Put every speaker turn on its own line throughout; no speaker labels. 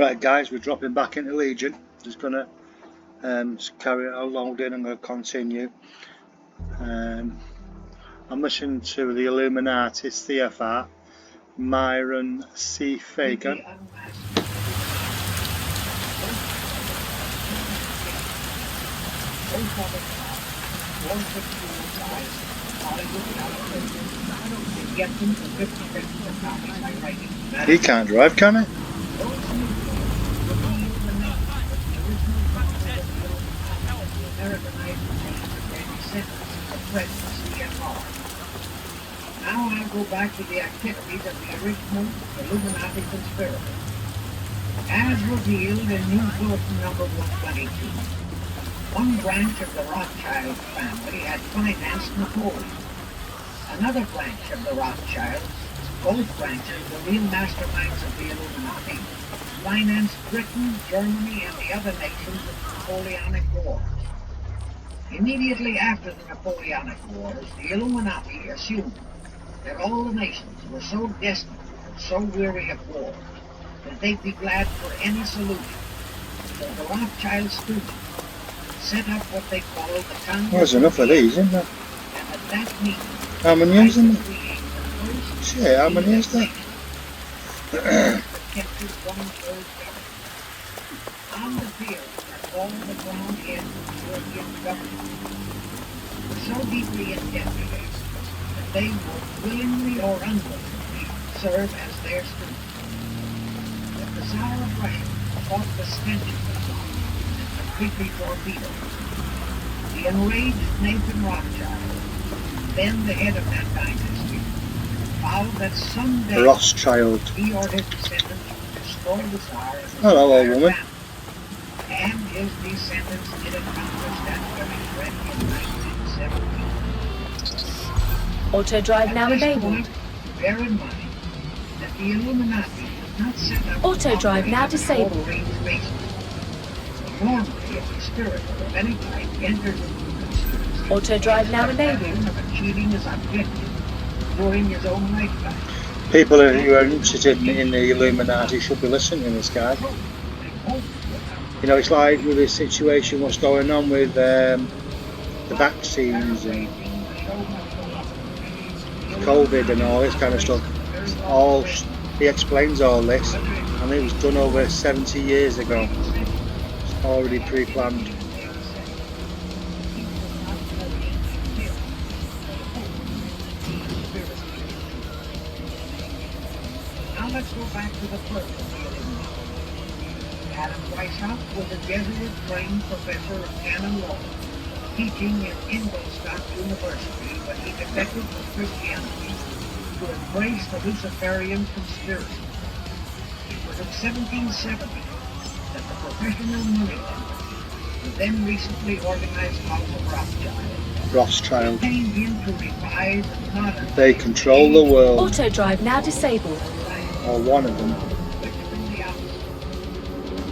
Right guys, we're dropping back into Legion. Just gonna carry it loading. I'm gonna continue. I'm listening to the Illuminati CFR, Myron C. Fagan. He can't drive, can he?
Now I go back to the activities of the original Illuminati conspiracy. As revealed in News Bulletin number 122, one branch of the Rothschild family had financed Napoleon. Another branch of the Rothschilds, both branches the real masterminds of the Illuminati, financed Britain, Germany, and the other nations of the Napoleonic Wars. Immediately after the Napoleonic Wars, the Illuminati assumed that all the nations were so desperate and so weary of war that they'd be glad for any solution. So the Rothschild students set up what they called the Congress.
There's enough of these, isn't there?
And at that meeting,
how many is there? Shit, how many is there?
On the field are all the ground heads of European governments were so deeply indebted that they would willingly or unwillingly serve as their students. But the Tsar of Russia fought the stench of the Tsar and completely torpedoed. The enraged Nathan Rothschild, then the head of that dynasty, vowed that someday
Rothschild.
he or his descendants would destroy the Tsar and
hello, old woman.
And his descendants did accomplish that very threat in 1917.
Auto drive now enabled.
Bear in mind that the Illuminati was not set up
Auto drive now disabled.
Normally, if a spirit of any type enters into the conspiracy,
Auto drive now enabled.
of achieving his objective during his own lifetime.
People who are interested in the Illuminati should be listening to this guy. You know, it's like with this situation, what's going on with the vaccines and COVID and all this kind of stuff. He explains all this, and it was done over 70 years ago. It's already pre-planned.
Now let's go back to the first of the Illuminati. Adam Weishaupt was a Jesuit-trained professor of canon law, teaching in Ingolstadt University when he defected from Christianity to embrace the Luciferian conspiracy. It was in 1770 that the professional moneylender, the then recently organized House of
Rothschild.
came in to revise and modernize.
They control the world.
Auto drive now disabled.
Or one of them.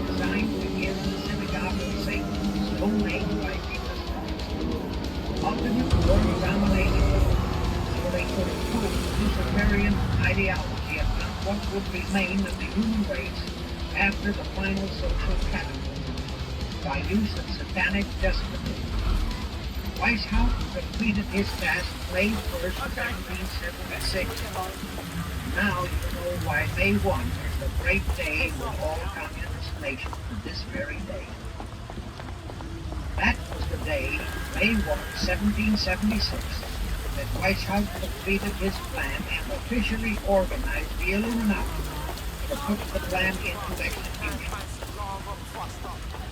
Designed to give the synagogue of Satan its own name by Jesus Christ. Ultimate world domination, so they could impose the Luciferian ideology upon what would remain of the human race after the final social cataclysm by use of satanic despotism. Weishaupt completed his task May 1st, 1776. Now you know why May 1 is the great day with all communist nations to this very day. That was the day, May 1, 1776, that Weishaupt completed his plan and officially organized the Illuminati to put the plan into execution.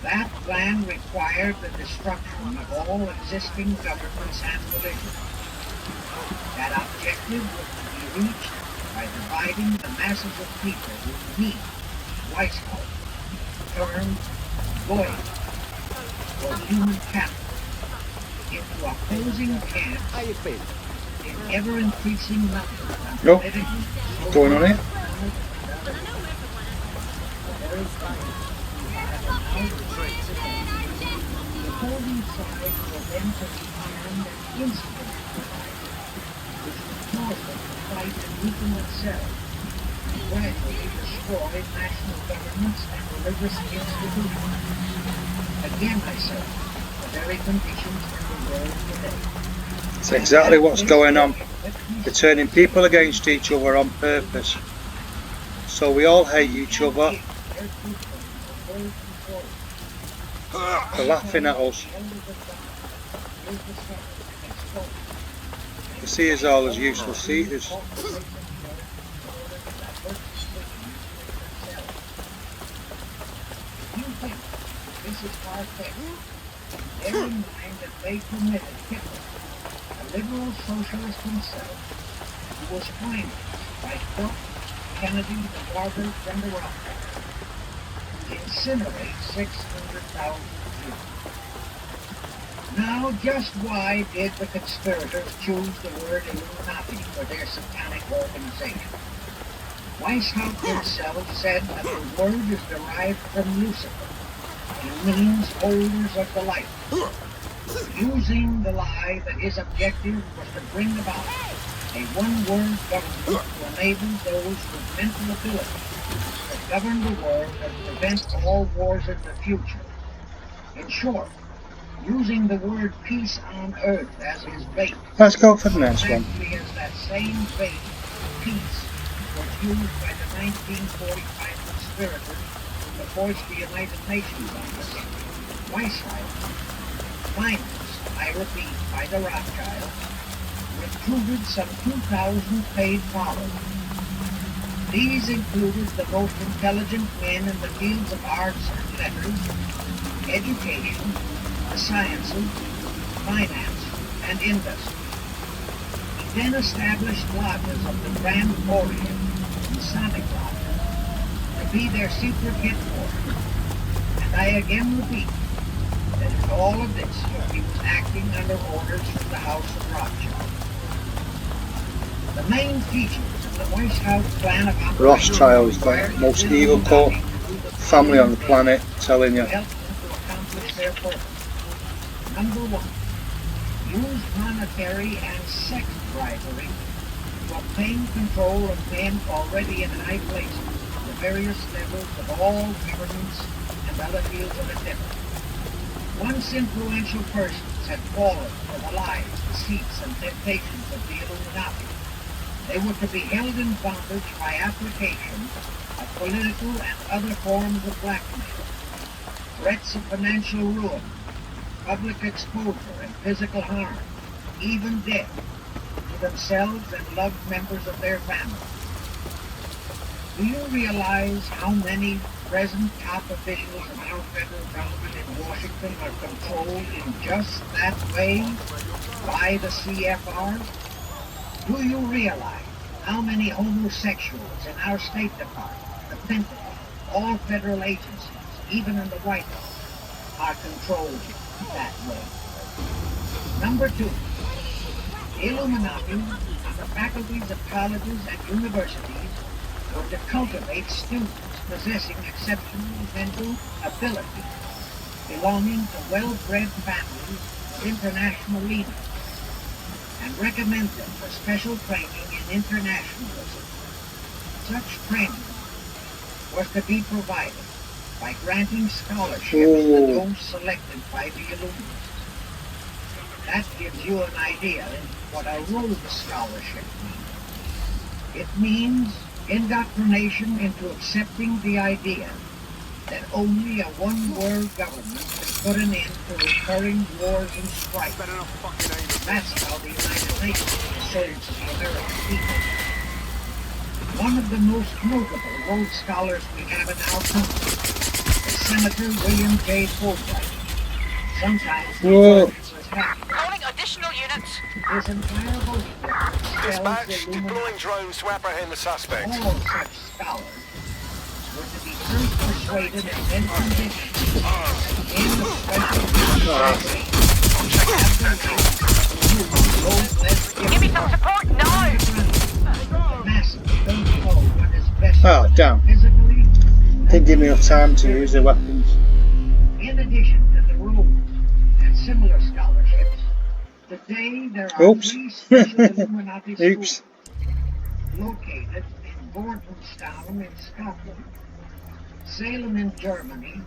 That plan required the destruction of all existing governments and religions. That objective was to be reached by dividing the masses of people who he, Weishaupt, termed void or human capital into opposing camps in ever-increasing numbers.
Nope. What's going on here?
The opposing sides were then to be armed and instrumentalized, which would cause them to fight and weaken themselves. gradually destroy national governments and religious institutions. Again, I say, the very conditions in the world today.
It's exactly what's going on. They're turning people against each other on purpose. So we all hate each other. They're laughing at us. They see us all as useless eaters.
This is far-fetched. Bear in mind that they permitted Hitler, a liberal socialist himself, who was financed by Trump, Kennedy, the Carters, and the Rockefellers, to incinerate 600,000 Jews. Now, just why did the conspirators choose the word Illuminati for their satanic organization? Weishaupt himself said that the word is derived from Lucifer, and means holders of the light, using the lie that his objective was to bring about a one-word government to enable those with mental ability to govern the world and prevent all wars in the future. In short, using the word peace on earth as his bait.
Let's go for the next one.
Exactly as that same bait, peace, was used by the 1945 conspirators to force the United Nations on us. Weishaupt, financed, I repeat, by the Rothschilds, recruited some 2,000 paid followers. These included the most intelligent men in the fields of arts and letters, education, the sciences, finance, and industry. He then established lodges of the Grand Orient, Masonic lodges, to be their secret headquarters. And I again repeat that in all of this, he was acting under orders from the House of Rothschild. The main features of the Weishaupt plan of operation
Rothschilds, the most evil family on the planet, telling you.
help them to accomplish their purpose. Number one, use monetary and sex bribery to obtain control of men already in high places at the various levels of all governments and other fields of endeavor. Once influential persons had fallen for the lies, deceits, and temptations of the Illuminati, they were to be held in bondage by application of political and other forms of blackmail, threats of financial ruin, public exposure and physical harm, even death, to themselves and loved members of their families. Do you realize how many present top officials of our federal government in Washington are controlled in just that way by the CFR? Do you realize how many homosexuals in our State Department, the Pentagon, all federal agencies, even in the White House, are controlled that way? Number two, the Illuminati and the faculties of colleges and universities were to cultivate students possessing exceptional mental ability, belonging to well-bred families of international leaders, and recommend them for special training in internationalism. Such training was to be provided by granting scholarships to those selected by the Illuminati. That gives you an idea of what a Rhodes Scholarship means. It means indoctrination into accepting the idea that only a one-world government can put an end to recurring wars and strife. That's how the United Nations was sold to the American people. One of the most notable Rhodes Scholars we have in our country is Senator William J. Fulbright. Sometimes he was happy.
Calling additional units.
His entire voting record spells
Dispatch,
Illuminati.
deploying drones to apprehend the suspect.
All such scholars were to be first persuaded and then convinced at the end of special
Give me some support now.
Oh, damn. Didn't give me enough time to use the weapons.
In addition to the Rhodes and similar scholarships, today there are
Oops.
3 special Illuminati
Oops.
schools located in Gordonstown in Scotland, Salem in Germany,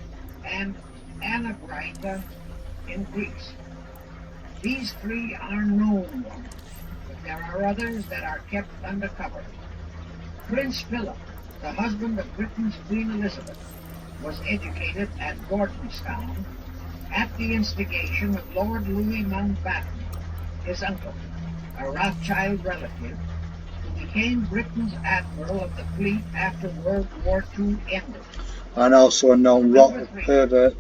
and Anagrita in Greece. These three are known ones, but there are others that are kept undercover. Prince Philip, the husband of Britain's Queen Elizabeth, was educated at Gordonstown at the instigation of Lord Louis Mountbatten, his uncle, a Rothschild relative, who became Britain's admiral of the fleet after World War II ended.
And also a known rotten pervert.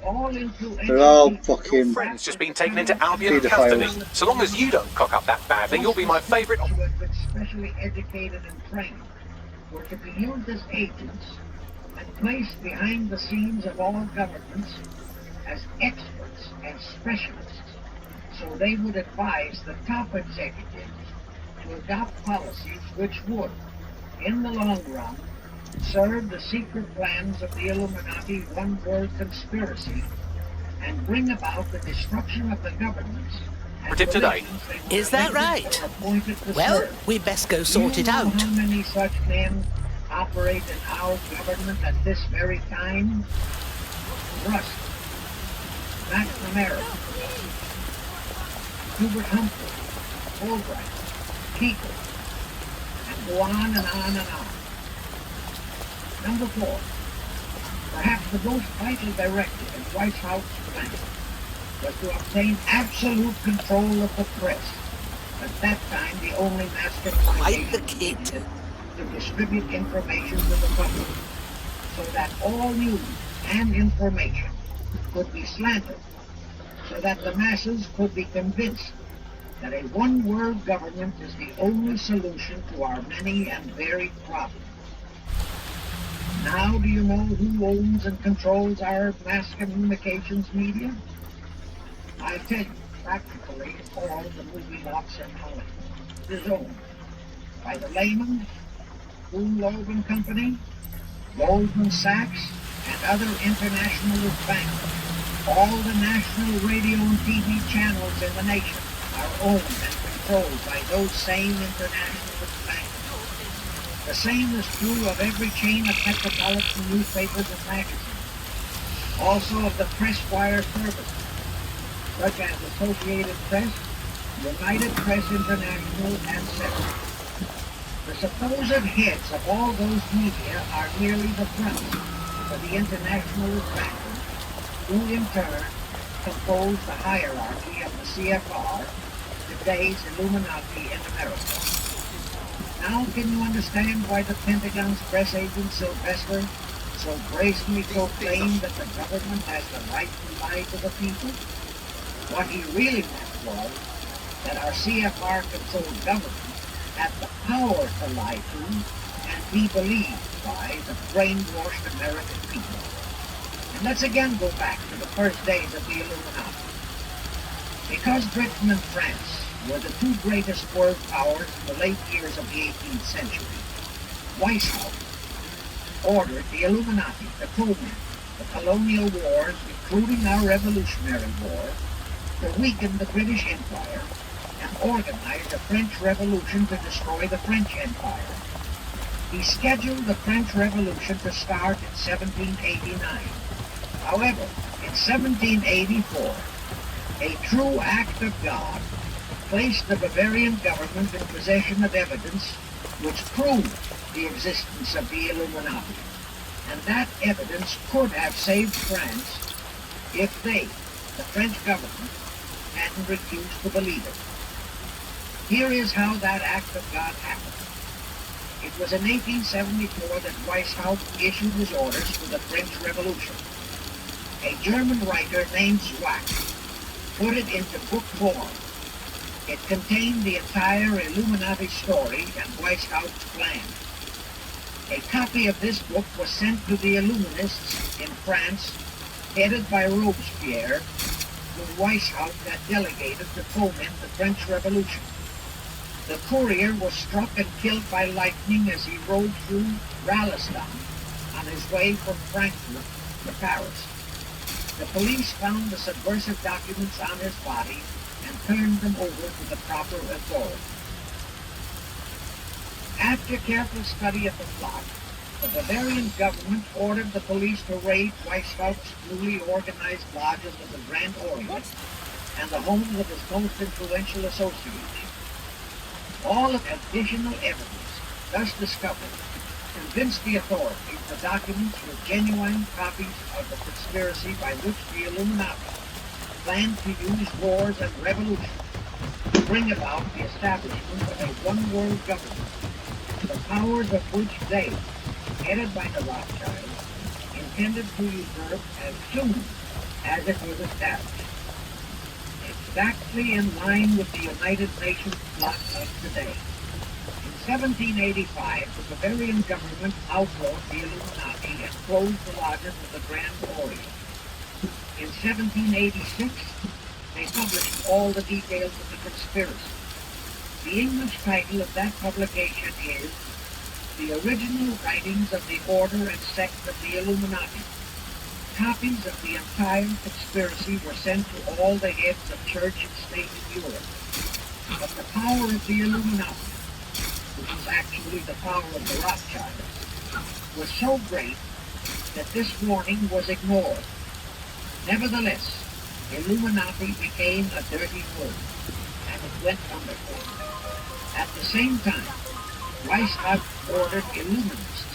All
They're all
Your
fucking
friend's just been taken into Albion
paedophiles.
custody. So long as you don't cock up that badly, you'll be my favourite.
Who had been specially educated and trained were to be used as agents and placed behind the scenes of all governments as experts and specialists, so they would advise the top executives to adopt policies which would, in the long run, serve the secret plans of the Illuminati One World Conspiracy and bring about the destruction of the governments.
Tip today.
Is that right? Well, we best go sort it out.
How many such men operate in our government at this very time? Rust, McNamara, Hubert Humphrey, Fulbright, Kcin, and go on and on and on. Number 4, perhaps the most vital directive in White House plan was to obtain absolute control of the press, at that time the only mass
Quite the
communication
kid.
to distribute information to the public, so that all news and information could be slanted, so that the masses could be convinced that a one-world government is the only solution to our many and varied problems. Now do you know who owns and controls our mass communications media? I tell you, practically all the movie lots in Hollywood is owned by the Lehmans, Loeb and Company, Goldman Sachs, and other internationalist bankers. All the national radio and TV channels in the nation are owned and controlled by those same internationalist bankers. The same is true of every chain of metropolitan newspapers and magazines, also of the press wire services, such as Associated Press, United Press International, and etc. The supposed heads of all those media are merely the fronts for the internationalist backers, who in turn compose the hierarchy of the CFR, today's Illuminati in America. Now can you understand why the Pentagon's press agent Sylvester so brazenly proclaimed that the government has the right to lie to the people? What he really meant was that our CFR-controlled government had the power to lie to and be believed by the brainwashed American people. And let's again go back to the first days of the Illuminati. Because Britain and France were the two greatest world powers in the late years of the 18th century, Weishaupt ordered the Illuminati to foment the colonial wars, including our Revolutionary War, to weaken the British Empire and organize the French Revolution to destroy the French Empire. He scheduled the French Revolution to start in 1789. However, in 1784, a true act of God placed the Bavarian government in possession of evidence which proved the existence of the Illuminati, and that evidence could have saved France if they, the French government, hadn't refused to believe it. Here is how that act of God happened. It was in 1874 that Weishaupt issued his orders for the French Revolution. A German writer named Zwack put it into book form. It contained the entire Illuminati story and Weishaupt's plan. A copy of this book was sent to the Illuminists in France, headed by Robespierre, whom Weishaupt had delegated to foment the French Revolution. The courier was struck and killed by lightning as he rode through Raleston on his way from Frankfurt to Paris. The police found the subversive documents on his body and turned them over to the proper authorities. After careful study of the plot, the Bavarian government ordered the police to raid Weishaupt's newly organized lodges of the Grand Orient and the homes of his most influential associates. All of the additional evidence thus discovered convinced the authorities the documents were genuine copies of the conspiracy by which the Illuminati planned to use wars and revolutions to bring about the establishment of a one-world government, the powers of which they, headed by the Rothschilds, intended to usurp as soon as it was established. Exactly in line with the United Nations plot of today. In 1785, the Bavarian government outlawed the Illuminati and closed the lodges of the Grand Orient. In 1786, they published all the details of the conspiracy. The English title of that publication is The Original Writings of the Order and Sect of the Illuminati. Copies of the entire conspiracy were sent to all the heads of church and state in Europe. But the power of the Illuminati, which was actually the power of the Rothschilds, was so great that this warning was ignored. Nevertheless, Illuminati became a dirty word, and it went underground. At the same time, Weishaupt ordered Illuminists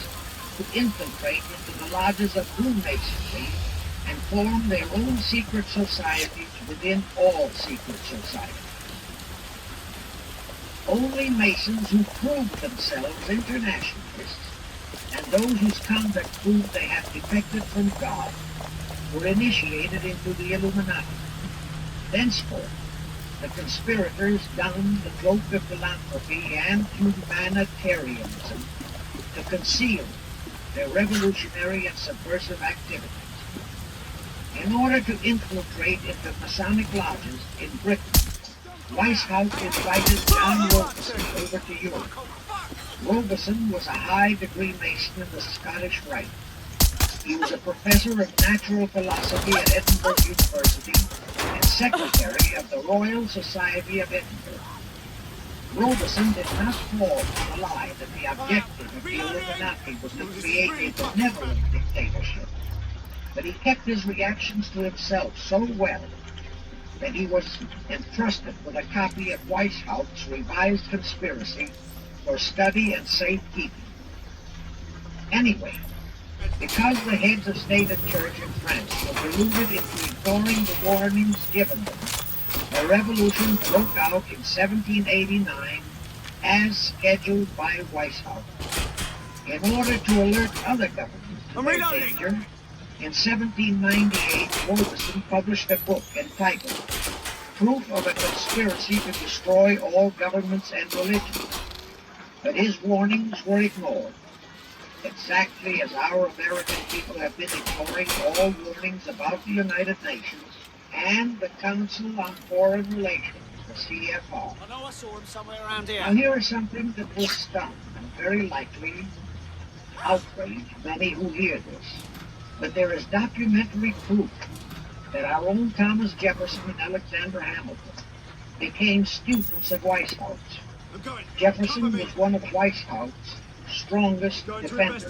to infiltrate into the lodges of Freemasonry and form their own secret societies within all secret societies. Only Masons who proved themselves internationalists and those whose conduct proved they had defected from God were initiated into the Illuminati. Thenceforth, the conspirators donned the cloak of philanthropy and humanitarianism to conceal their revolutionary and subversive activities. In order to infiltrate into Masonic lodges in Britain, Weishaupt invited John Robeson over to Europe. Robeson was a high-degree Mason in the Scottish Rite. He was a professor of natural philosophy at Edinburgh University and secretary of the Royal Society of Edinburgh. Robeson did not fall for the lie that the objective of the Illuminati was to create a benevolent dictatorship, but he kept his reactions to himself so well that he was entrusted with a copy of Weishaupt's revised conspiracy for study and safekeeping. Anyway, because the heads of state and church in France were deluded into ignoring the warnings given them, a revolution broke out in 1789 as scheduled by Weishaupt. In order to alert other governments to their danger, in 1798 Robeson published a book entitled Proof of a Conspiracy to Destroy All Governments and Religions, but his warnings were ignored, exactly as our American people have been ignoring all warnings about the United Nations and the Council on Foreign Relations, the CFR.
I know I saw him somewhere around here.
Now here is something that will stun and very likely outrage many who hear this. But there is documentary proof that our own Thomas Jefferson and Alexander Hamilton became students of Weishaupt's. Jefferson was one of Weishaupt's strongest defenders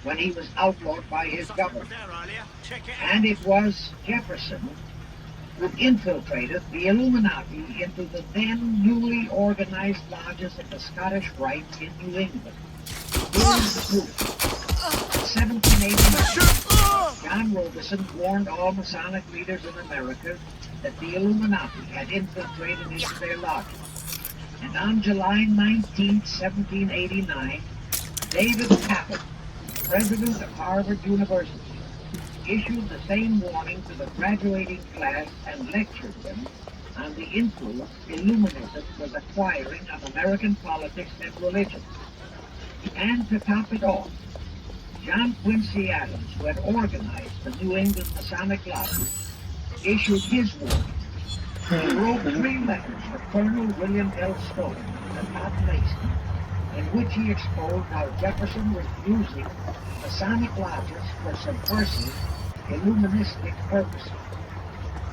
when he was outlawed by his government. And it was Jefferson who infiltrated the Illuminati into the then newly organized lodges of the Scottish Rite in New England. Here is the proof. In 1789, John Robeson warned all Masonic leaders in America that the Illuminati had infiltrated into their lodges. And on July 19, 1789, David Caput, president of Harvard University, issued the same warning to the graduating class and lectured them on the influence Illuminism was acquiring on American politics and religion. And to top it off, John Quincy Adams, who had organized the New England Masonic Lodge, issued his warning. He wrote 3 letters to Colonel William L. Stone, the top Mason, in which he exposed how Jefferson was using Masonic lodges for subversive, illuministic purposes.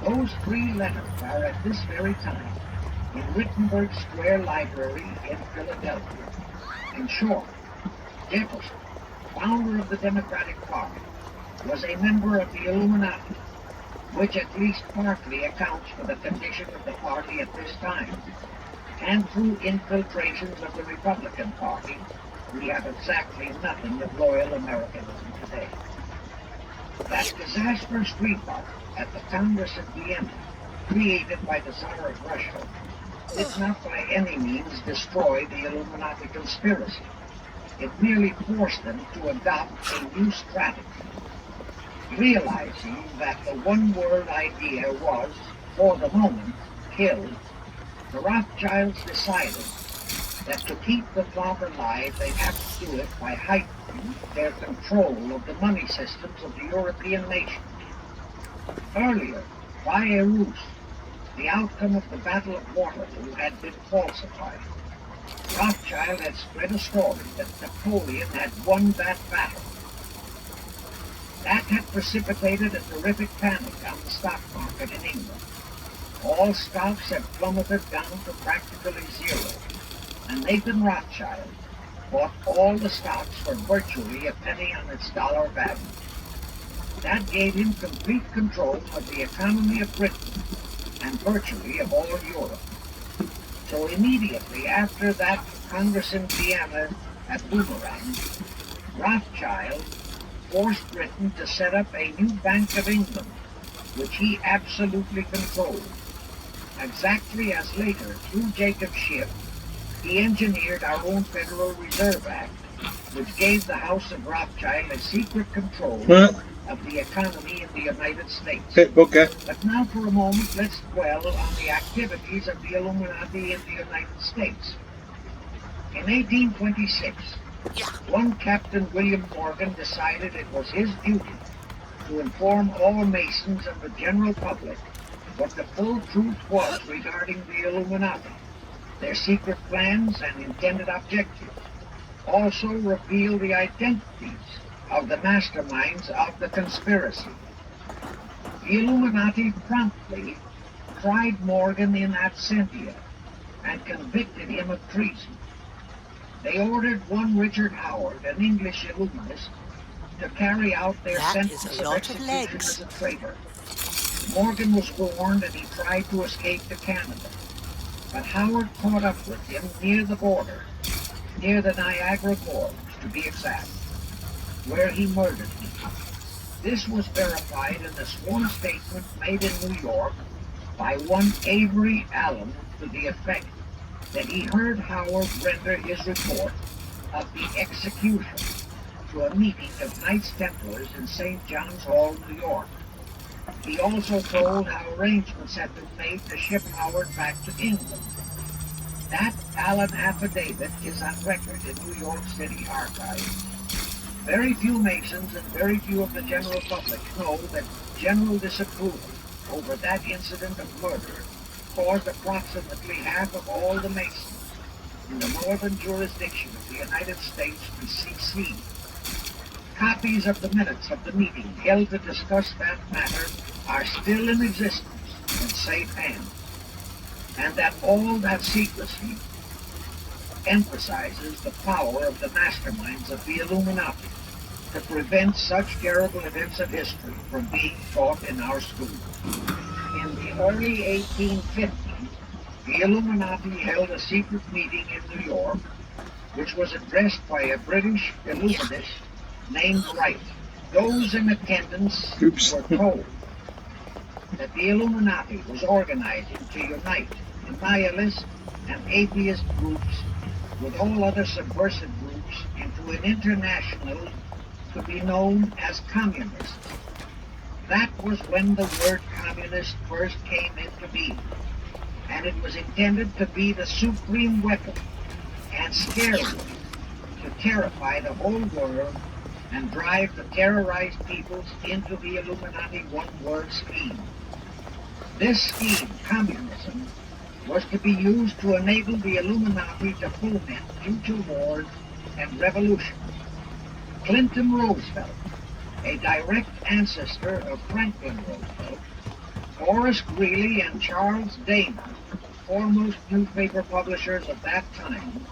Those 3 letters are at this very time in Wittenberg Square Library in Philadelphia, In short, Jefferson, founder of the Democratic Party, was a member of the Illuminati, which at least partly accounts for the condition of the party at this time. And through infiltrations of the Republican Party, we have exactly nothing of loyal Americanism today. That disastrous revolt at the Congress of Vienna, created by the Tsar of Russia, did not by any means destroy the Illuminati conspiracy. It merely forced them to adopt a new strategy. Realizing that the one-world idea was, for the moment, killed, the Rothschilds decided that to keep the plot alive, they had to do it by heightening their control of the money systems of the European nations. Earlier, by a ruse, the outcome of the Battle of Waterloo had been falsified. Rothschild had spread a story that Napoleon had won that battle. That had precipitated a terrific panic on the stock market in England. All stocks had plummeted down to practically zero, and Nathan Rothschild bought all the stocks for virtually a penny on its dollar value. That gave him complete control of the economy of Britain and virtually of all Europe. So immediately after that Congress in Vienna at Boomerang, Rothschild forced Britain to set up a new Bank of England, which he absolutely controlled. Exactly as later, through Jacob Schiff, he engineered our own Federal Reserve Act, which gave the House of Rothschild a secret control of the economy in the United States. But now for a moment, let's dwell on the activities of the Illuminati in the United States. In 1826, one Captain William Morgan decided it was his duty to inform all Masons and the general public what the full truth was regarding the Illuminati, their secret plans and intended objectives. Also reveal the identities of the masterminds of the conspiracy. The Illuminati promptly tried Morgan in absentia and convicted him of treason. They ordered one Richard Howard, an English illuminist, to carry out their sentence of execution as a traitor. Morgan was warned and he tried to escape to Canada. But Howard caught up with him near the border, near the Niagara Gorge, to be exact, where he murdered him. This was verified in a sworn statement made in New York by one Avery Allen to the effect that he heard Howard render his report of the execution to a meeting of Knights Templars in St. John's Hall, New York. He also told how arrangements had been made to ship Howard back to England. That Allen affidavit is on record in New York City archives. Very few Masons and very few of the general public know that general disapproval over that incident of murder caused approximately half of all the Masons in the northern jurisdiction of the United States to secede. Copies of the minutes of the meeting held to discuss that matter are still in existence in safe hands, and that all that secrecy emphasizes the power of the masterminds of the Illuminati to prevent such terrible events of history from being taught in our schools. In the early 1850s, the Illuminati held a secret meeting in New York, which was addressed by a British illuminist named Wright. Those in attendance were told that the Illuminati was organizing to unite the nihilist and atheist groups with all other subversive groups into an international to be known as communists. That was when the word communist first came into being, and it was intended to be the supreme weapon and scare to terrify the whole world and drive the terrorized peoples into the Illuminati one-word scheme. This scheme, communism, was to be used to enable the Illuminati to foment future wars and revolutions. Clinton Roosevelt, a direct ancestor of Franklin Roosevelt, Horace Greeley and Charles Dana, foremost newspaper publishers of that time,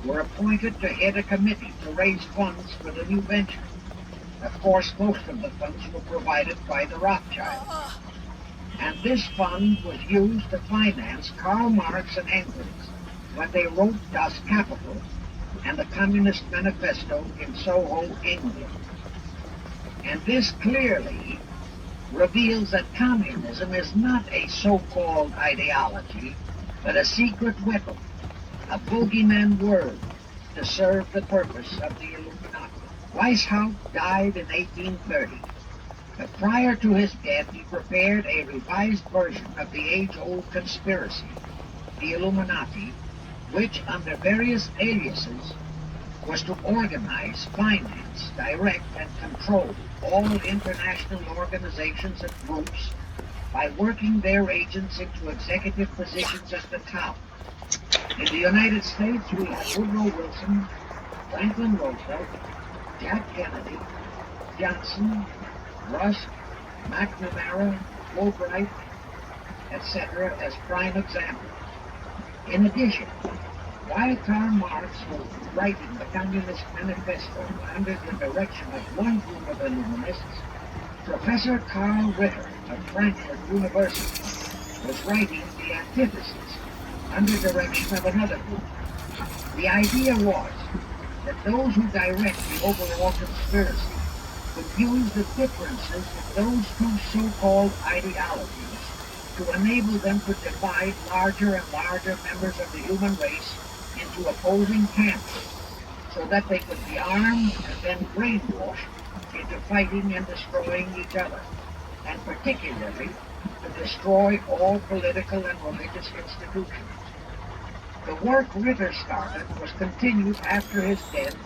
were appointed to head a committee to raise funds for the new venture. Of course, most of the funds were provided by the Rothschilds. And this fund was used to finance Karl Marx and Engels when they wrote Das Kapital and the Communist Manifesto in Soho, England. And this clearly reveals that communism is not a so-called ideology, but a secret weapon, a boogeyman word to serve the purpose of the Illuminati. Weishaupt died in 1830, but prior to his death he prepared a revised version of the age-old conspiracy, the Illuminati, which under various aliases was to organize, finance, direct, and control all international organizations and groups by working their agents into executive positions at the top. In the United States, we have Woodrow Wilson, Franklin Roosevelt, Jack Kennedy, Johnson, Rusk, McNamara, Fulbright, etc. as prime examples. In addition, while Karl Marx was writing the Communist Manifesto under the direction of one group of Illuminists, Professor Karl Ritter of Frankfurt University was writing the antithesis under direction of another group. The idea was that those who direct the overall conspiracy could use the differences of those two so-called ideologies to enable them to divide larger and larger members of the human race into opposing camps, so that they could be armed and then brainwashed into fighting and destroying each other, and particularly to destroy all political and religious institutions. The work Ritter started was continued after his death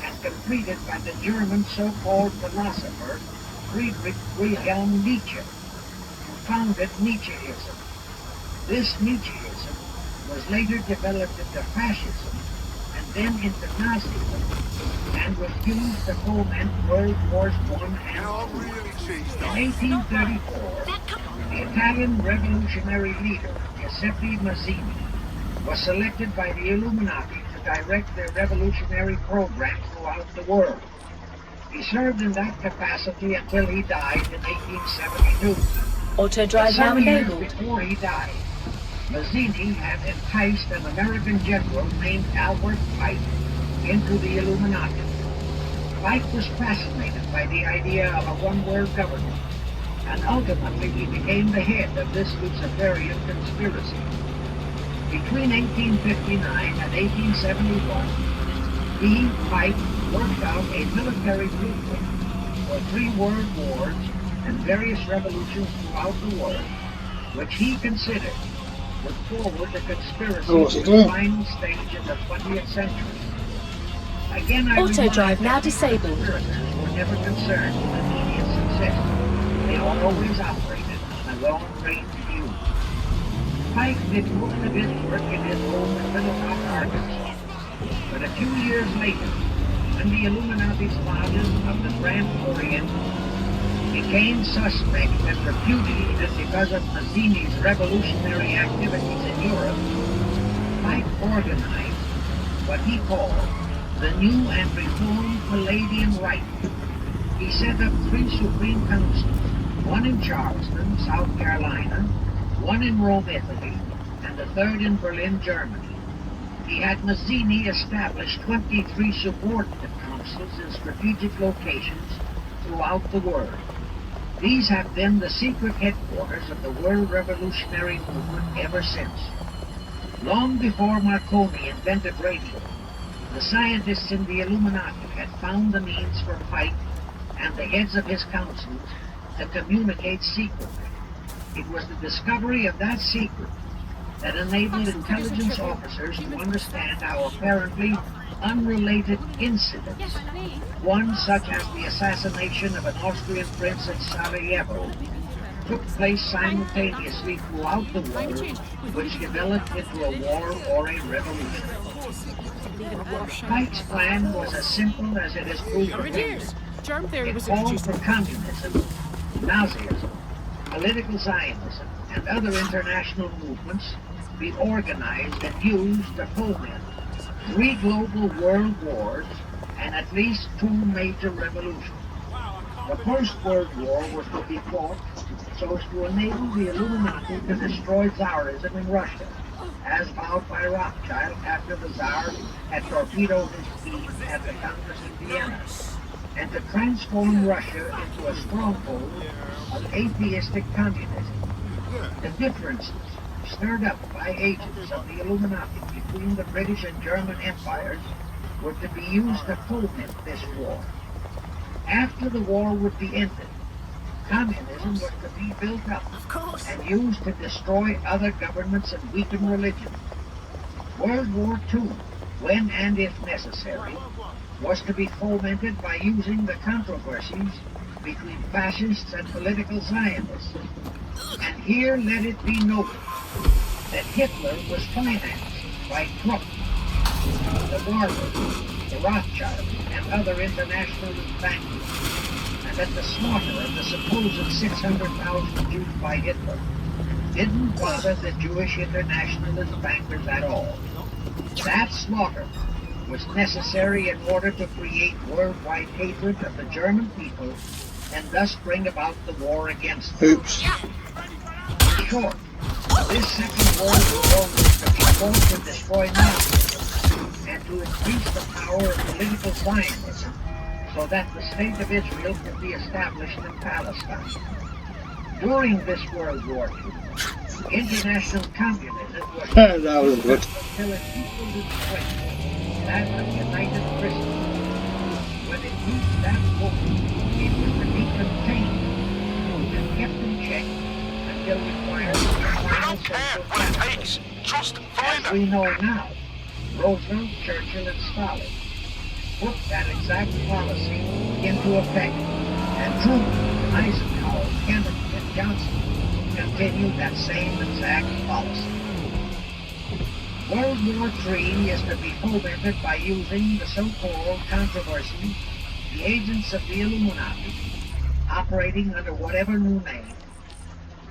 and completed by the German so-called philosopher Friedrich Wilhelm Nietzsche, who founded Nietzscheism. This Nietzscheism was later developed into fascism and then into Nazism, and was used to foment World Wars I and II. In 1834, the Italian revolutionary leader Giuseppe Mazzini was selected by the Illuminati to direct their revolutionary program throughout the world. He served in that capacity until he died in 1872.
Auto drive now
Some years
enabled.
before he died, Mazzini had enticed an American general named Albert Pike into the Illuminati. Pike was fascinated by the idea of a one-world government, and ultimately he became the head of this Luciferian conspiracy. Between 1859 and 1871, he, Pike, worked out a military blueprint for 3 world wars and various revolutions throughout the world, which he considered would forward the conspiracy to the final stage in the 20th century. Again, I
Auto drive
remind
now
that the
disabled.
conspirators were never concerned with immediate success. They always operated on a long-range view. Pike did most of his work in his home in Little Rock, Arkansas. But a few years later, when the Illuminati's fathers of the Grand Orient became suspect and repudiated because of Mazzini's revolutionary activities in Europe, Pike organized what he called the New and Reformed Palladian Rite. He set up 3 Supreme Councils, one in Charleston, South Carolina, one in Rome, Italy, and the 3rd in Berlin, Germany. He had Mazzini establish 23 subordinate councils in strategic locations throughout the world. These have been the secret headquarters of the world revolutionary movement ever since. Long before Marconi invented radio, the scientists in the Illuminati had found the means for Pike and the heads of his councils to communicate secretly. It was the discovery of that secret that enabled intelligence officers to understand how apparently unrelated incidents, one such as the assassination of an Austrian prince at Sarajevo, took place simultaneously throughout the world, which developed into a war or a revolution. Pike's plan was as simple as it is proven. It called for communism, Nazism, political Zionism, and other international movements be organized and used to foment, 3 global world wars, and at least 2 major revolutions. The First World War was to be fought so as to enable the Illuminati to destroy Tsarism in Russia, as vowed by Rothschild after the Tsar had torpedoed his scheme at the Congress in Vienna, and to transform Russia into a stronghold of atheistic communism. The differences stirred up by agents of the Illuminati between the British and German empires were to be used to foment this war. After the war would be ended, communism was to be built up and used to destroy other governments and weaken religion. World War II, when and if necessary, was to be fomented by using the controversies between fascists and political Zionists. And here let it be noted that Hitler was financed by Krupp, the Warburg, the Rothschild, and other internationalist bankers, and that the slaughter of the supposed 600,000 Jews by Hitler didn't bother the Jewish internationalist bankers at all. That slaughter was necessary in order to create worldwide hatred of the German people and thus bring about the war against them.
Oops.
In short, this Second World War was to be fought to destroy Nazism and to increase the power of political Zionism so that the State of Israel could be established in Palestine. During this World War II, international communism was
That was good.
until it equaled its strength that of United Christendom. When it reached that point, it was to be contained and kept in check until required for the final social capitalism.
Just
As we know now, Roosevelt, Churchill, and Stalin put that exact policy into effect, and Truman, Eisenhower, Kennedy, and Johnson continued that same exact policy. World War III is to be fomented by using the so-called controversy, the agents of the Illuminati, operating under whatever new name,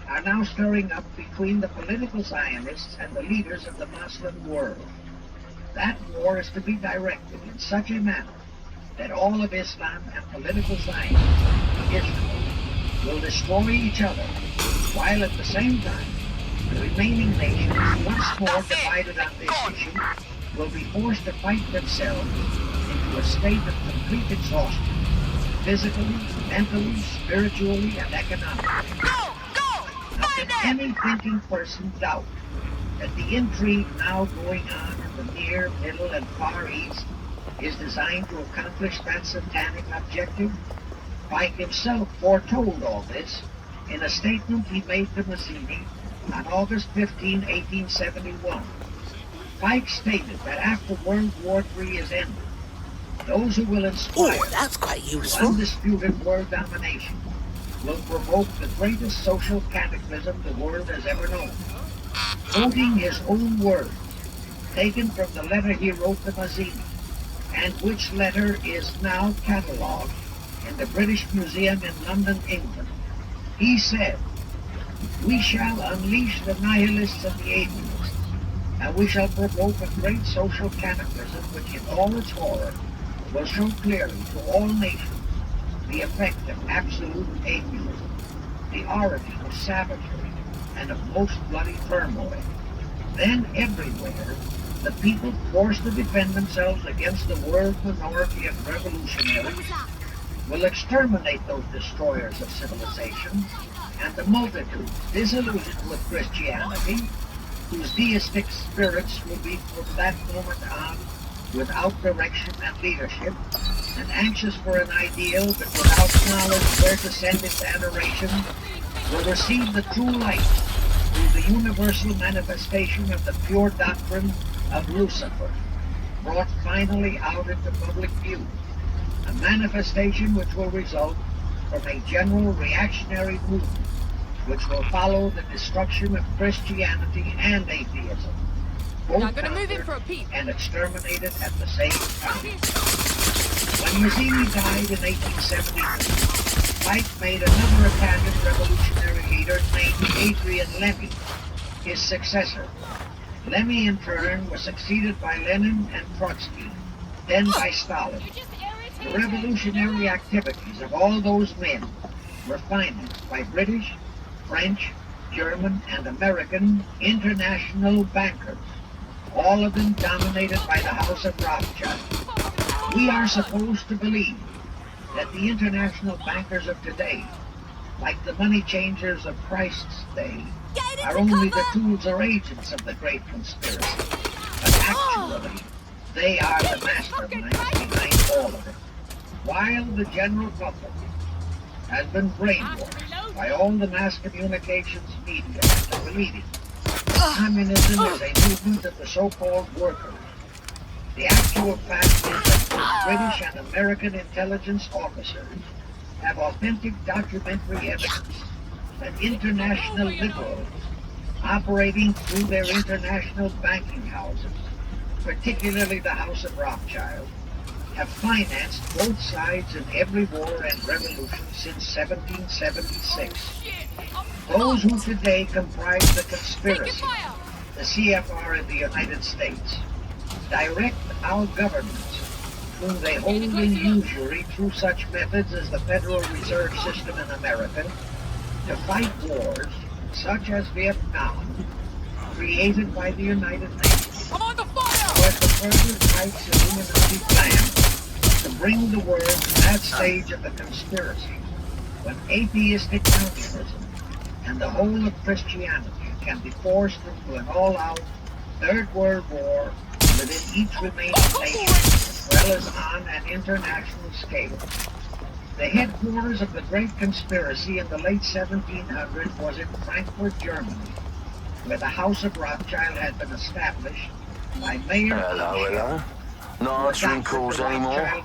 are now stirring up between the political Zionists and the leaders of the Muslim world. That war is to be directed in such a manner that all of Islam and political Zionism, Israel, will destroy each other, while at the same time, the remaining nations, once more divided on this issue, will be forced to fight themselves into a state of complete exhaustion, physically, mentally, spiritually, and economically. Now, can any thinking person doubt that the intrigue now going on in the Near, Middle, and Far East is designed to accomplish that satanic objective? Pike himself foretold all this in a statement he made to Mazzini on August 15, 1871. Pike stated that after World War III is ended, those who will inspire
That's quite useful.
undisputed world domination will provoke the greatest social cataclysm the world has ever known. Quoting his own words, taken from the letter he wrote to Mazzini, and which letter is now catalogued in the British Museum in London, England, he said, "We shall unleash the nihilists and the atheists, and we shall provoke a great social cataclysm which in all its horror will show clearly to all nations the effect of absolute atheism, the origin of savagery, and of most bloody turmoil. Then everywhere, the people forced to defend themselves against the world minority of revolutionaries will exterminate those destroyers of civilization, and the multitudes disillusioned with Christianity, whose deistic spirits will be from that moment on without direction and leadership, and anxious for an ideal but without knowledge where to send its adoration, will receive the true light through the universal manifestation of the pure doctrine of Lucifer, brought finally out into public view, a manifestation which will result from a general reactionary movement which will follow the destruction of Christianity and atheism, both conquered and exterminated at the same time." When Mazzini died in 1872, Pike made another Italian revolutionary leader named Adrian Lemmy his successor, Lemmy, in turn, was succeeded by Lenin and Trotsky, then by Stalin. The revolutionary activities of all those men were financed by British, French, German, and American international bankers, all of them dominated by the House of Rothschild. We are supposed to believe that the international bankers of today, like the money changers of Christ's day, are only the tools or agents of the great conspiracy. But actually, they are the masterminds behind all of it. While the general public has been brainwashed by all the mass communications media into believing communism is a movement of the so-called workers, the actual fact is that British and American intelligence officers have authentic documentary evidence that international liberals operating through their international banking houses, particularly the House of Rothschild, have financed both sides in every war and revolution since 1776. Those who today comprise the conspiracy, the CFR in the United States, direct our governments, whom they hold in usury through such methods as the Federal Reserve System in America, to fight wars such as Vietnam, created by the United Nations, was the further types of Illuminati plan to bring the world to that stage of the conspiracy when atheistic communism and the whole of Christianity can be forced into an all-out Third World War within each remaining nation, as well as on an international scale. The headquarters of the Great Conspiracy in the late 1700s was in Frankfurt, Germany, where the House of Rothschild had been established by Mayor
Hello. Not answering calls anymore.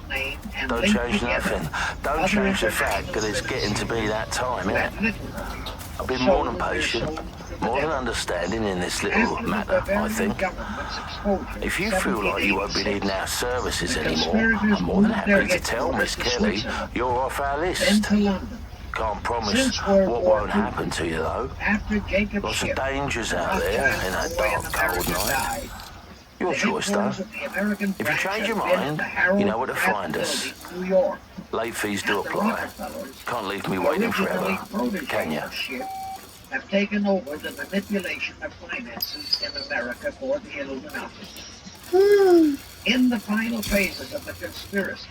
Don't change nothing. Don't change the fact that it's getting to be that time, innit? I've been more than patient, more than understanding in this little matter, I think. If you feel like you won't be needing our services anymore, I'm more than happy to tell Miss Kelly you're off our list. Can't promise what won't happen to you, though. Lots of dangers out there in that dark, cold night. Your choice, though. If you change your mind, you know where to find us. Late fees do apply. Can't leave me waiting forever, can you?
Have taken over the manipulation of finances in America for the Illuminati. In the final phases of the conspiracy,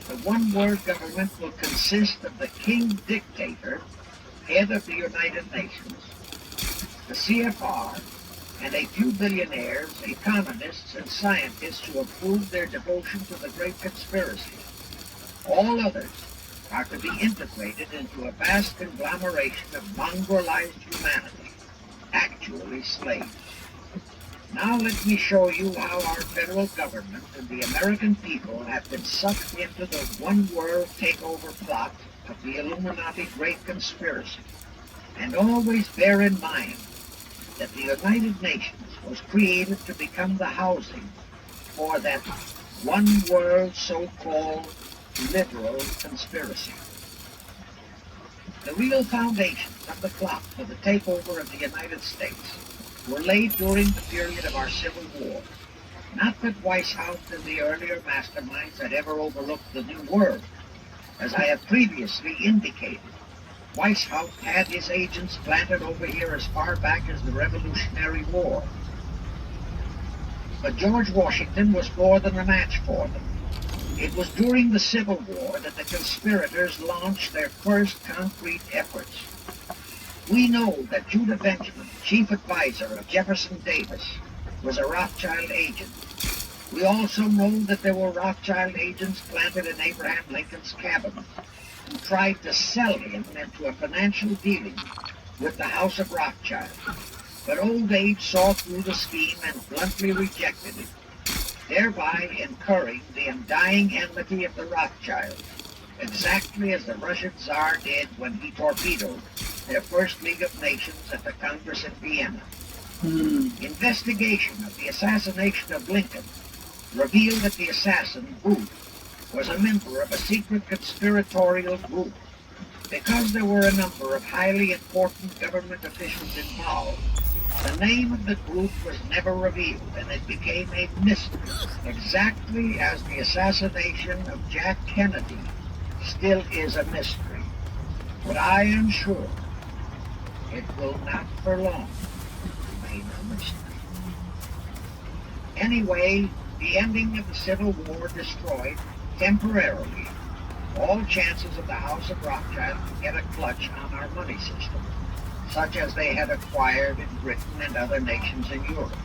the one-world government will consist of the King Dictator, head of the United Nations, the CFR, and a few billionaires, economists, and scientists who have proved their devotion to the Great Conspiracy. All others are to be integrated into a vast conglomeration of mongrelized humanity, actually slaves. Now let me show you how our federal government and the American people have been sucked into the one-world takeover plot of the Illuminati Great Conspiracy. And always bear in mind that the United Nations was created to become the housing for that one-world so-called liberal conspiracy. The real foundations of the plot for the takeover of the United States were laid during the period of our Civil War. Not that Weishaupt and the earlier masterminds had ever overlooked the New World. As I have previously indicated, Weishaupt had his agents planted over here as far back as the Revolutionary War. But George Washington was more than a match for them. It was during the Civil War that the conspirators launched their first concrete efforts. We know that Judah Benjamin, chief advisor of Jefferson Davis, was a Rothschild agent. We also know that there were Rothschild agents planted in Abraham Lincoln's cabinet who tried to sell him into a financial dealing with the House of Rothschild. But old age saw through the scheme and bluntly rejected it, thereby incurring the undying enmity of the Rothschilds, exactly as the Russian Tsar did when he torpedoed their first League of Nations at the Congress in Vienna. Investigation of the assassination of Lincoln revealed that the assassin, Booth, was a member of a secret conspiratorial group. Because there were a number of highly important government officials involved, The name of the group was never revealed, and it became a mystery, exactly as the assassination of Jack Kennedy still is a mystery. But I am sure it will not for long remain a mystery. Anyway, the ending of the Civil War destroyed, temporarily, all chances of the House of Rothschild to get a clutch on our money system, such as they had acquired in Britain and other nations in Europe.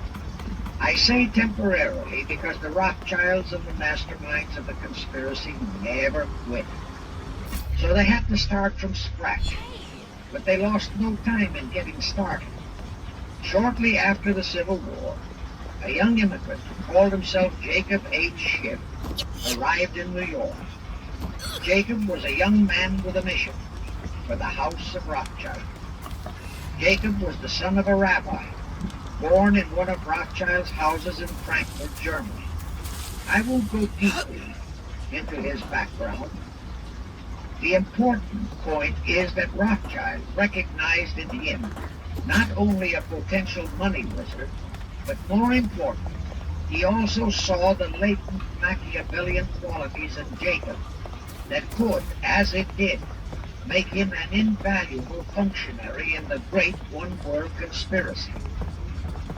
I say temporarily because the Rothschilds and the masterminds of the conspiracy never quit. So they had to start from scratch, but they lost no time in getting started. Shortly after the Civil War, a young immigrant who called himself Jacob H. Schiff arrived in New York. Jacob was a young man with a mission for the House of Rothschild. Jacob was the son of a rabbi, born in one of Rothschild's houses in Frankfurt, Germany. I won't go deeply into his background. The important point is that Rothschild recognized in him not only a potential money wizard, but more important, he also saw the latent Machiavellian qualities in Jacob that could, as it did, make him an invaluable functionary in the great one-world conspiracy.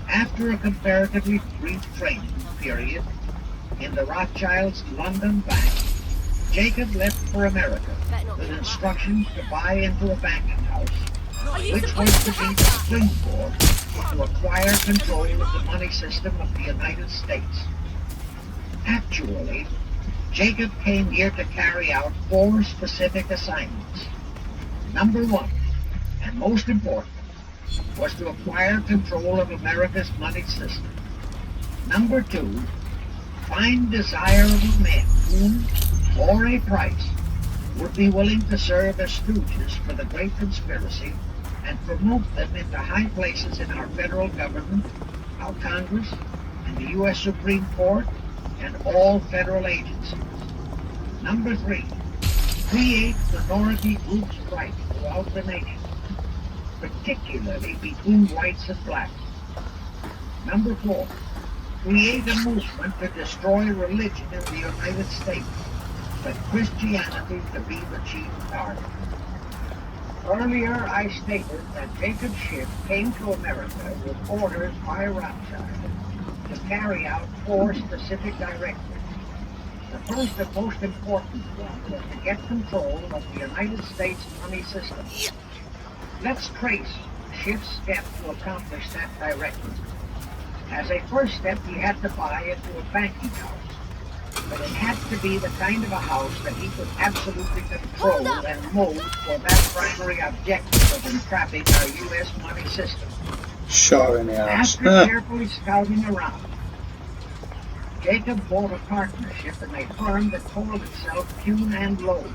After a comparatively brief training period in the Rothschilds' London bank, Jacob left for America with instructions to buy into a banking house, which was to be the springboard to acquire control of the money system of the United States. Actually, Jacob came here to carry out 4 specific assignments. Number 1, and most important, was to acquire control of America's money system. Number 2, find desirable men whom, for a price, would be willing to serve as stooges for the great conspiracy and promote them into high places in our federal government, our Congress, and the U.S. Supreme Court, and all federal agencies. Number 3, create minority groups' rights throughout the nation, particularly between whites and blacks. Number 4, create a movement to destroy religion in the United States, but Christianity to be the chief target. Earlier, I stated that Jacob Schiff came to America with orders by Rothschild to carry out 4 specific directives. The first and most important one was to get control of the United States money system. Let's trace Schiff's step to accomplish that directive. As a first step, he had to buy into a banking house. But it had to be the kind of a house that he could absolutely control and mold for that primary objective of entrapping our U.S. money system.
Sure in the house.
After carefully scouting around, Jacob bought a partnership in a firm that called itself Kcin and Loeb.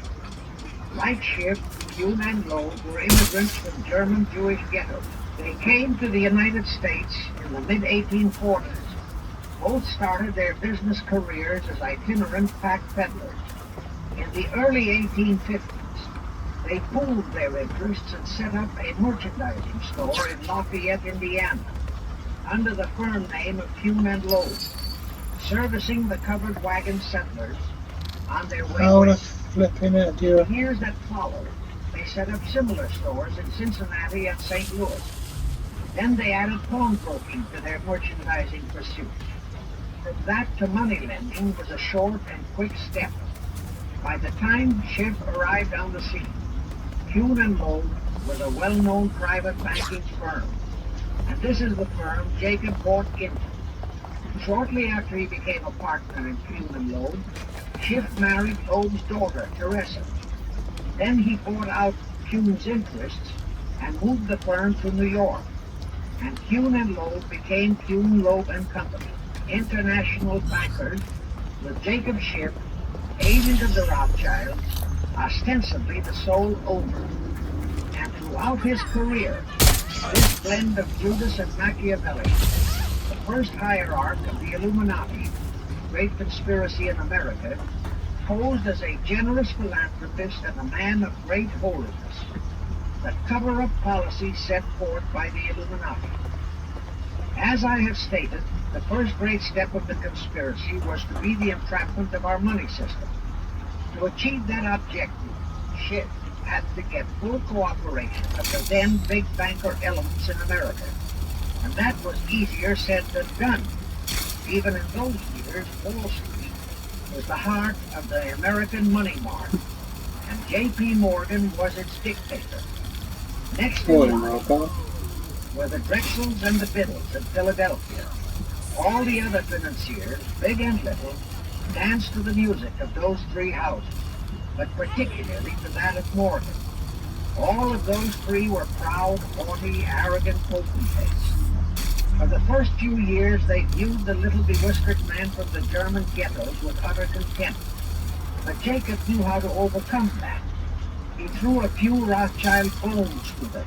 Like Schiff, Kcin and Loeb were immigrants from German Jewish ghettos. They came to the United States in the mid-1840s. Both started their business careers as itinerant pack peddlers. In the early 1850s, they pooled their interests and set up a merchandising store in Lafayette, Indiana, under the firm name of Kcin and Loeb, servicing the covered wagon settlers on their way west.
Flipping it, dear.
In the years that followed, they set up similar stores in Cincinnati and St. Louis. Then they added pawnbroking to their merchandising pursuits. From that to money lending was a short and quick step. By the time Schiff arrived on the scene, Kcin and Loeb was a well-known private banking firm, and this is the firm Jacob bought into. Shortly after he became a partner in Kcin and Loeb, Schiff married Loeb's daughter, Teresa. Then he bought out Kcin's interests and moved the firm to New York, and Kcin and Loeb became Kcin, Loeb and Company, international bankers, with Jacob Schiff, agent of the Rothschilds, ostensibly the sole owner. And throughout his career, this blend of Judas and Machiavelli, the first hierarch of the Illuminati, great conspiracy in America, posed as a generous philanthropist and a man of great holiness, the cover-up policy set forth by the Illuminati. As I have stated, the first great step of the conspiracy was to be the entrapment of our money system. To achieve that objective, Schiff had to get full cooperation of the then big banker elements in America. And that was easier said than done. Even in those years, Wall Street was the heart of the American money market, and J.P. Morgan was its dictator. Next in line were the Drexels and the Biddles in Philadelphia. All the other financiers, big and little, danced to the music of those three houses, but particularly to that of Morgan. All of those three were proud, haughty, arrogant potentates. For the first few years, they viewed the little bewhiskered man from the German ghettos with utter contempt. But Jacob knew how to overcome that. He threw a few Rothschild bones to them.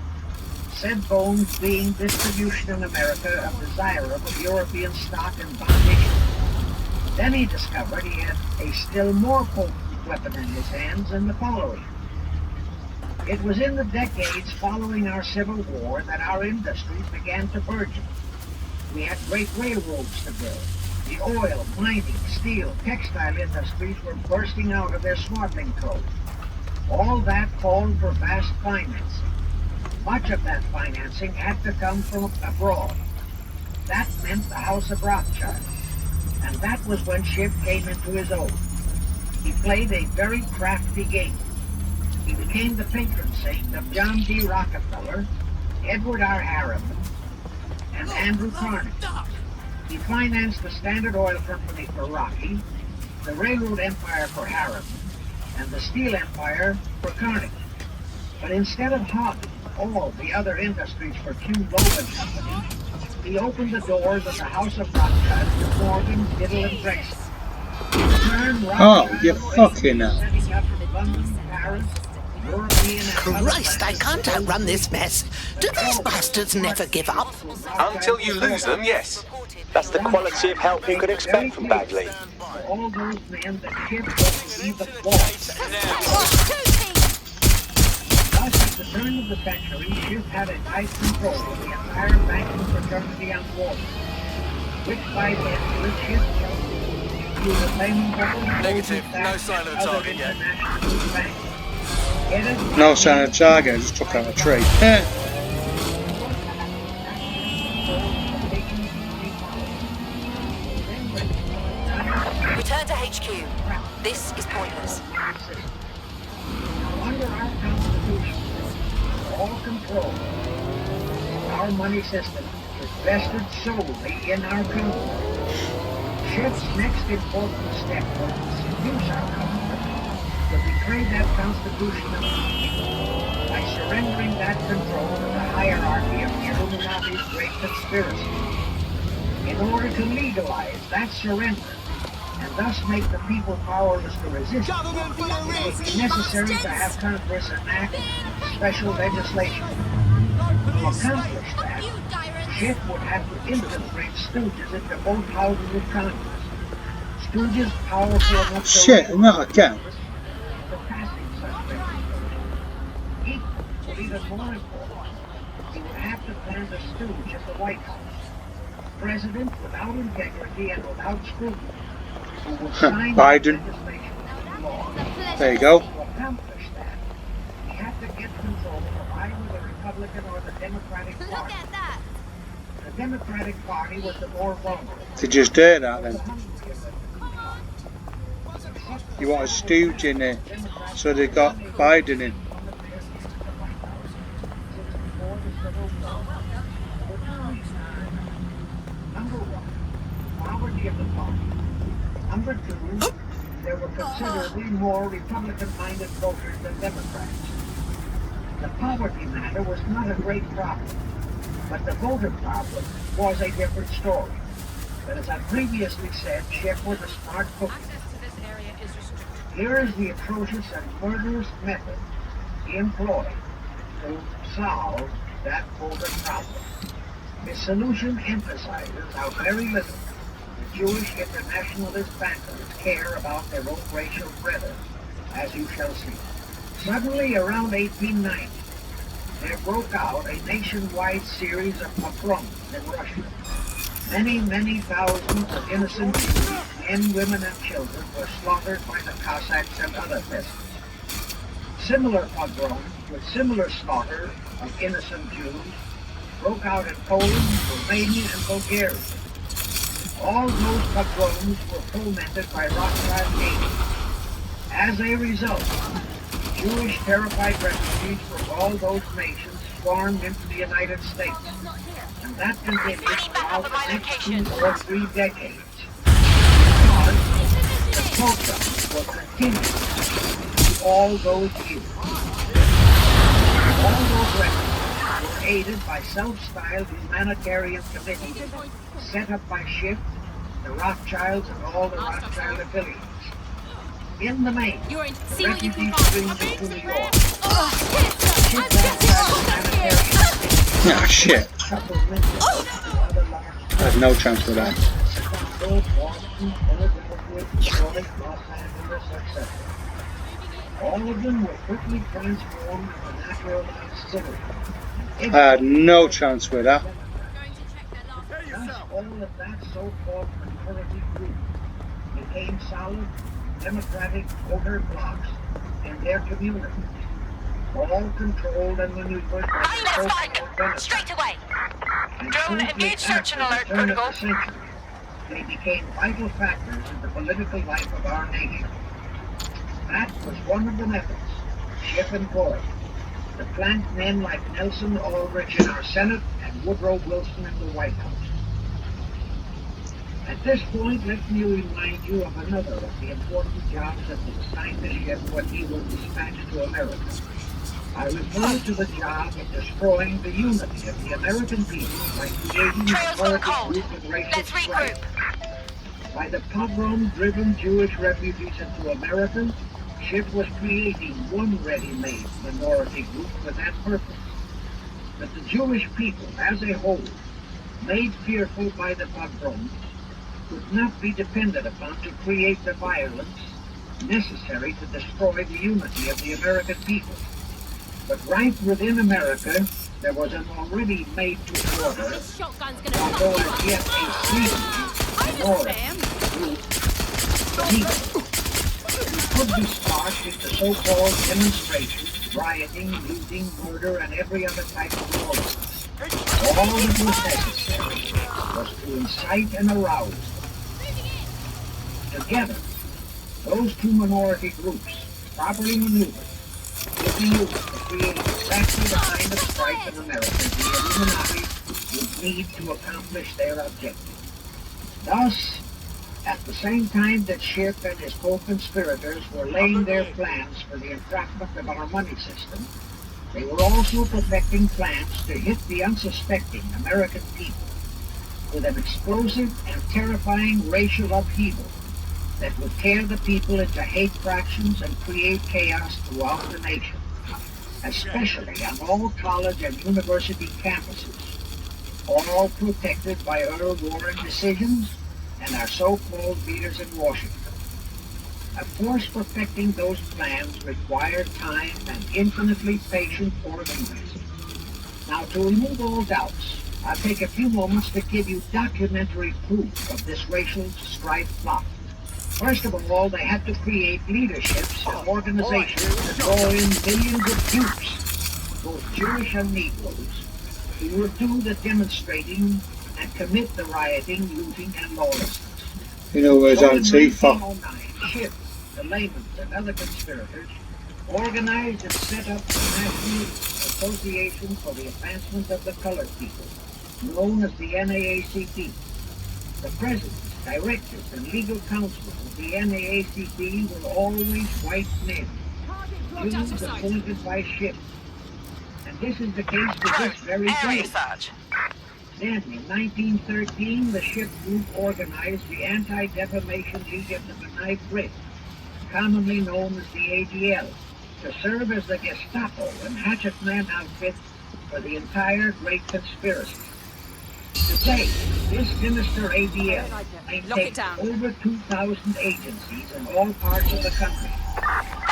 Said bones being distribution in America of desirable European stock and bond issues. Then he discovered he had a still more potent weapon in his hands in the following. It was in the decades following our Civil War that our industries began to burgeon. We had great railroads to build. The oil, mining, steel, textile industries were bursting out of their swaddling clothes. All that called for vast financing. Much of that financing had to come from abroad. That meant the House of Rothschild. And that was when Schiff came into his own. He played a very crafty game. He became the patron saint of John D. Rockefeller, Edward R. Harriman, and Andrew Carnegie. He financed the Standard Oil Company for Rocky, the railroad empire for Harriman, and the steel empire for Carnegie. But instead of hogging all the other industries for Q. Loeb and Company, he opened the doors of the House of Rothschild to Morgan, Biddle, and Drexel.
Oh, you fucking hell.
London, Paris, European, and
Christ, I can't outrun this mess. Do these bastards never give up?
Until you lose them, yes.
That's the quality of help you could expect from Bagley.
All those men that Schiff was to be the boss. Thus, at the turn of the century, Schiff had a tight control of the entire banking fraternity on Wall Street, which by then was Schiff through the same
Negative. No sign of the target yet.
No sign of target, I just took out a tree.
Return to HQ. This is pointless.
Under our Constitution, all control of our money system is vested solely in our Congress. Schiff's next important step was to seduce our Congress to betray that Constitution by surrendering that control to the hierarchy of the Illuminati's great conspiracy. In order to legalize that surrender, and thus make the people powerless to resist, it would be necessary to have Congress enact special legislation. To accomplish that, Schiff would have to infiltrate stooges into both houses of Congress. Stooges powerful enough to
Shit, not again.
for passing such legislation. Equal, or even more important, he would have to plant a stooge at the White House. A president without integrity and without scruples, who would sign
Biden.
legislation into law.
There you go.
To accomplish that, he had to get control of either the Republican or the Democratic Party. The Democratic Party was the more vulnerable.
Did you just hear that then? You want a stooge in there, so they got Biden in.
Number one, poverty of the party. Number two, there were considerably more Republican-minded voters than Democrats. The poverty matter was not a great problem, but the voter problem was a different story. But as I previously said, Schiff was a smart cookie. Here is the atrocious and murderous method he employed to solve that voter problem. His solution emphasizes how very little the Jewish internationalist bankers care about their own racial brethren, as you shall see. Suddenly, around 1890, there broke out a nationwide series of pogroms in Russia. Many thousands of innocent Jews, men, women, and children were slaughtered by the Cossacks and other peasants. Similar pogroms with similar slaughter of innocent Jews broke out in Poland, Romania, and Bulgaria. All those pogroms were fomented by Rothschild agents. As a result, Jewish terrified refugees from all those nations swarmed into the United States. And that continued throughout the next 2 or 3 decades. Because the pogroms were continued through all those years. All those refugees were aided by self-styled humanitarian committees set up by Schiff, the Rothschilds, and all the Rothschild affiliates. In the main, the refugees streamed into New York.
Ah, shit. I have no chance with that.
All of them were quickly transformed into naturalized citizens.
I had no chance with that.
Thus, all of that so-called minority group became solid, democratic voter blocks in their communities, all controlled and maneuvered by the so-called benefits.
Straight away.
And
Drone
shortly
insertion
after
alert,
the turn of
protocol.
the century, they became vital factors in the political life of our nation. That was one of the methods Schiff employed to plant men like Nelson Aldrich in our Senate and Woodrow Wilson in the White House. At this point, let me remind you of another of the important jobs that was assigned to Schiff when he was dispatched to America. I refer to the job of destroying the unity of the American people by creating
Trails
a
gone cold.
group of racial
Let's regroup.
strife. By the pogrom-driven Jewish refugees into America, Schiff was creating one ready-made minority group for that purpose. But the Jewish people, as a whole, made fearful by the pogroms, could not be depended upon to create the violence necessary to destroy the unity of the American people. But right within America, there was an already made-to-order, although as yet a sleepy minority group, the Negroes, who could be sparked into so-called demonstrations, rioting, looting, murder, and every other type of violence. All that was necessary was to incite and arouse them. Together, those two minority groups, properly maneuvered, could be used to create exactly the kind of strife in America the Illuminati would need to accomplish their objective. Thus, at the same time that Schiff and his co-conspirators were laying their plans for the entrapment of our money system, they were also perfecting plans to hit the unsuspecting American people with an explosive and terrifying racial upheaval that would tear the people into hate fractions and create chaos throughout the nation, especially on all college and university campuses, all protected by Earl Warren decisions and our so-called leaders in Washington. Of course, perfecting those plans required time and infinitely patient organizing. Now, to remove all doubts, I'll take a few moments to give you documentary proof of this racial strife plot. First of all, they had to create leaderships and organizations to draw in millions of dupes, both Jewish and Negroes, who would do the demonstrating and commit the rioting, looting, and lawlessness.
You know, where's
So in
Antifa?
1909, Schiff, the Laymans, and other conspirators organized and set up the National Association for the Advancement of the Colored People, known as the NAACP. The presidents, directors, and legal counsel of the NAACP were always white men, Jews appointed by Schiff. And this is the case to this very
Area
day.
Sarge.
Then, in 1913, the Schiff group organized the Anti-Defamation League of the Benite Brit, commonly known as the ADL, to serve as the Gestapo and hatchet man outfit for the entire Great Conspiracy. Today, this sinister ADL maintains over 2,000 agencies in all parts of the country,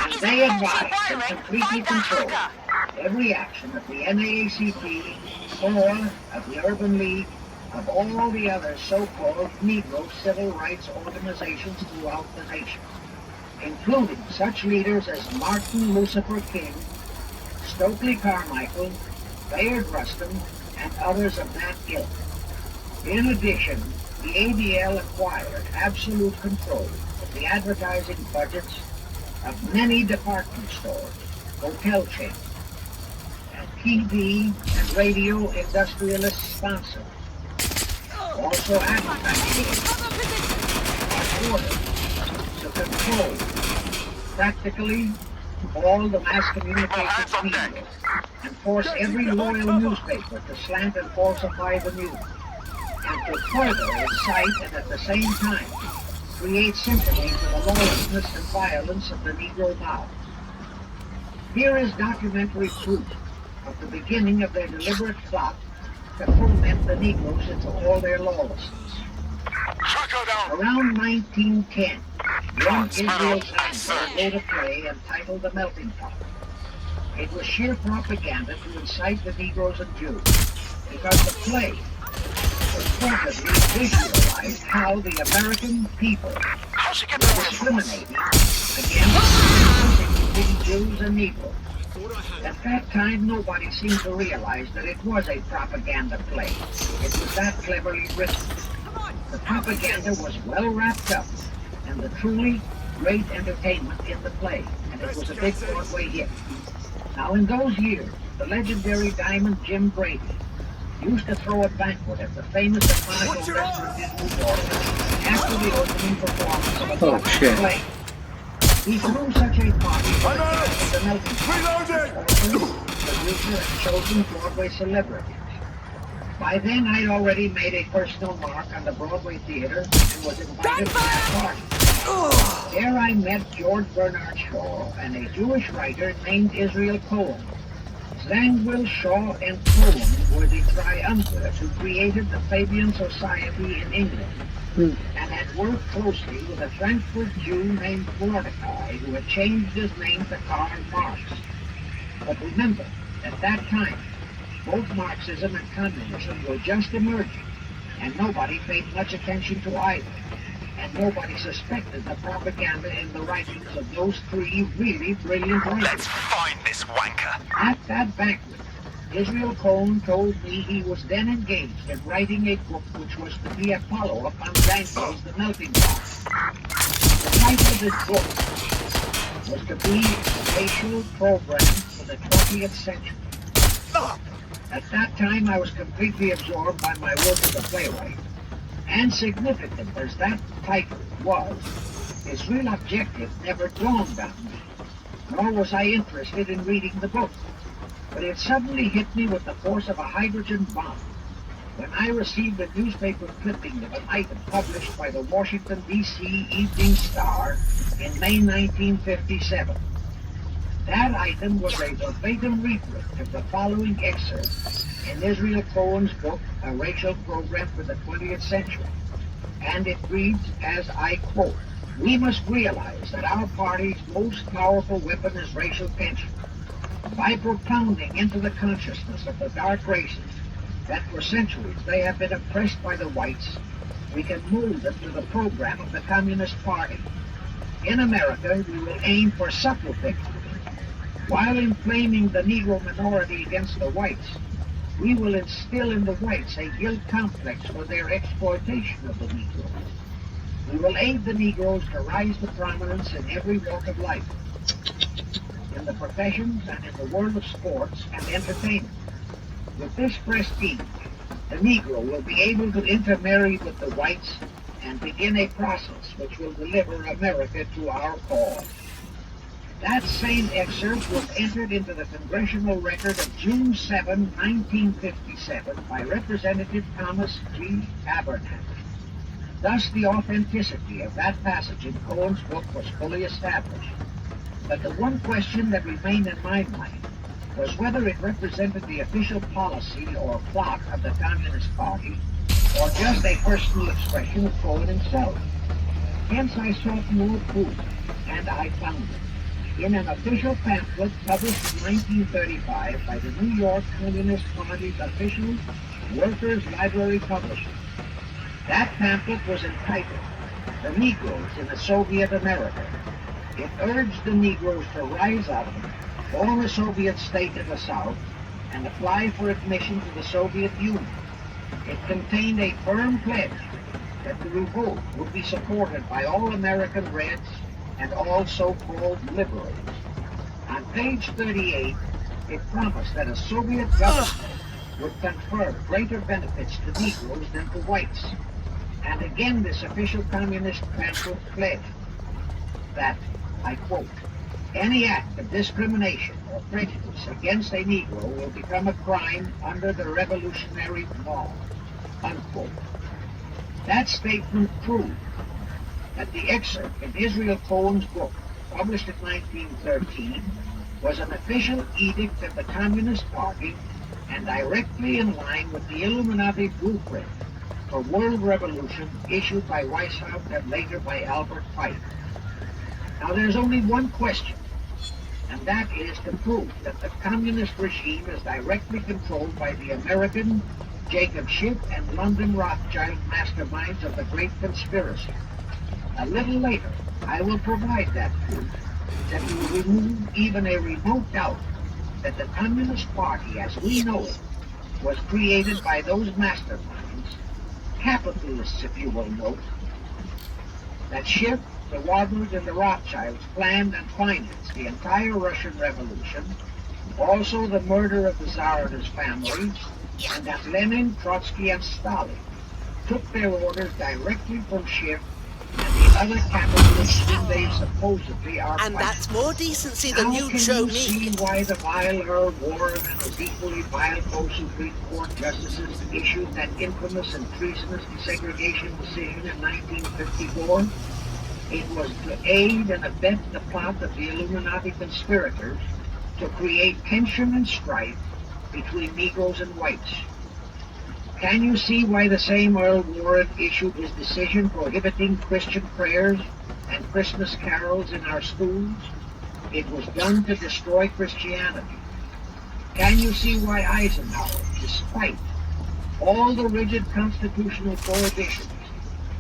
and they advise and completely control every action of the NAACP, or of the Urban League, of all the other so-called Negro civil rights organizations throughout the nation, including such leaders as Martin Lucifer King, Stokely Carmichael, Bayard Rustin, and others of that ilk. In addition, the ADL acquired absolute control of the advertising budgets of many department stores, hotel chains, and TV and radio industrialist sponsors. Also advertising are ordered to control practically all the mass communications media and force every loyal newspaper to slant and falsify the news, and to further incite and at the same time create sympathy for the lawlessness and violence of the Negro mob. Here is documentary proof of the beginning of their deliberate plot to foment the Negroes into all their lawlessness. Around 1910, young Israel Sandberg wrote a play entitled The Melting Pot. It was sheer propaganda to incite the Negroes and Jews, because the play purportedly visualized how the American people were discriminating against Jews and Negroes. At that time, nobody seemed to realize that it was a propaganda play. It was that cleverly written. The propaganda was well wrapped up, and the truly great entertainment in the play, and it was a big Broadway hit. Now, in those years, the legendary Diamond Jim Brady used to throw a banquet at the famous Monaco restaurant in New York after the opening performance of a play. He threw such a party for the cast of The Melting Pot, producer and chosen Broadway celebrities. By then, I'd already made a personal mark on the Broadway theater and was invited to the party. There I met George Bernard Shaw and a Jewish writer named Israel Cohen. Zangwill, Shaw, and Cohen were the triumvirate who created the Fabian Society in England, and had worked closely with a Frankfurt Jew named Mordecai, who had changed his name to Karl Marx. But remember, at that time, both Marxism and communism were just emerging, and nobody paid much attention to either, and nobody suspected the propaganda in the writings of those three really brilliant writers.
Let's find this wanker.
At that banquet, Israel Cohen told me he was then engaged in writing a book which was to be a follow-up on Zangwill's The Melting Pot. The title of his book was to be a racial program for the 20th century. At that time, I was completely absorbed by my work as a playwright, and significant as that title was, its real objective never dawned on me, nor was I interested in reading the book. But it suddenly hit me with the force of a hydrogen bomb when I received a newspaper clipping of an item published by the Washington, D.C. Evening Star in May 1957. That item was a verbatim reprint of the following excerpt in Israel Cohen's book, A Racial Program for the 20th Century. And it reads, as I quote, "We must realize that our party's most powerful weapon is racial tension. By propounding into the consciousness of the dark races that for centuries they have been oppressed by the whites, we can mold them to the program of the Communist Party. In America, we will aim for subtle victories. While inflaming the Negro minority against the whites, we will instill in the whites a guilt complex for their exploitation of the Negroes. We will aid the Negroes to rise to prominence in every walk of life, in the professions and in the world of sports and entertainment. With this prestige, the Negro will be able to intermarry with the whites and begin a process which will deliver America to our cause." That same excerpt was entered into the congressional record of June 7, 1957 by Representative Thomas G. Abernathy. Thus the authenticity of that passage in Cohen's book was fully established. But the one question that remained in my mind was whether it represented the official policy or plot of the Communist Party, or just a personal expression of Cohen himself. Hence I sought more proof, and I found it. In an official pamphlet published in 1935 by the New York Communist Party's official Workers' Library Publishing. That pamphlet was entitled The Negroes in the Soviet America. It urged the Negroes to rise up, form a Soviet state in the South, and apply for admission to the Soviet Union. It contained a firm pledge that the revolt would be supported by all American Reds and all so-called liberals. On page 38, it promised that a Soviet government would confer greater benefits to Negroes than to whites. And again, this official communist pamphlet pledged that, I quote, any act of discrimination or prejudice against a Negro will become a crime under the revolutionary law, unquote. That statement proved that the excerpt in Israel Cohen's book, published in 1913, was an official edict of the Communist Party and directly in line with the Illuminati blueprint for world revolution issued by Weishaupt and later by Albert Pike. Now there's only one question, and that is to prove that the communist regime is directly controlled by the American Jacob Schiff and London Rothschild masterminds of the Great Conspiracy. A little later, I will provide that proof that will remove even a remote doubt that the Communist Party, as we know it, was created by those masterminds, capitalists if you will note, that Schiff, the Warburg, and the Rothschilds planned and financed the entire Russian Revolution, also the murder of the Tsar and his family, and that Lenin, Trotsky, and Stalin took their orders directly from Schiff and the other capitalists whom they supposedly are
And
fighting.
that's more decency than
Now
you'd show
can you see
me.
why the vile Earl Warren and his equally vile co-Supreme Court justices issued that infamous and treasonous desegregation decision in 1954? It was to aid and abet the plot of the Illuminati conspirators to create tension and strife between Negroes and whites. Can you see why the same Earl Warren issued his decision prohibiting Christian prayers and Christmas carols in our schools? It was done to destroy Christianity. Can you see why Eisenhower, despite all the rigid constitutional prohibitions,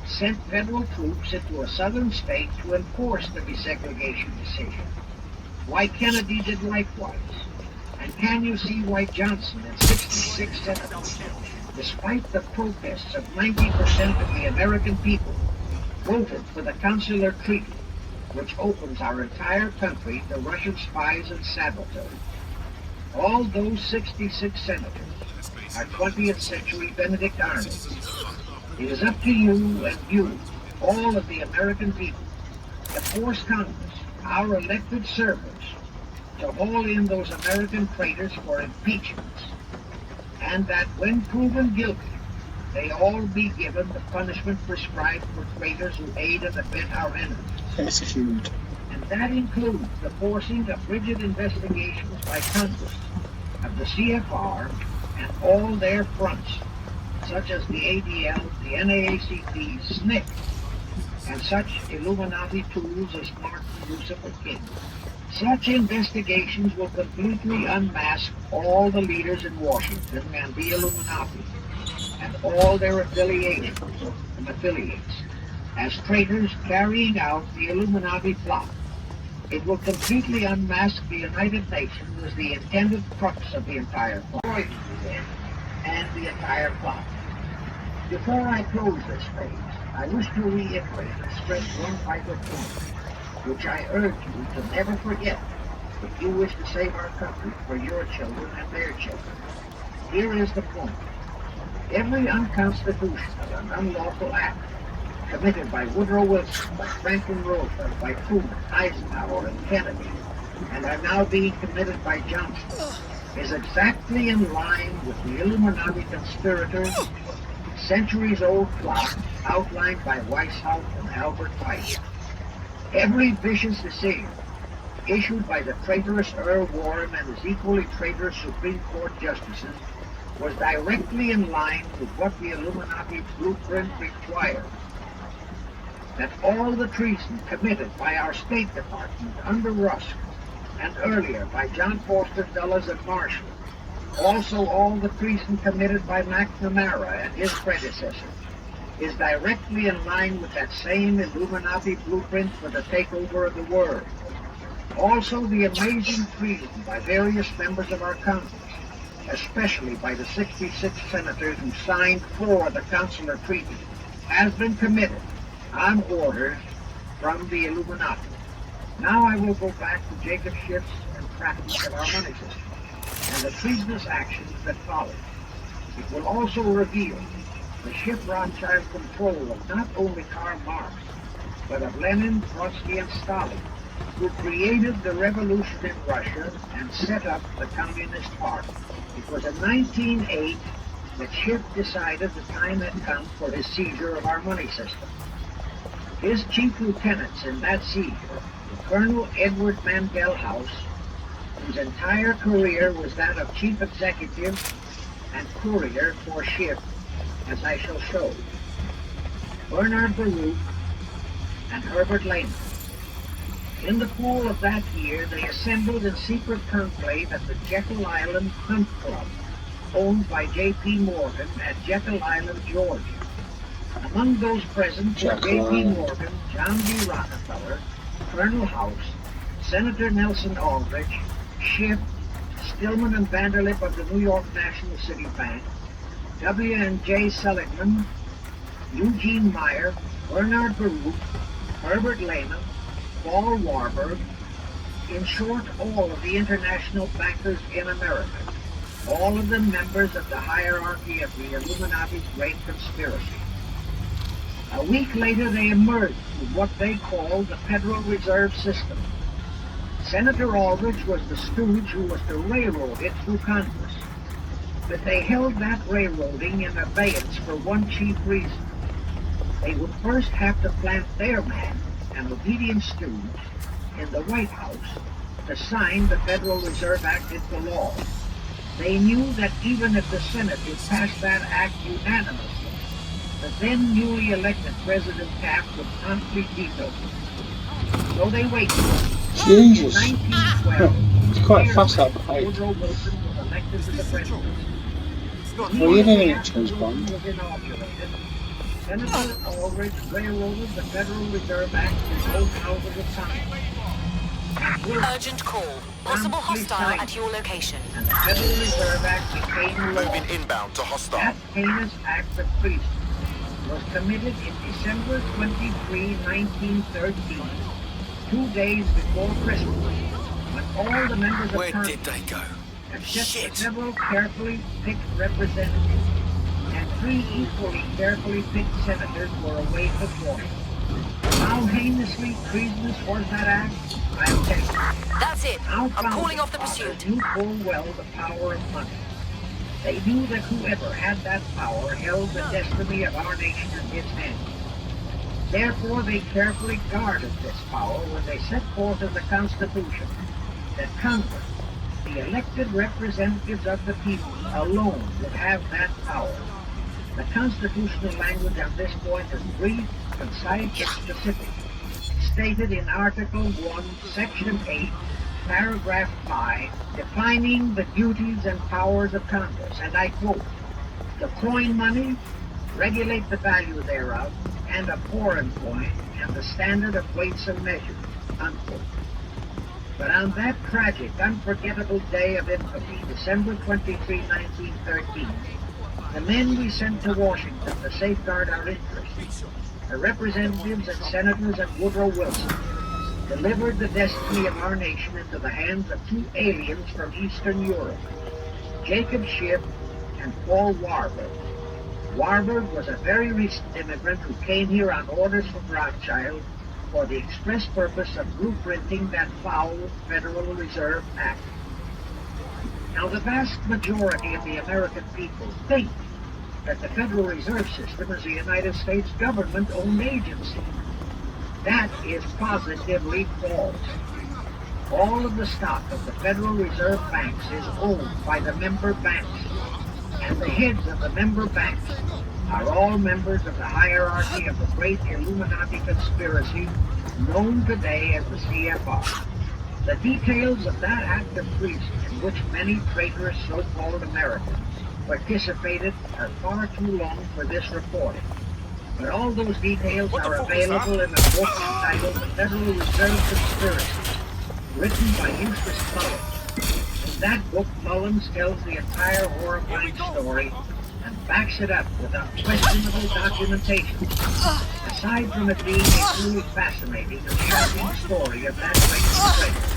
sent federal troops into a southern state to enforce the desegregation decision? Why Kennedy did likewise? And can you see why Johnson and 66 senators, despite the protests of 90% of the American people, voted for the Consular Treaty, which opens our entire country to Russian spies and saboteurs? All those 66 senators are 20th century Benedict Arnolds. It is up to you and you, all of the American people, to force Congress, our elected servants, to haul in those American traitors for impeachments, and that when proven guilty, they all be given the punishment prescribed for traitors who aid and abet our enemies.
Executed.
And that includes the forcing of rigid investigations by Congress of the CFR and all their fronts, such as the ADL, the NAACP, SNCC, and such Illuminati tools as Martin Lucifer King. Such investigations will completely unmask all the leaders in Washington and the Illuminati and all their affiliations and affiliates as traitors carrying out the Illuminati plot. It will completely unmask the United Nations as the intended crux of the entire plot and the entire plot. Before I close this page, I wish to reiterate and stress one vital point, which I urge you to never forget if you wish to save our country for your children and their children. Here is the point. Every unconstitutional and unlawful act committed by Woodrow Wilson, by Franklin Roosevelt, by Truman, Eisenhower, and Kennedy, and are now being committed by Johnson, is exactly in line with the Illuminati conspirators' centuries-old plot outlined by Weishaupt and Albert Pike. Every vicious decision issued by the traitorous Earl Warren and his equally traitorous Supreme Court justices was directly in line with what the Illuminati blueprint required. That all the treason committed by our State Department under Rusk and earlier by John Foster Dulles and Marshall. Also, all the treason committed by McNamara and his predecessor is directly in line with that same Illuminati blueprint for the takeover of the world. Also, the amazing treason by various members of our Congress, especially by the 66 senators who signed for the Consular Treaty, has been committed on orders from the Illuminati. Now I will go back to Jacob Schiff's and practice of our money system and the treasonous actions that followed. It will also reveal the Schiff Rothschild control of not only Karl Marx, but of Lenin, Trotsky, and Stalin, who created the revolution in Russia and set up the Communist Party. It was in 1908 that Schiff decided the time had come for his seizure of our money system. His chief lieutenants in that seizure were Colonel Edward Mandel House, whose entire career was that of chief executive and courier for Schiff, as I shall show, Bernard Baruch, and Herbert Lehman. In the fall of that year, they assembled in secret conclave at the Jekyll Island Hunt Club, owned by J.P. Morgan at Jekyll Island, Georgia. Among those present were J.P. Morgan, John D. Rockefeller, Colonel House, Senator Nelson Aldrich, Schiff, Stillman and Vanderlip of the New York National City Bank, W.N.J. Seligman, Eugene Meyer, Bernard Baruch, Herbert Lehman, Paul Warburg, in short, all of the international bankers in America, all of them members of the hierarchy of the Illuminati's great conspiracy. A week later, they emerged with what they called the Federal Reserve System. Senator Aldrich was the stooge who was to railroad it through Congress. But they held that railroading in abeyance for one chief reason. They would first have to plant their man, an obedient stooge, in the White House to sign the Federal Reserve Act into law. They knew that even if the Senate would pass that act unanimously, the then newly elected President Taft would promptly veto it. So they waited.
Jesus.
In 1912,
It's quite fast that fight.
Woodrow Wilson was elected to the presidency.
Well, you didn't get James Bond.
Was inaugurated. Senator Aldrich railroaded the Federal Reserve Act in both houses of Congress.
Urgent call. Possible hostile at your location.
And the Federal Reserve Act became law.
Moving inbound to hostile.
That heinous act of treason was committed in December 23, 1913, 2 days before Christmas, when all the members of Congress,
Where did they go?
except for several carefully picked representatives and 3 equally carefully picked senators, were away from Washington. How heinously treasonous was that act? I'll tell you.
That's it. I'm calling off the pursuit.
Knew full well the power of money. They knew that whoever had that power held the destiny of our nation in its hands. Therefore, they carefully guarded this power when they set forth in the Constitution that Congress, the elected representatives of the people, alone would have that power. The constitutional language on this point is brief, concise, and specific, stated in Article 1, Section 8, Paragraph 5, defining the duties and powers of Congress, and I quote, to coin money, regulate the value thereof, and of foreign coin, and the standard of weights and measures, unquote. But on that tragic, unforgettable day of infamy, December 23, 1913, the men we sent to Washington to safeguard our interests, the representatives and senators and Woodrow Wilson, delivered the destiny of our nation into the hands of 2 aliens from Eastern Europe, Jacob Schiff and Paul Warburg. Warburg was a very recent immigrant who came here on orders from Rothschild for the express purpose of blueprinting that foul Federal Reserve Act. Now, the vast majority of the American people think that the Federal Reserve System is a United States government-owned agency. That is positively false. All of the stock of the Federal Reserve banks is owned by the member banks, and the heads of the member banks are all members of the hierarchy of the great Illuminati conspiracy known today as the CFR. The details of that act of treason in which many traitorous so-called Americans participated are far too long for this reporting. But all those details are available in a book entitled The Federal Reserve Conspiracy, written by Eustace Mullins. In that book, Mullins tells the entire horrifying story and backs it up with unquestionable documentation. Aside from it being a truly fascinating and shocking story of that great traitor,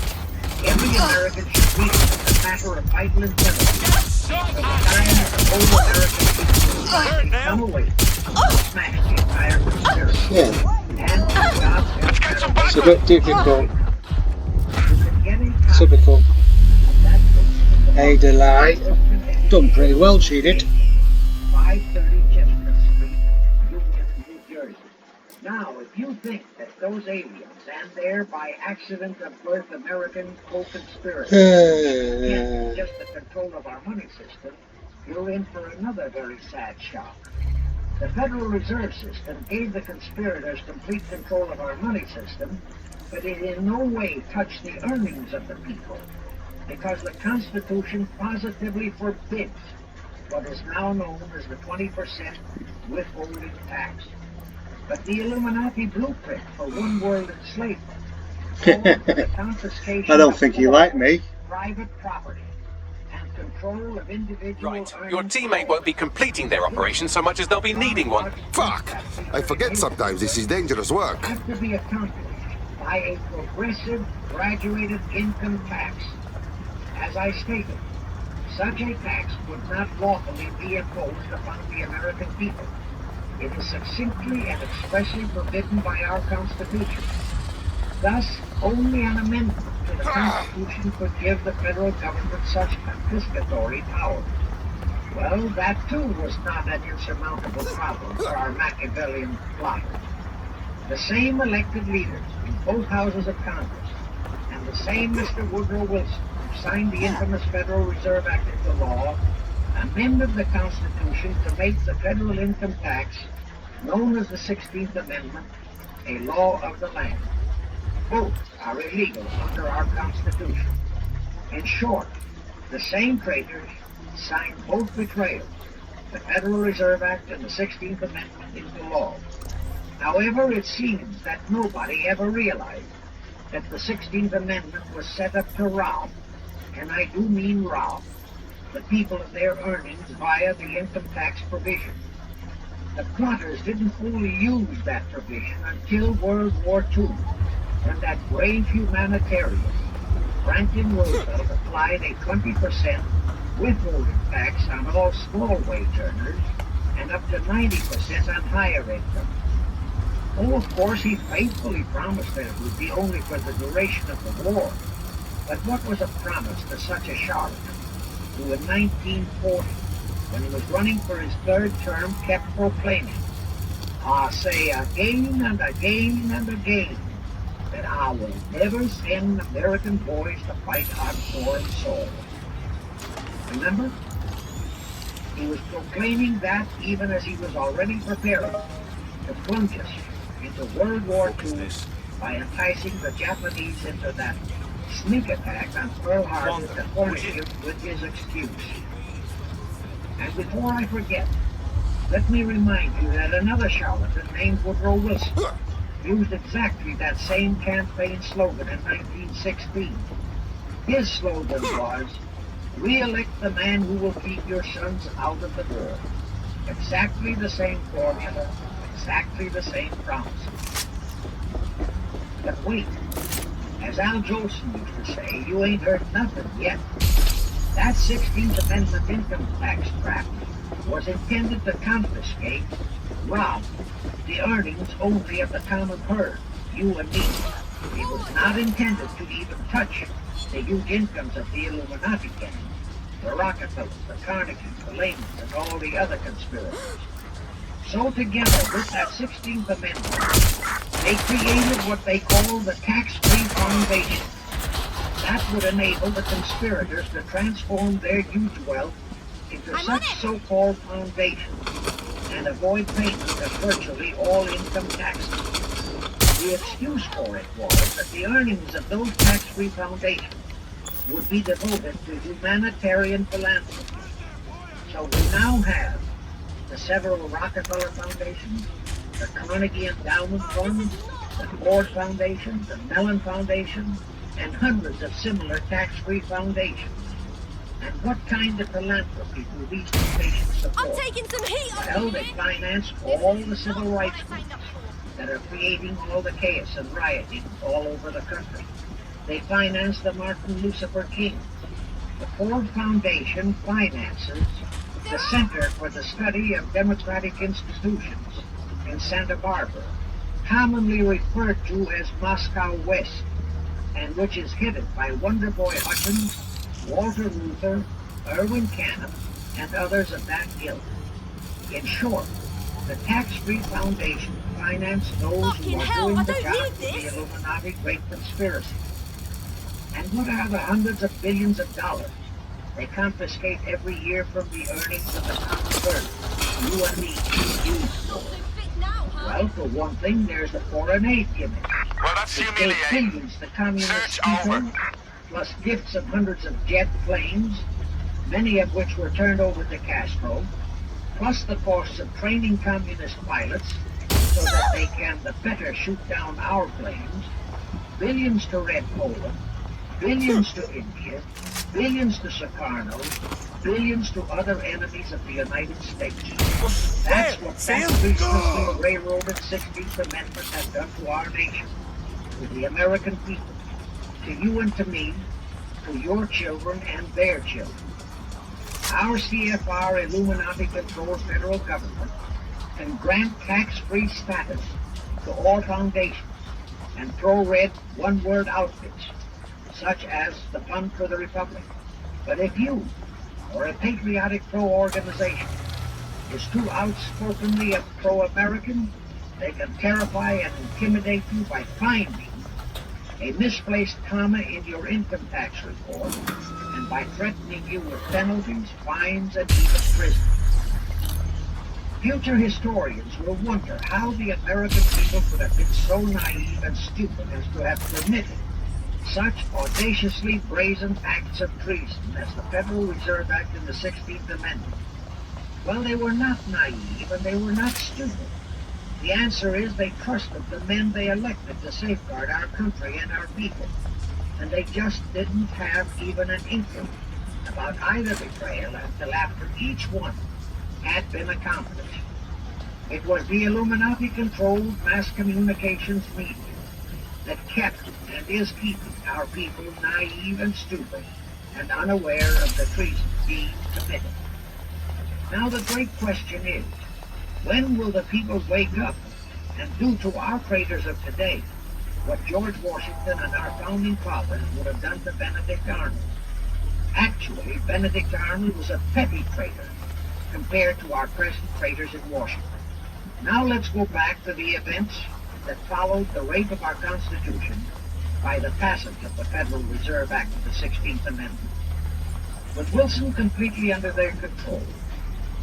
every American should read it as a matter of vital intelligence. From the time that the whole American people will finally come awake and smash the entire conspiracy.
Yeah.
And God's help,
It's a bit difficult.
you can get a copy
Typical.
of that book.
Ada lad. Done pretty well, she did.
530 Chestnut Street, Union, New Jersey. Now, if you think that those aliens and their by accident of birth American co-conspirators get just the control of our money system, you're in for another very sad shock. The Federal Reserve System gave the conspirators complete control of our money system, but it in no way touched the earnings of the people, because the Constitution positively forbids what is now known as the 20% withholding tax. But the Illuminati blueprint for one world enslavement called for the confiscation
I don't
of
think you
all
like me.
private property and control of individual
Right, your
earning
teammate
power.
won't be completing their operation so much as they'll be needing one.
Fuck! I forget sometimes this is dangerous work.
Have to be accomplished by a progressive graduated income tax. As I stated, such a tax would not lawfully be imposed upon the American people. It is succinctly and expressly forbidden by our Constitution. Thus, only an amendment to the Constitution could give the federal government such confiscatory power. Well, that too was not an insurmountable problem for our Machiavellian plotters. The same elected leaders in both houses of Congress and the same Mr. Woodrow Wilson who signed the infamous Federal Reserve Act into law amended the Constitution to make the federal income tax, known as the 16th Amendment, a law of the land. Both are illegal under our Constitution. In short, the same traitors signed both betrayals, the Federal Reserve Act and the 16th Amendment, into law. However, it seems that nobody ever realized that the 16th Amendment was set up to rob, and I do mean rob, the people of their earnings via the income tax provision. The plotters didn't fully use that provision until World War II, when that brave humanitarian, Franklin Roosevelt, applied a 20% withholding tax on all small wage earners and up to 90% on higher income. Oh, of course, he faithfully promised that it would be only for the duration of the war. But what was a promise to such a charlatan, who in 1940, when he was running for his third term, kept proclaiming, "I say again and again and again that I will never send American boys to fight on foreign soil." Remember? He was proclaiming that even as he was already preparing to plunge us into World War II by enticing the Japanese into that sneak attack on Pearl Harbor to furnish him with his excuse. And before I forget, let me remind you that another charlatan named Woodrow Wilson used exactly that same campaign slogan in 1916. His slogan was, "Re-elect the man who will keep your sons out of the war." Exactly the same formula, exactly the same promises. But wait, as Al Jolson used to say, you ain't heard nothing yet. That 16th Amendment income tax trap was intended to confiscate, rob, the earnings only of the common herd, you and me. It was not intended to even touch the huge incomes of the Illuminati gang, the Rockefellers, the Carnegies, the Lamans, and all the other conspirators. So together with that 16th Amendment, they created what they call the tax-free foundation. That would enable the conspirators to transform their huge wealth into such so-called foundations and avoid payment of virtually all income taxes. The excuse for it was that the earnings of those tax-free foundations would be devoted to humanitarian philanthropy. So we now have the several Rockefeller Foundations, the Carnegie Endowment Fund, the Ford Foundation, the Mellon Foundation, and hundreds of similar tax-free foundations. And what kind of philanthropy do these foundations support?
I'm taking some heat off
Well,
you,
they
man.
finance all the civil rights movements that are creating all the chaos and rioting all over the country. They finance the Martin Lucifer Kings. The Ford Foundation finances the Center for the Study of Democratic Institutions in Santa Barbara, commonly referred to as Moscow West, and which is headed by Wonderboy Hutchins, Walter Luther, Irwin Cannon, and others of that ilk. In short, the tax-free foundation finance those who are doing the job of the Illuminati Great Conspiracy. And what are the hundreds of billions of dollars they confiscate every year from the earnings of the common herd you and me use for? Well, for one thing, there's the foreign aid gimmick.
Well, that's
Which gave
humiliating.
billions to communist
Search
people,
over.
plus gifts of hundreds of jet planes, many of which were turned over to Castro, plus the costs of training communist pilots so that they can the better shoot down our planes, billions to Red Poland, billions to India, billions to Sukarno, billions to other enemies of the United States. That's what that ruthlessly railroaded 16th Amendment has done to our nation, to the American people, to you and to me, to your children and their children. Our CFR Illuminati-controlled federal government can grant tax-free status to all foundations and pro-red one-word outfits, such as the Fund for the Republic. But if you, or a patriotic pro-organization, is too outspokenly pro-American, they can terrify and intimidate you by finding a misplaced comma in your income tax report and by threatening you with penalties, fines, and even prison. Future historians will wonder how the American people could have been so naive and stupid as to have permitted such audaciously brazen acts of treason as the Federal Reserve Act and the 16th Amendment. Well, they were not naive and they were not stupid. The answer is they trusted the men they elected to safeguard our country and our people. And they just didn't have even an inkling about either betrayal until after each one had been accomplished. It was the Illuminati-controlled mass communications media that kept and is keeping our people naive and stupid and unaware of the treason being committed. Now the great question is, when will the people wake up and do to our traitors of today what George Washington and our founding fathers would have done to Benedict Arnold? Actually, Benedict Arnold was a petty traitor compared to our present traitors in Washington. Now let's go back to the events that followed the rape of our Constitution by the passage of the Federal Reserve Act of the 16th Amendment. With Wilson completely under their control,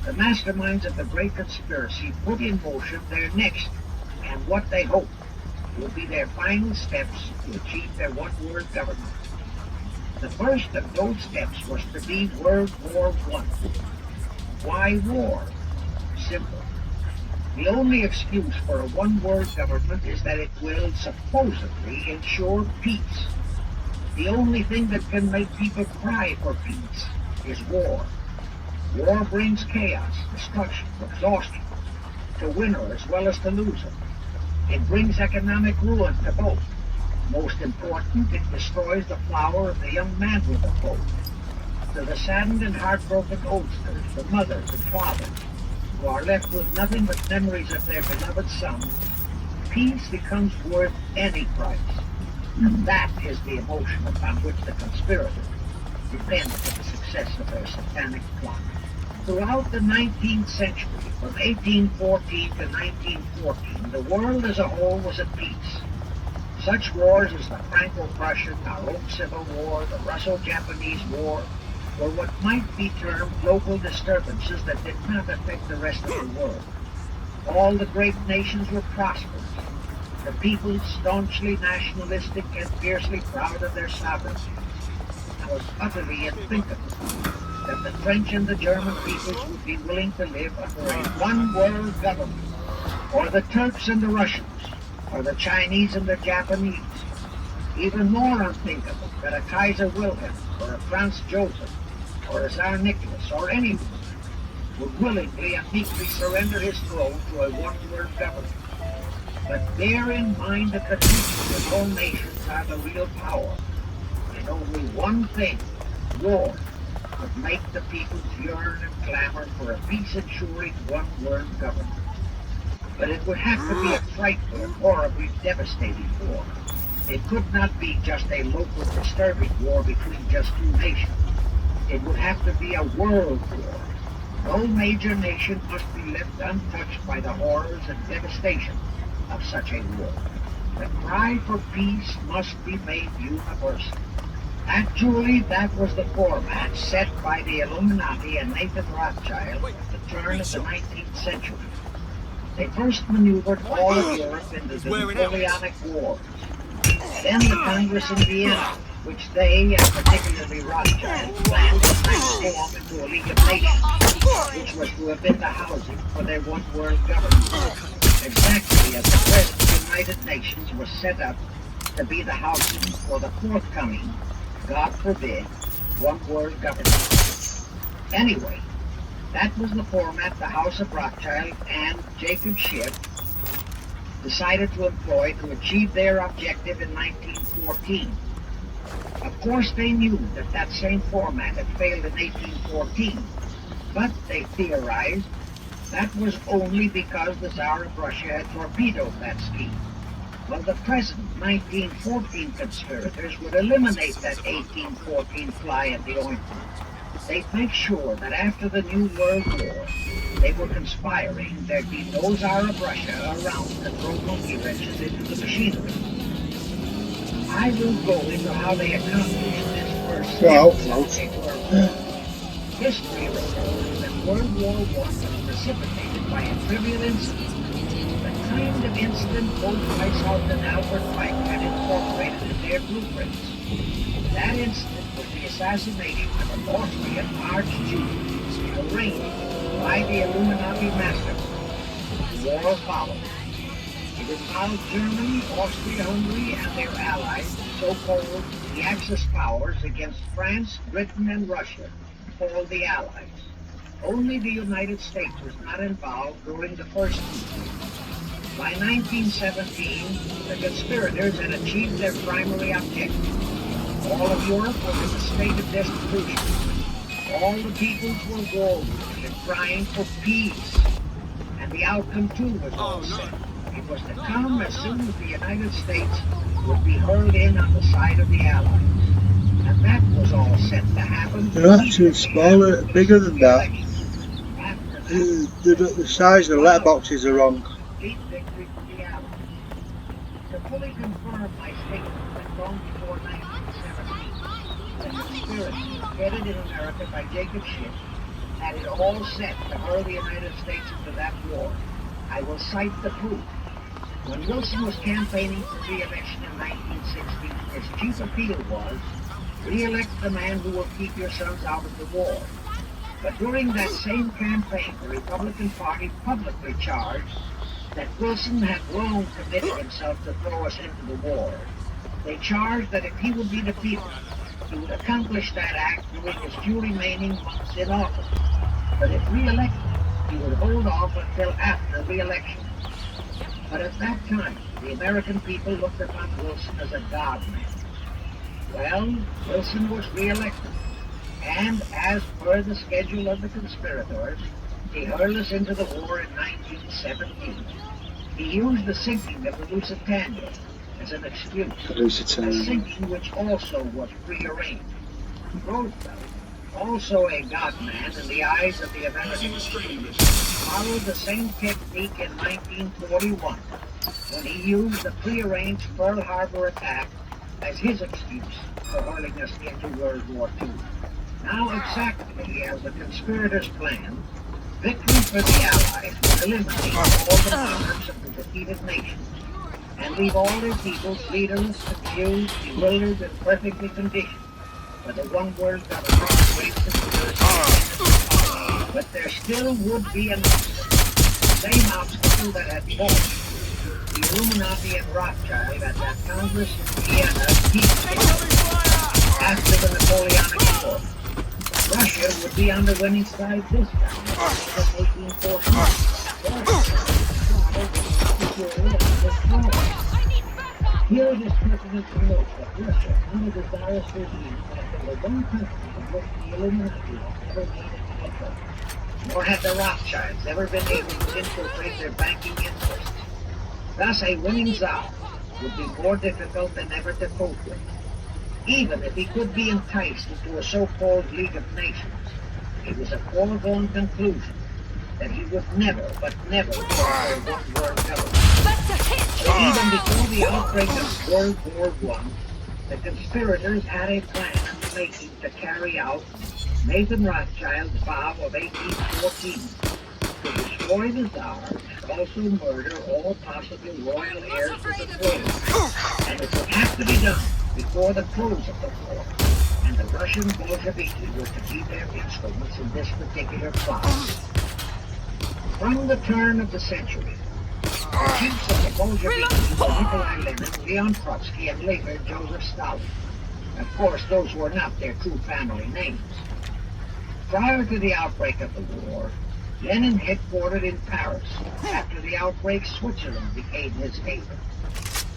the masterminds of the Great Conspiracy put in motion their next and what they hope will be their final steps to achieve their one-world government. The first of those steps was to be World War I. Why war? Simple. The only excuse for a one-world government is that it will supposedly ensure peace. The only thing that can make people cry for peace is war. War brings chaos, destruction, exhaustion, to winner as well as to loser. It brings economic ruin to both. Most important, it destroys the flower of the young manhood of both. To the saddened and heartbroken oldsters, the mothers and fathers, who are left with nothing but memories of their beloved son, peace becomes worth any price. And that is the emotion upon which the conspirators depend for the success of their satanic plot. Throughout the 19th century, from 1814 to 1914, the world as a whole was at peace. Such wars as the Franco-Prussian, our own Civil War, the Russo-Japanese War, were what might be termed local disturbances that did not affect the rest of the world. All the great nations were prosperous. the people staunchly nationalistic and fiercely proud of their sovereignty. It was utterly unthinkable that the French and the German peoples would be willing to live under a one-world government, or the Turks and the Russians, or the Chinese and the Japanese. Even more unthinkable that a Kaiser Wilhelm, or a Franz Joseph, or a Tsar Nicholas, or anyone would willingly and meekly surrender his throne to a one-world government. But bear in mind that the people of all nations are the real power, and only one thing, war, would make the peoples yearn and clamor for a peace-ensuring one-world government. But it would have to be a frightful and horribly devastating war. It could not be just a local disturbing war between just two nations. It would have to be a world war. No major nation must be left untouched by the horrors and devastation of such a war. The cry for peace must be made universal. Actually, that was the format set by the Illuminati and Nathan Rothschild at the turn of the 19th century. They first maneuvered all of Europe into the Napoleonic Wars. Then the Congress in Vienna, which they, and particularly Rothschild, planned to transform into a League of Nations, which was to have been the housing for their one-world government. Exactly as the present United Nations was set up to be the housing for the forthcoming, God forbid, one-world government. Anyway, that was the format the House of Rothschild and Jacob Schiff decided to employ to achieve their objective in 1914. Of course, they knew that that same format had failed in 1814, but they theorized that was only because the Tsar of Russia had torpedoed that scheme. Well, the present 1914 conspirators would eliminate that 1814 fly in the ointment. They'd make sure that after the New World War, they were conspiring there'd be no Tsar of Russia around to throw monkey wrenches into the machinery. I will go into how they accomplished this first step. History records that World War I was precipitated by a trivial incident, the kind of incident both myself and Albert Pike had incorporated in their blueprints. That incident was the assassination of an Austrian archduke, arranged by the Illuminati master. The war followed. It involved Germany, Austria-Hungary, and their allies, so-called the Axis powers, against France, Britain, and Russia, called the Allies. Only the United States was not involved during the first two. By 1917, the conspirators had achieved their primary objective. All of Europe was in a state of destitution. All the peoples were war-weary and crying for peace. And the outcome, too, was all set. It was to come as soon as the United States would be hurled in on the side of the Allies. And that was all set to happen.
They're actually smaller, bigger than that. The size of the letterboxes are wrong.
Complete victory for the Allies. To fully confirm my statement that long before 1917, the conspiracy headed in America by Jacob Schiff had it all set to hurl the United States into that war, I will cite the proof. When Wilson was campaigning for re-election in 1916, his chief appeal was, re-elect the man who will keep your sons out of the war. But during that same campaign, the Republican Party publicly charged that Wilson had long committed himself to throw us into the war. They charged that if he would be defeated, he would accomplish that act during his few remaining months in office. But if re-elected, he would hold off until after re-election. But at that time, the American people looked upon Wilson as a god-man. Well, Wilson was re-elected, and as per the schedule of the conspirators, he hurled us into the war in 1917. He used the sinking of the Lusitania as an excuse, a sinking which also was prearranged. Roosevelt, also a god-man in the eyes of the American people, followed the same technique in 1941, when he used the prearranged Pearl Harbor attack as his excuse for hurling us into World War II. Now, exactly as the conspirators planned, victory for the Allies would eliminate all the monarchs of the defeated nations. and leave all their peoples leaderless, confused, bewildered, and perfectly conditioned for the one-world government of great conspiracy. But there still would be an obstacle, the same obstacle that had forced the Illuminati and Rothschild at that Congress in Vienna peace after the Napoleonic War. Russia would be on the winning side this time, in 1814. Here it is pertinent to note that Russia, under the direst regime, has been the one country in which the Illuminati has never made any effort, nor had the Rothschilds ever been able to infiltrate their banking interests. Thus, a winning Tsar would be more difficult than ever to cope with. Even if he could be enticed into a so-called League of Nations, it was a foregone conclusion that he would never, but never, go for a one-world government. So even before the outbreak of World War I, the conspirators had a plan in the making to carry out Nathan Rothschild's vow of 1814 to destroy the Tsar and also murder all possible royal heirs to the throne. And it would have to be done before the close of the war, and the Russian Bolsheviki were to be their instruments in this particular plot. From the turn of the century, the chiefs of the Bolsheviki were Nikolai Lenin, Leon Trotsky, and later Joseph Stalin. Of course, those were not their true family names. Prior to the outbreak of the war, Lenin headquartered in Paris. After the outbreak, Switzerland became his haven.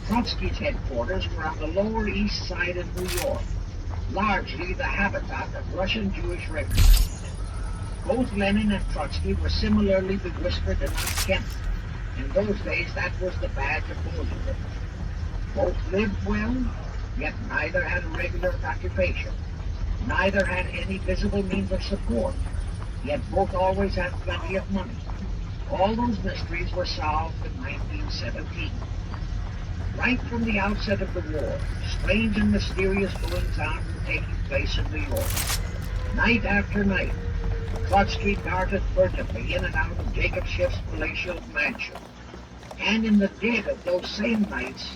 Trotsky's headquarters were on the Lower East Side of New York, largely the habitat of Russian Jewish refugees. Both Lenin and Trotsky were similarly bewhiskered and unkempt. In those days, that was the badge of Bolshevism. Both lived well, yet neither had a regular occupation. Neither had any visible means of support, yet both always had plenty of money. All those mysteries were solved in 1917. Right from the outset of the war, strange and mysterious goings-on were taking place in New York. Night after night, Trotsky darted furtively in and out of Jacob Schiff's palatial mansion. And in the dead of those same nights,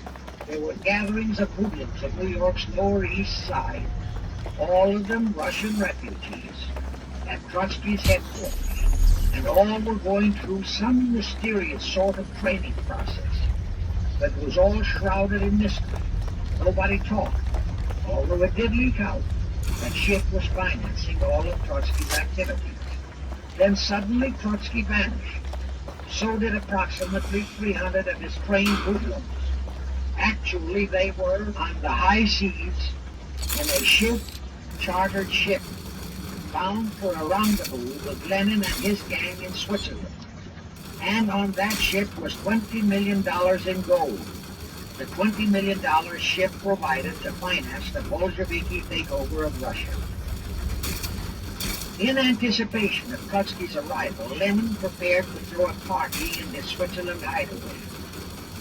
there were gatherings of hoodlums of New York's Lower East Side, all of them Russian refugees, at Trotsky's headquarters, and all were going through some mysterious sort of training process that was all shrouded in mystery. Nobody talked, although it did leak out that Schiff was financing all of Trotsky's activities. Then suddenly Trotsky vanished. So did approximately 300 of his trained hoodlums. Actually, they were on the high seas in a chartered ship, bound for a rendezvous with Lenin and his gang in Switzerland. And on that ship was $20 million in gold. The $20 million ship provided to finance the Bolsheviki takeover of Russia. In anticipation of Trotsky's arrival, Lenin prepared to throw a party in his Switzerland hideaway.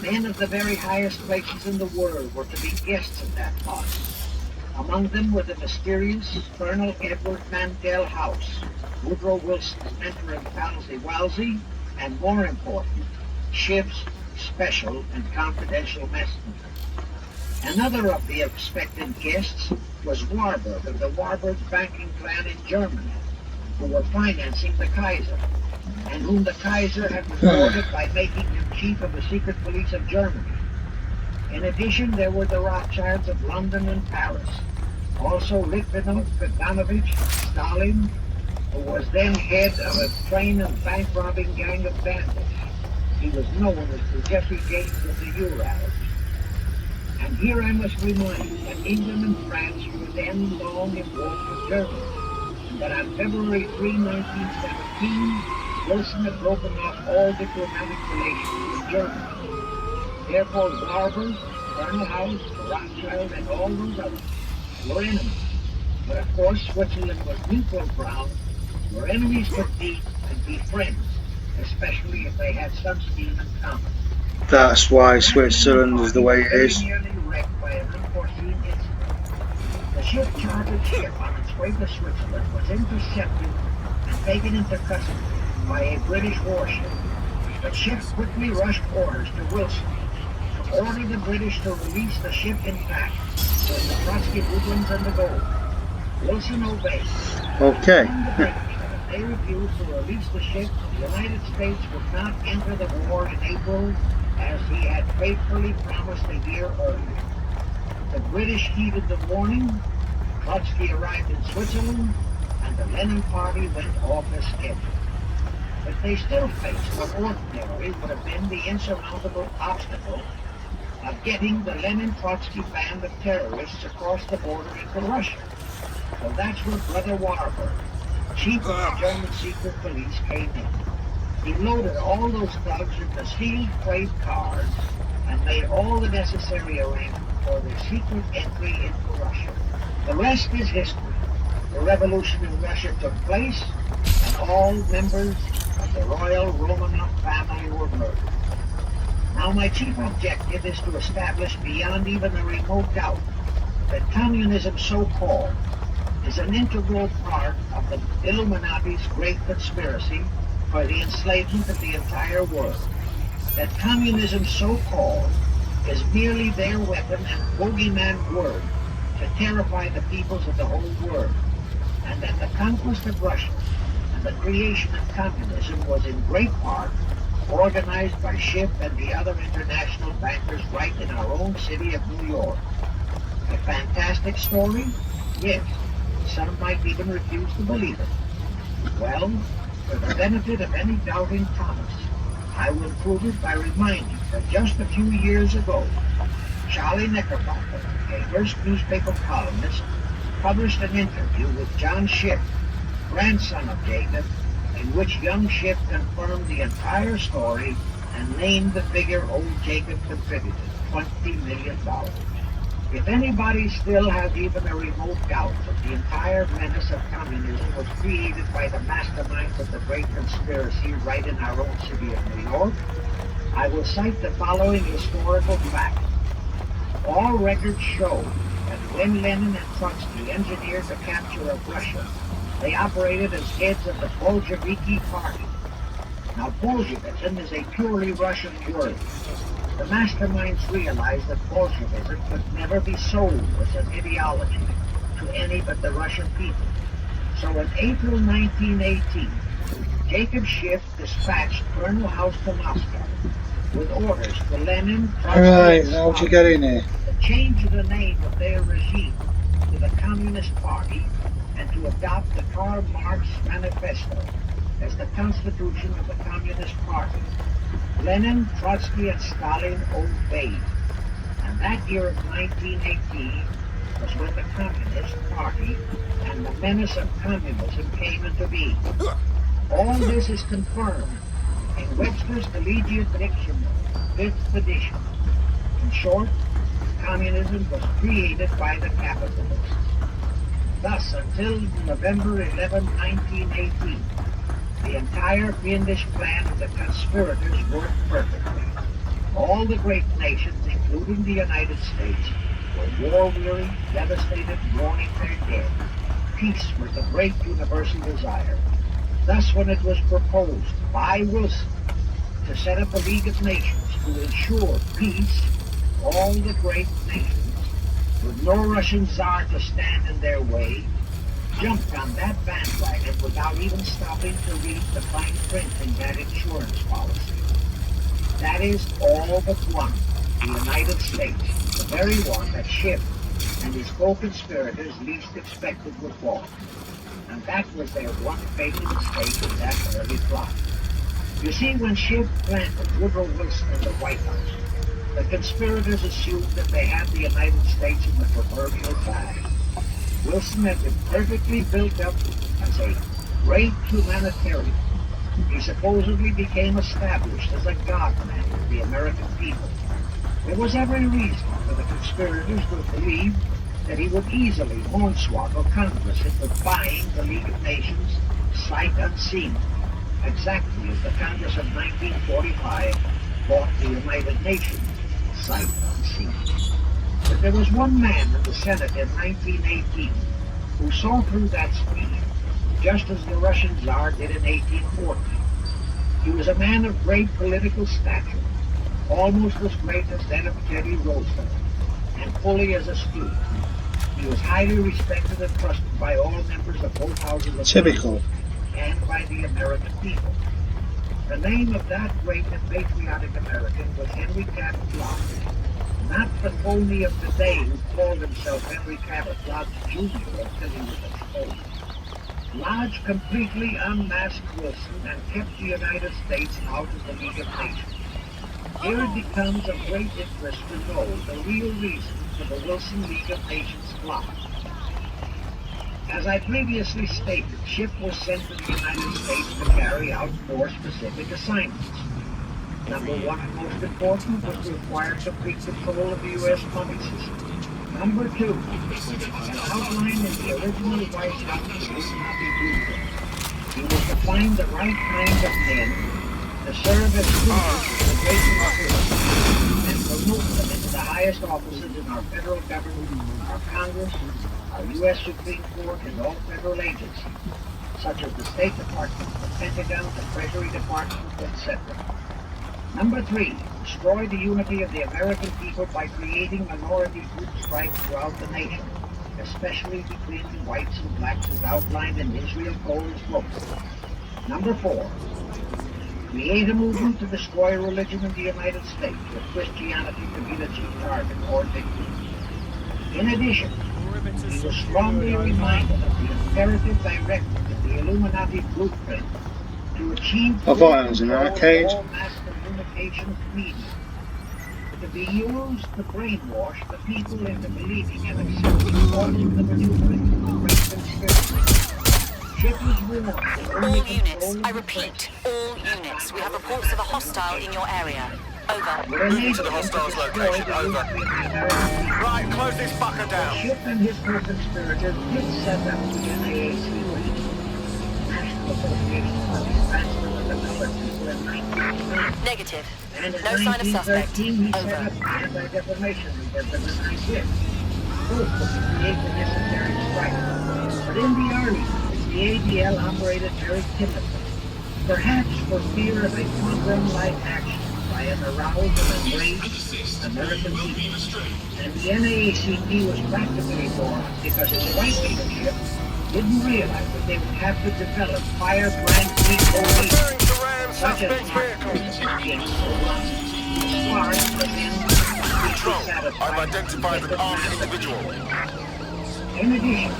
Men of the very highest places in the world were to be guests at that party. Among them were the mysterious Colonel Edward Mandel House, Woodrow Wilson's mentor and palsy Wellesley, and more important, Schiff's special and confidential messenger. Another of the expected guests was Warburg of the Warburg banking clan in Germany, who were financing the Kaiser, and whom the Kaiser had rewarded by making him chief of the secret police of Germany. In addition, there were the Rothschilds of London and Paris, also Litvinov, Kaganovich, Stalin, who was then head of a train and bank-robbing gang of bandits. He was known as the Jesse James of the Urals. And here I must remind you that England and France were then long in war with Germany, and that on February 3, 1917, Wilson had broken off all diplomatic relations with Germany. Therefore, Warburg, Colonel House, Rothschild, and all those others were enemies. But of course, Switzerland was neutral ground where enemies could meet and be friends, especially if they had some scheme in common.
That's why Switzerland is the way it is.
Nearly wrecked by an unforeseen incident. The chartered ship on its way to Switzerland was intercepted and taken into custody by a British warship. But Schiff quickly rushed orders to Wilson to ordered the British to release the ship intact with the Trotsky woodlands and the gold. Wilson obeyed.
Okay.
And the British, that if they refused to release the ship, the United States would not enter the war in April as he had faithfully promised a year earlier. The British heeded the warning. Trotsky arrived in Switzerland, and the Lenin party went off the schedule. But they still faced what ordinarily would have been the insurmountable obstacle of getting the Lenin-Trotsky band of terrorists across the border into Russia. So that's where Brother Warburg, chief of the German secret police, came in. He loaded all those thugs into sealed freight cars and made all the necessary arrangements for their secret entry into Russia. The rest is history. The revolution in Russia took place, and all members of the royal Romanov family were murdered. Now my chief objective is to establish beyond even a remote doubt that communism, so-called, is an integral part of the Illuminati's great conspiracy for the enslavement of the entire world. That communism, so-called, is merely their weapon and bogeyman word to terrify the peoples of the whole world, and that the conquest of Russia and the creation of communism was in great part organized by Schiff and the other international bankers right in our own city of New York. A fantastic story? Yes. Some might even refuse to believe it. Well, for the benefit of any doubting Thomas, I will prove it by reminding that just a few years ago, Charlie Knickerbocker, a Hearst newspaper columnist, published an interview with John Schiff, grandson of Jacob, in which young Schiff confirmed the entire story and named the figure old Jacob contributed, $20 million. If anybody still has even a remote doubt that the entire menace of communism was created by the masterminds of the great conspiracy right in our own city of New York, I will cite the following historical fact. All records show that when Lenin and Trotsky engineered the capture of Russia, they operated as heads of the Bolsheviki party. Now, Bolshevism is a purely Russian word. The masterminds realized that Bolshevism could never be sold as an ideology to any but the Russian people. So in April 1918, Jacob Schiff dispatched Colonel House to Moscow with orders to Lenin, Trotsky,
Alright, how'd you get in here?
to change the name of their regime to the Communist Party and to adopt the Karl Marx Manifesto as the constitution of the Communist Party. Lenin, Trotsky, and Stalin obeyed. And that year of 1918 was when the Communist Party and the menace of communism came into being. All this is confirmed in Webster's Collegiate Dictionary, 5th edition. In short, communism was created by the capitalists. Thus, until November 11, 1918, the entire fiendish plan of the conspirators worked perfectly. All the great nations, including the United States, were war-weary, devastated, mourning their dead. Peace was the great universal desire. Thus, when it was proposed by Wilson to set up a League of Nations to ensure peace, all the great nations, with no Russian Tsar to stand in their way, jumped on that bandwagon without even stopping to read the fine print in that insurance policy. That is all but one, the United States, the very one that Schiff and his co-conspirators least expected would fall. And that was their one fatal mistake in that early plot. You see, when Schiff planted Woodrow Wilson in the White House, the conspirators assumed that they had the United States in the proverbial bag. Wilson had been perfectly built up as a great humanitarian. He supposedly became established as a godman of the American people. There was every reason for the conspirators to believe that he would easily hornswoggle Congress into buying the League of Nations sight unseen, exactly as the Congress of 1945 bought the United Nations sight unseen. But there was one man in the Senate in 1918 who saw through that scheme, just as the Russian Tsar did in 1840. He was a man of great political stature, almost as great as that of Teddy Roosevelt, and fully as astute. He was highly respected and trusted by all members of both houses of
Typical.
Congress and by the American people. The name of that great and patriotic American was Henry Cabot Lodge, not the phony of today who called himself Henry Cabot Lodge Jr. until he was exposed. Lodge completely unmasked Wilson and kept the United States out of the League of Nations. Here it becomes of great interest to know the real reason for the Wilson League of Nations flop. As I previously stated, SHIP was sent to the United States to carry out 4 specific assignments. Number 1 and most important was to acquire complete control of the U.S. money system. Number 2, as outlined in the original White House Illuminati blueprint, he was to find the right kind of men to serve as leaders of the great conspiracy and promote them into the highest offices in our federal government, our Congress, our U.S. Supreme Court, and all federal agencies, such as the State Department, the Pentagon, the Treasury Department, etc. Number 3, destroy the unity of the American people by creating minority group strife throughout the nation, especially between the whites and blacks as outlined in Israel Cole's book. Number 4, create a movement to destroy religion in the United States, with Christianity to be the chief target or victim. In addition, he was strongly reminded of the imperative directive in the Illuminati blueprint to achieve
I thought it was an arcade.
all mass communications media, to be used to brainwash the people into believing and accepting all of the maneuvering of the great conspiracy. SHIP was warned.
All units, I repeat, all units. We have reports of a hostile in your area. Over.
Moving
to the hostile's location, over. Right, close this fucker down.
SHIP and his co-conspirators did set up the NAACP, National Association for the Advancement of the Colored People, in 1909.
Negative.
And in
No sign of suspect.
1913, he set
Over.
up the Anti-Defamation League as an idea. Both were to create the necessary strife. But in the early years, the ADL operated very timidly, perhaps for fear of a pogrom-like action by an aroused and enraged American people. And the NAACP was practically born because its white leadership didn't realize that they would have to develop firebrand people leaders, such as James
I've identified an armed individual.
In addition,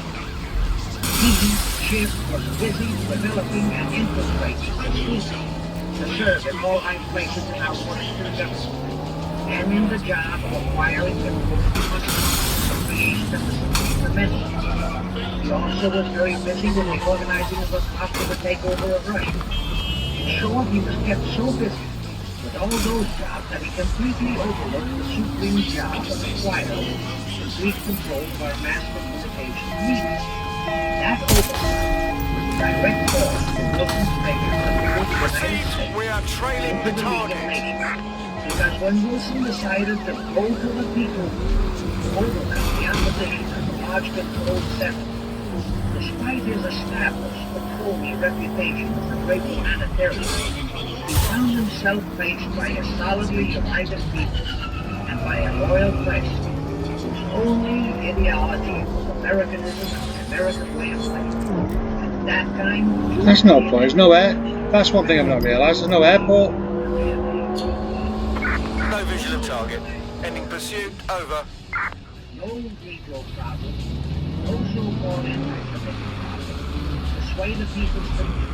SHIP was busy developing and infiltrating the police to serve in all high places in our Washington government, and in the job of acquiring the creation of the message. He also was very busy with the organizing of a possible takeover of Russia. In short, he was kept so busy with all those jobs that he completely overlooked the supreme job of acquiring complete control of our mass communication media. That oversight was the direct cause of Wilson's failure to build the United States
We are trailing the
into the League of
target.
Nations. Because when Wilson decided to go to the people to overcome the opposition of the large-controlled center, despite his established but phony reputation as a great humanitarian, he found himself faced by a solidly united people and by a loyal press whose only ideology was Americanism and the American way of life. At that time,
That's no point. There's no air. That's one thing I've not realised. There's no airport.
No vision of target. Ending pursuit, over.
no legal problem, no so-called anti-Semitic problem. To sway the people's opinion.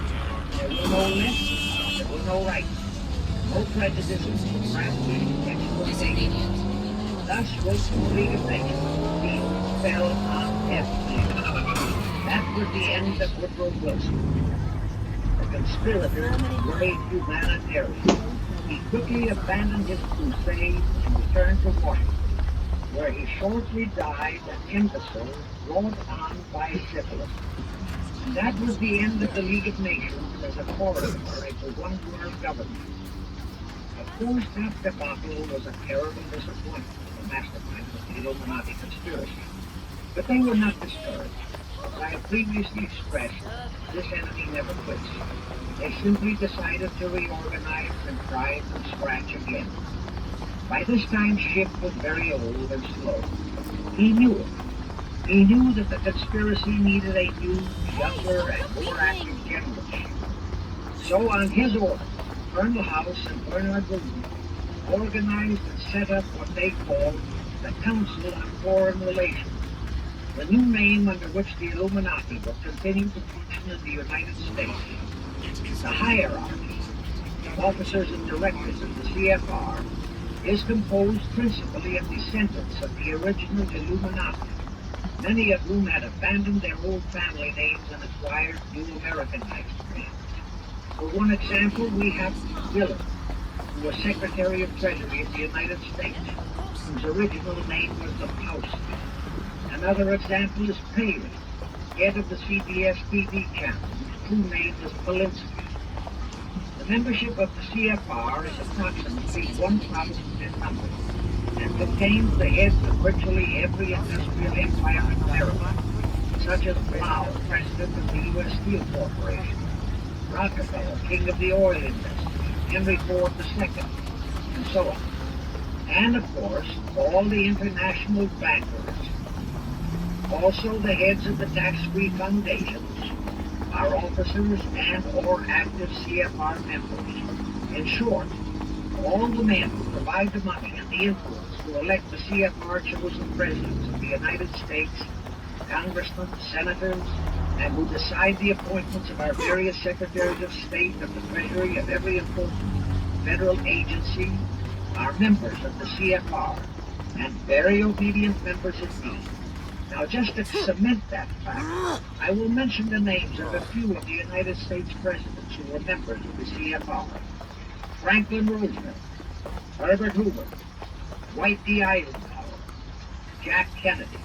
There were no lefts, there were no rights. No prejudices, brandishing, exploitation. Thus was the League of Nations. These fell on deaf ears. That was the end of Woodrow Wilson. The conspirator was a humanitarian. He quickly abandoned his crusade and returned to Washington, where he shortly died an imbecile brought on by syphilis. And that was the end of the League of Nations as a corollary to one-world government. Of course, that debacle was a terrible disappointment to the masterminds of the Illuminati conspiracy. But they were not discouraged. As I have previously expressed, this enemy never quits. They simply decided to reorganize and try from scratch again. By this time, Schiff was very old and slow. He knew it. He knew that the conspiracy needed a new, younger, and more active generation. So on his order, Colonel House and Bernard Williams organized and set up what they called the Council on Foreign Relations, the new name under which the Illuminati will continue to function in the United States. The hierarchy of officers and directors of the CFR is composed principally of descendants of the original Illuminati, many of whom had abandoned their old family names and acquired new Americanized names. For one example, we have Dillon, who was Secretary of Treasury of the United States, whose original name was the Post. Another example is Paley, head of the CBS TV channel, whose true name is Polinsky. The membership of the CFR is approximately 1,000 in number and contains the heads of virtually every industrial empire in America, such as Blau, president of the U.S. Steel Corporation, Rockefeller, king of the oil industry, Henry Ford II, and so on. And of course, all the international bankers, also the heads of the tax-free foundations, are officers and or active CFR members. In short, all the men who provide the money and the influence to elect the CFR chosen presidents of the United States, congressmen, senators, and who decide the appointments of our various secretaries of state, of the treasury, of every important federal agency, are members of the CFR, and very obedient members indeed. Now, just to cement that fact, I will mention the names of a few of the United States presidents who were members of the CFR. Franklin Roosevelt, Herbert Hoover, Dwight D. Eisenhower, Jack Kennedy.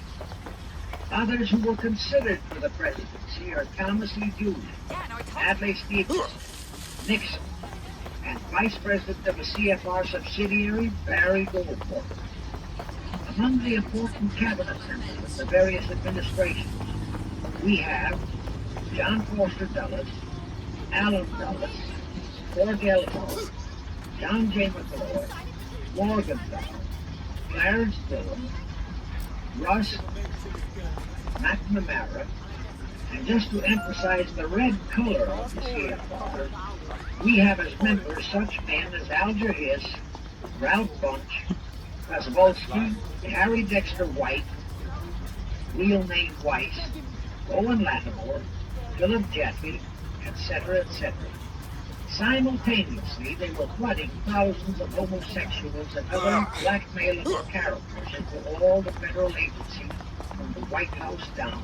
Others who were considered for the presidency are Thomas E. Dewey, Adlai Stevenson, Nixon, and Vice President of a CFR subsidiary, Barry Goldwater. Among the important cabinet members of the various administrations, we have John Foster Dulles, Allen Dulles, Cordell Hull, John J. McCloy, Morgan Dulles, Clarence Dillon, Russ McNamara, and just to emphasize the red color of the CFR, we have as members such men as Alger Hiss, Ralph Bunch, Kosvolsky, Harry Dexter White, real name Weiss, Owen Lattimore, Philip Jaffe, etc., etc. Simultaneously, they were flooding thousands of homosexuals and other blackmailing characters into all the federal agencies from the White House down.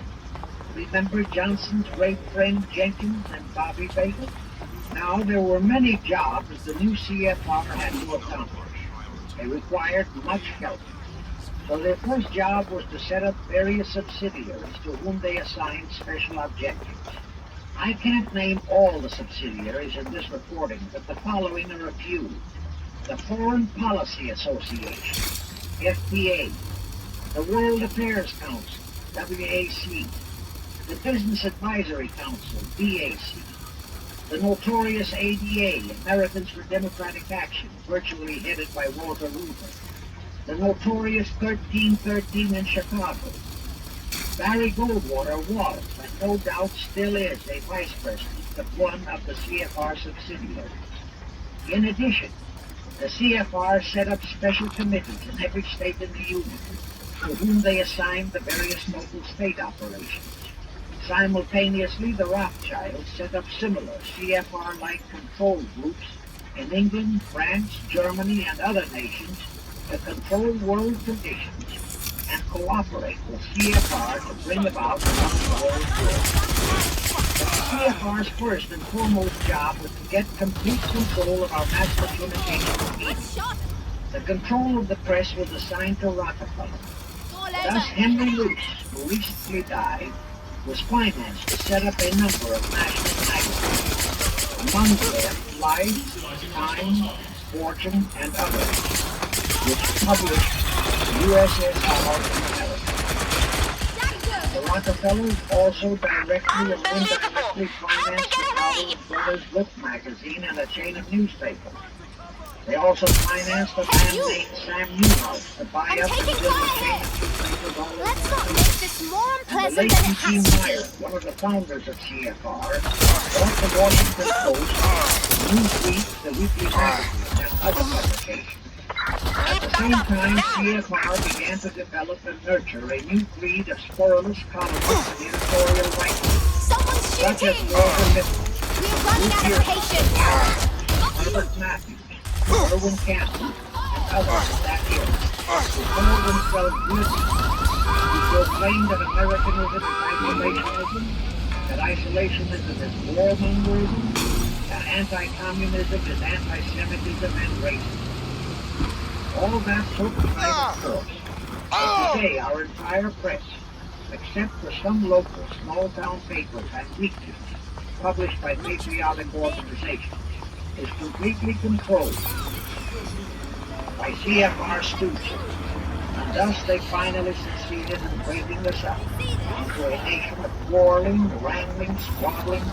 Remember Johnson's great friend Jenkins and Bobby Baker? Now, there were many jobs the new CFR had to accomplish. They required much help. So their first job was to set up various subsidiaries to whom they assigned special objectives. I can't name all the subsidiaries in this recording, but the following are a few. The Foreign Policy Association, FPA, the World Affairs Council, WAC, the Business Advisory Council, BAC, the notorious ADA, Americans for Democratic Action, virtually headed by Walter Reuther, the notorious 1313 in Chicago. Barry Goldwater was, and no doubt still is, a vice president of one of the CFR subsidiaries. In addition, the CFR set up special committees in every state in the Union, to whom they assigned the various local state operations. Simultaneously, the Rothschilds set up similar CFR-like control groups in England, France, Germany, and other nations to control world conditions and cooperate with CFR to bring about one world war. But the CFR's first and foremost job was to get complete control of our mass communication media. The control of the press was assigned to Rockefeller. Thus, Henry Luce, who recently died, was financed to set up a number of national magazines, among them Life, Time, Fortune, and others, which published USSR in America. The Rockefellers also directly and indirectly financed the Powell Brothers Book magazine and a chain of newspapers. They also financed a man named Sam Newhouse to buy up and build a chain of newspapers all over.
Let's not make this more
And the
unpleasant
late
than it
Kcin
has to
Meyer,
be.
one of the founders of CFR, bought the Washington Post, Newsweek, the weekly magazine, and other publications. At the same time, CFR began to develop and nurture a new breed of scurrilous columnists and editorial writers,
Someone's
such as
shooting!
Walter Lippmann,
We're running out of patience!
Herbert Matthews, Erwin Campbell, and others of that era, who called themselves liberals, who proclaimed that Americanism is isolationism, that isolationism is warmongerism, that anti-communism is anti-Semitism and racism. All that took private course. But today, our entire press, except for some local small-town papers and weeklies published by patriotic organizations, is completely controlled by CFR stooges, and thus they finally succeeded in breaking the South into a nation of quarreling, wrangling, squabbling,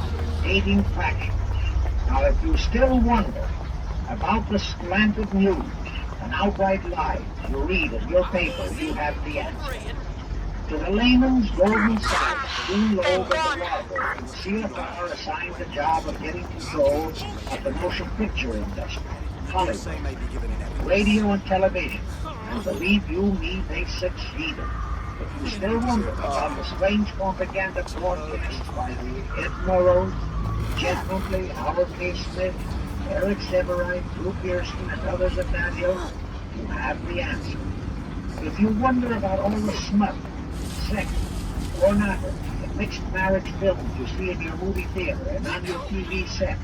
hating factions. Now, if you still wonder about the slanted news and outright lies you read in your paper, you have the answer. To the layman's Goldman Sachs, Spoon Loeb, and the Warburg, the CFR assigned the job of getting control of the motion picture industry, Hollywood, radio and television, and believe you me, they succeeded. If you still wonder about the strange propaganda broadcasts by the Ed Murrows, Jeff Huntley, Howard K. Smith, Eric Severide, Drew Pearson, and others of that ilk, you have the answer. If you wonder about all the smut, sex, pornography, and mixed marriage films you see in your movie theater and on your TV set,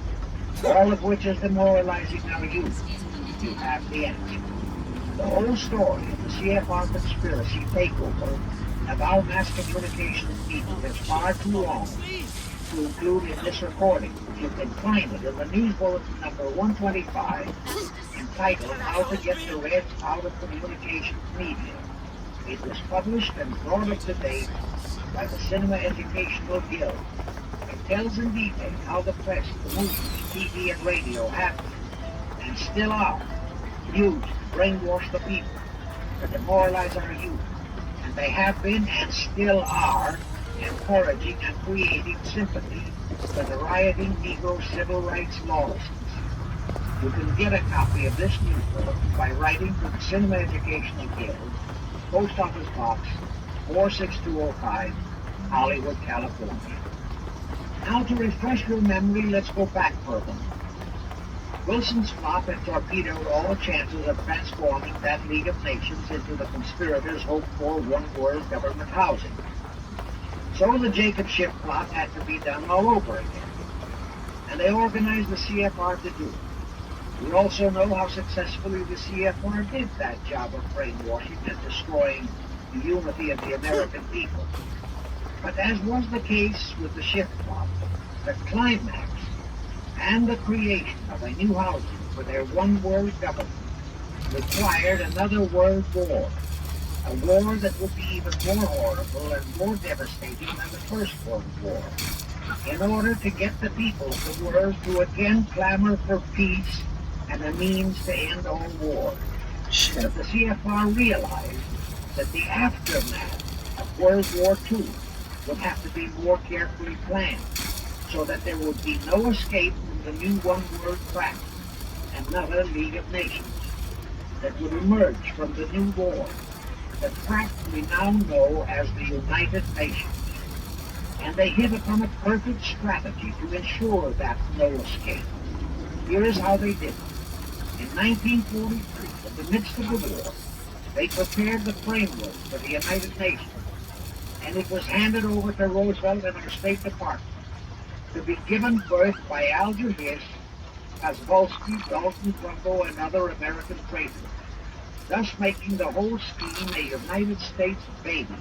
all of which is demoralizing our youth, you have the answer. The whole story of the CFR conspiracy takeover of our mass communications people is far too long to include in this recording. You can find it in the news bulletin number 125, entitled How to Get the Reds Out of Communications Media. It was published and brought up to date by the Cinema Educational Guild. It tells in detail how the press, the movies, TV, and radio have been, and still are, used to brainwash the people, to demoralize our youth. And they have been and still are encouraging and creating sympathy for the rioting Negro civil rights lawlessness. You can get a copy of this news bulletin by writing to the Cinema Educational Guild, Post Office Box 46205, Hollywood, California. Now, to refresh your memory, let's go back for a moment. Wilson's flop had torpedoed all chances of transforming that League of Nations into the conspirators' hoped-for one-world government housing. So the Jacob Schiff plot had to be done all over again, and they organized the CFR to do it. We also know how successfully the CFR did that job of brainwashing and destroying the unity of the American people. But as was the case with the Schiff plot, the climax and the creation of a new housing for their one-world government required another world war, a war that would be even more horrible and more devastating than the First World War, in order to get the people of the world to again clamor for peace and a means to end all war. But the CFR realized that the aftermath of World War II would have to be more carefully planned, so that there would be no escape from the new one-world track, another League of Nations, that would emerge from the new war, the track we now know as the United Nations. And they hit upon a perfect strategy to ensure that no escape. Here is how they did it. In 1943, in the midst of the war, they prepared the framework for the United Nations, and it was handed over to Roosevelt and our State Department to be given birth by Alger Hiss, Kosvolsky, Dalton Trumbo, and other American traitors, thus making the whole scheme a United States baby.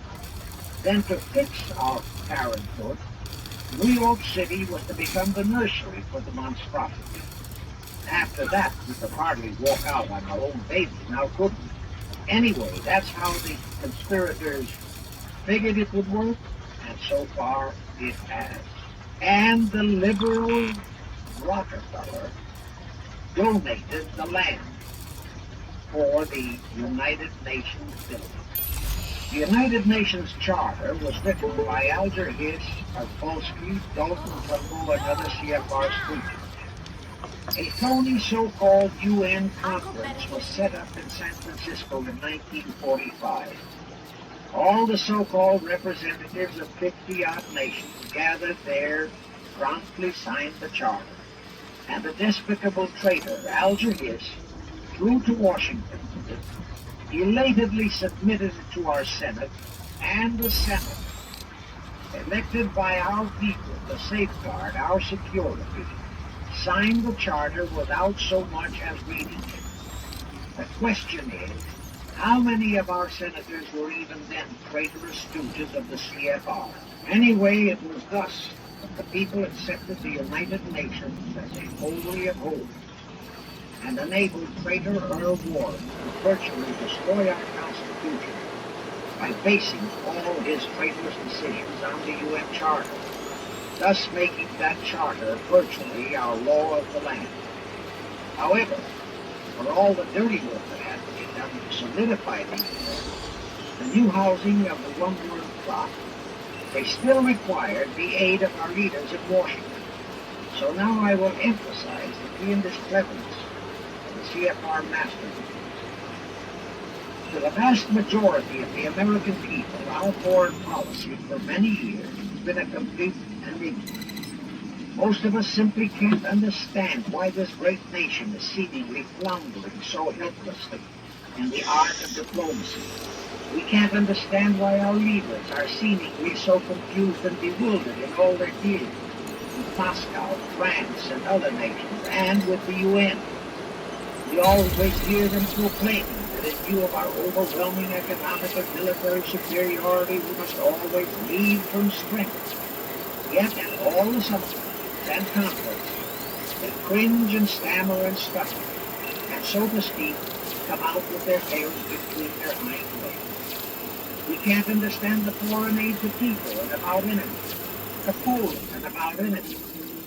Then to fix our parenthood, New York City was to become the nursery for the monstrosity. After that, we could hardly walk out on our own baby, now could we? Anyway, that's how the conspirators figured it would work, and so far it has. And the liberal Rockefeller donated the land before the United Nations Bill. The United Nations Charter was written by Alger Hiss of Polsky, Dalton Trumbull, and other CFR students. A phony so-called UN conference was set up in San Francisco in 1945. All the so-called representatives of 50-odd nations gathered there, promptly signed the charter, and the despicable traitor Alger Hiss flew to Washington, elatedly submitted it to our Senate, and the Senate, elected by our people to safeguard our security, signed the charter without so much as reading it. The question is, how many of our senators were even then traitorous stooges of the CFR? Anyway, it was thus that the people accepted the United Nations as a holy of holies, and enabled traitor Earl Warren to virtually destroy our Constitution by basing all his traitorous decisions on the UN Charter, thus making that charter virtually our law of the land. However, for all the dirty work that had to be done to solidify these laws, the new housing of the one-world clock, they still required the aid of our leaders in Washington. So now I will emphasize the fiendish cleverness of the CFR masterminds. To the vast majority of the American people, our foreign policy for many years has been a complete enigma. Most of us simply can't understand why this great nation is seemingly floundering so helplessly in the art of diplomacy. We can't understand why our leaders are seemingly so confused and bewildered in all their dealings with Moscow, France, and other nations, and with the UN. We always hear them proclaiming that in view of our overwhelming economic and military superiority, we must always lead from strength. Yet at all the summits and conferences, they cringe and stammer and stutter, and so to speak, come out with their tails between their hind legs. We can't understand the foreign aid to people and about enemies, to Poland and about enemies,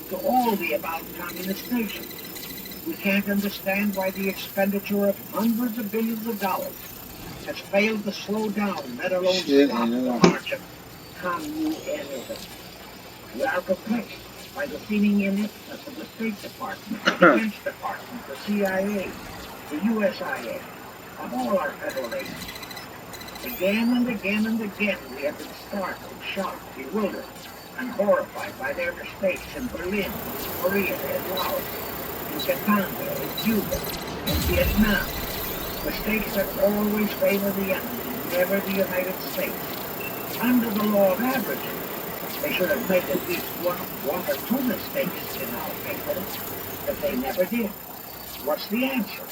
to all the about communist nations. We can't understand why the expenditure of hundreds of billions of dollars has failed to slow down, let alone stop the march of communism. We are perplexed by the seeming ineptness of the State Department, the Defense Department, the CIA, the USIA, of all our federal agencies. Again and again and again we have been startled, shocked, bewildered, and horrified by their mistakes in Berlin, Korea, and Laos, in Katanga, in Cuba, in Vietnam. Mistakes that always favor the enemy, never the United States. Under the law of averages, they should have made at least one or two mistakes in our paper, but they never did. What's the answer?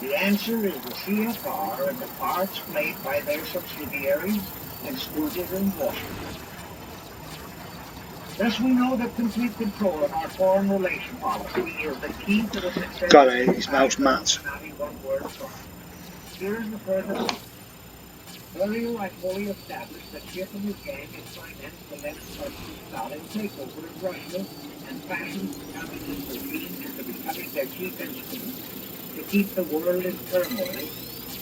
The answer is the CFR and the parts played by their subsidiaries and stooges in Washington. Thus we know that complete control of our foreign relation policy is the key to the success
got it, his mouse mats.
Here's the further. Earlier I fully established that Chip and his gang had financed the Lenin-Stalin takeover of Russia and fashioned the communist regime into becoming their chief instrument to keep the world in turmoil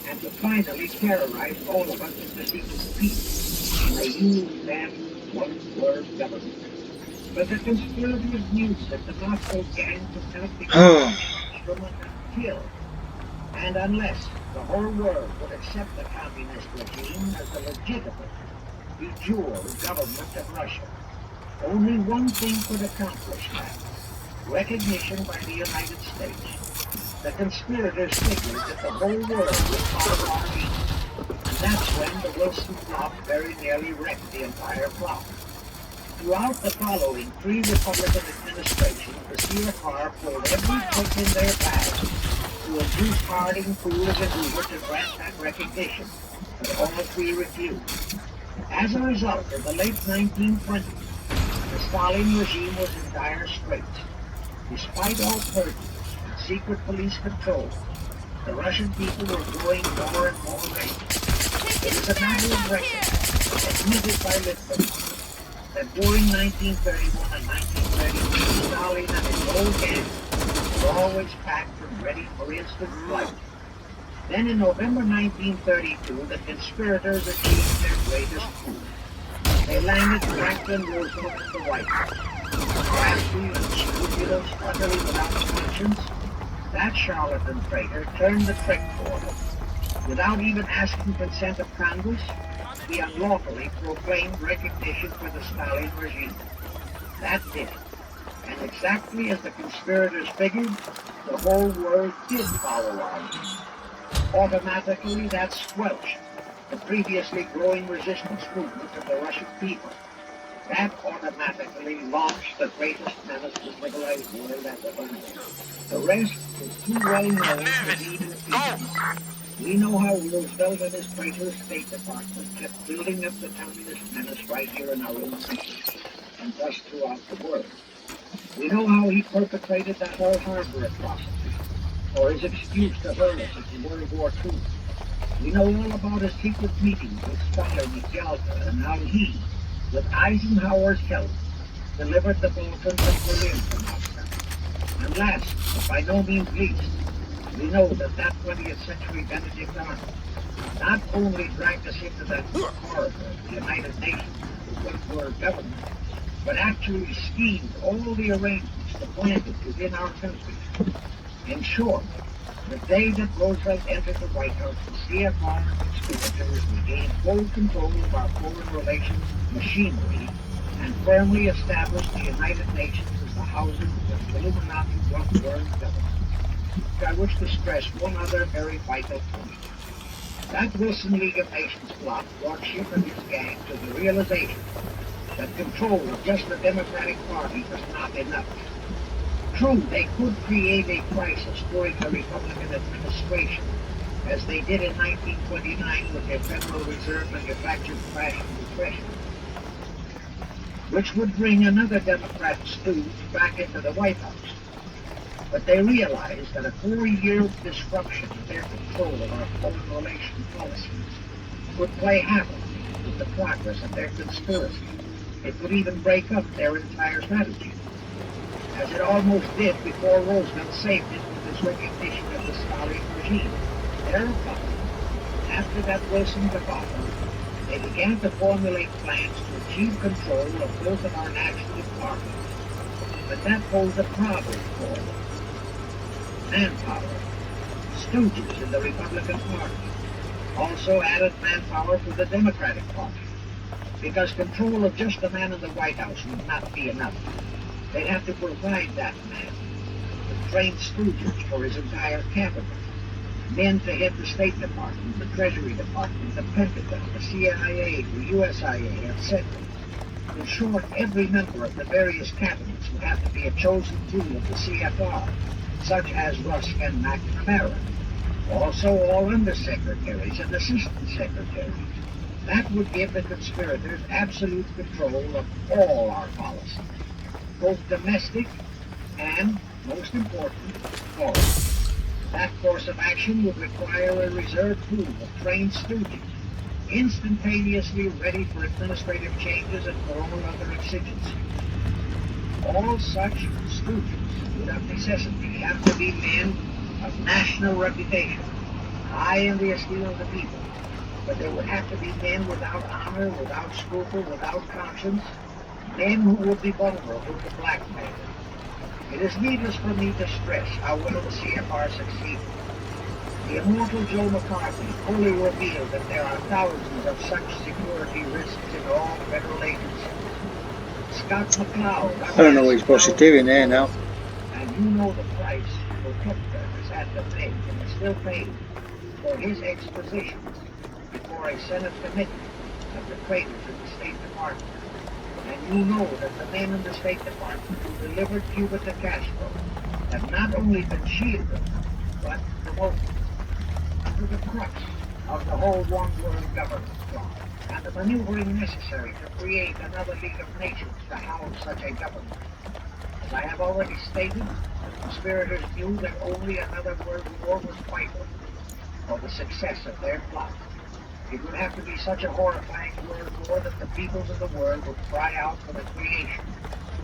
and to finally terrorize all of us into seeking peace. They used that one-world government. But the conspirators knew that the Moscow gang could not become instrument until, and unless, the whole world would accept the communist regime as the legitimate, de jure government of Russia. Only one thing could accomplish that: recognition by the United States. The conspirators figured that the whole world would follow our lead, and that's when the Wilson plot very nearly wrecked the entire plot. Throughout the following three Republican administrations, the CFR pulled every trick in their bag to induce Harding, Coolidge, and Hoover to grant that recognition, but all three refused. As a result, in the late 1920s, the Stalin regime was in dire straits. Despite all purges and secret police control, the Russian people were growing more and more racist. It is a matter of record, admitted by Little, that during 1931 and 1933, Stalin and his whole gang were always packed and ready for instant flight. Then in November 1932, the conspirators achieved their greatest coup. They landed Franklin Roosevelt at the White House. Crafty, unscrupulous, utterly without conscience, that charlatan traitor turned the trick for them. Without even asking consent of Congress, he unlawfully proclaimed recognition for the Stalin regime. That did it. And exactly as the conspirators figured, the whole world did follow on. Automatically, that squelched the previously growing resistance movement of the Russian people. That automatically launched the greatest menace to civilized world ever known. The rest is too well known to need repeating. We know how Roosevelt and his traitorous State Department kept building up the communist menace right here in our own country, and thus throughout the world. We know how he perpetrated that Pearl Harbor atrocity, or his excuse to hurl us into World War II. We know all about his secret meetings with Stalin at Yalta, and how he, with Eisenhower's help, delivered the Balkans and Berlin from Moscow. And last, but by no means least, we know that 20th century Benedict Arnold not only dragged us into that horror of the United Nations, the one world government, but actually schemed all the arrangements to plant it within our country. In short, the day that Roosevelt entered the White House, the CFR conspirators regained full control of our foreign relations machinery and firmly established the United Nations as the housing of the Illuminati one world government. I wish to stress one other very vital point. That Wilson League of Nations plot brought Schiff and his gang to the realization that control of just the Democratic Party was not enough. True, they could create a crisis during the Republican administration, as they did in 1929 with their Federal Reserve manufactured crash and depression, which would bring another Democrat stooge back into the White House. But they realized that a 4-year disruption of their control of our foreign relations policies could play havoc with the progress of their conspiracy. It could even break up their entire strategy, as it almost did before Roosevelt saved it with his recognition of the Stalin regime. Thereupon, after that Wilson debacle, they began to formulate plans to achieve control of both of our national parties. But that posed a problem for them. Manpower. Stooges in the Republican Party also added manpower to the Democratic Party, because control of just the man in the White House would not be enough. They'd have to provide that man with trained stooges for his entire cabinet, men to head the State Department, the Treasury Department, the Pentagon, the CIA, the USIA, etc. In short, every member of the various cabinets would have to be a chosen tool of the CFR, such as Rusk and McNamara. Also all undersecretaries and assistant secretaries. That would give the conspirators absolute control of all our policy, both domestic and, most important, foreign. That course of action would require a reserve pool of trained stooges, instantaneously ready for administrative changes and for all other exigencies. All such stooges would of necessity have to be men of national reputation, high in the esteem of the people, but they would have to be men without honor, without scruple, without conscience, men who would be vulnerable to blackmail. It is needless for me to stress how well the CFR succeeded. The immortal Joe McCarthy fully revealed that there are thousands of such security risks in all federal agencies. Scott McCloud,
I don't know what he's supposed to do in there now.
and you know the price Protector has had to pay, and is still paying, for his expositions before a Senate committee of the traitors in the State Department. And you know that the men in the State Department who delivered Cuba to Castro have not only been shielded, but promoted to the crux of the whole one-world government plot, and the maneuvering necessary to create another League of Nations to house such a government. As I have already stated, the conspirators knew that only another world war was vital for the success of their plot. It would have to be such a horrifying world war that the peoples of the world would cry out for the creation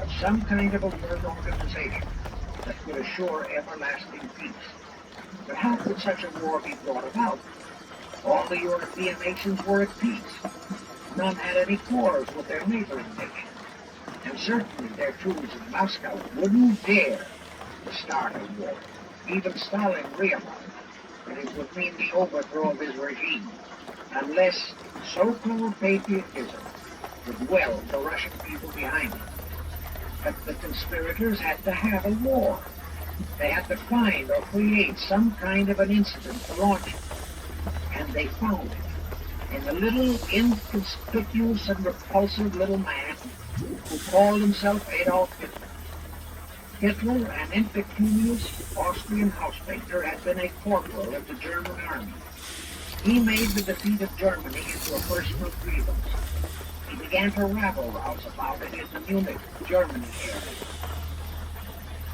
of some kind of a world organization that could assure everlasting peace. But how could such a war be brought about? All the European nations were at peace. None had any quarrels with their neighboring nations. And certainly their troops in Moscow wouldn't dare to start a war. Even Stalin realized that it would mean the overthrow of his regime, unless so-called patriotism would well the Russian people behind it. But the conspirators had to have a war. They had to find or create some kind of an incident to launch it. And they found it in a little inconspicuous and repulsive little man who called himself Adolf Hitler. Hitler, an impecunious Austrian housepainter, had been a corporal of the German army. He made the defeat of Germany into a personal grievance. He began to rabble-rouse about it in the Munich, Germany area.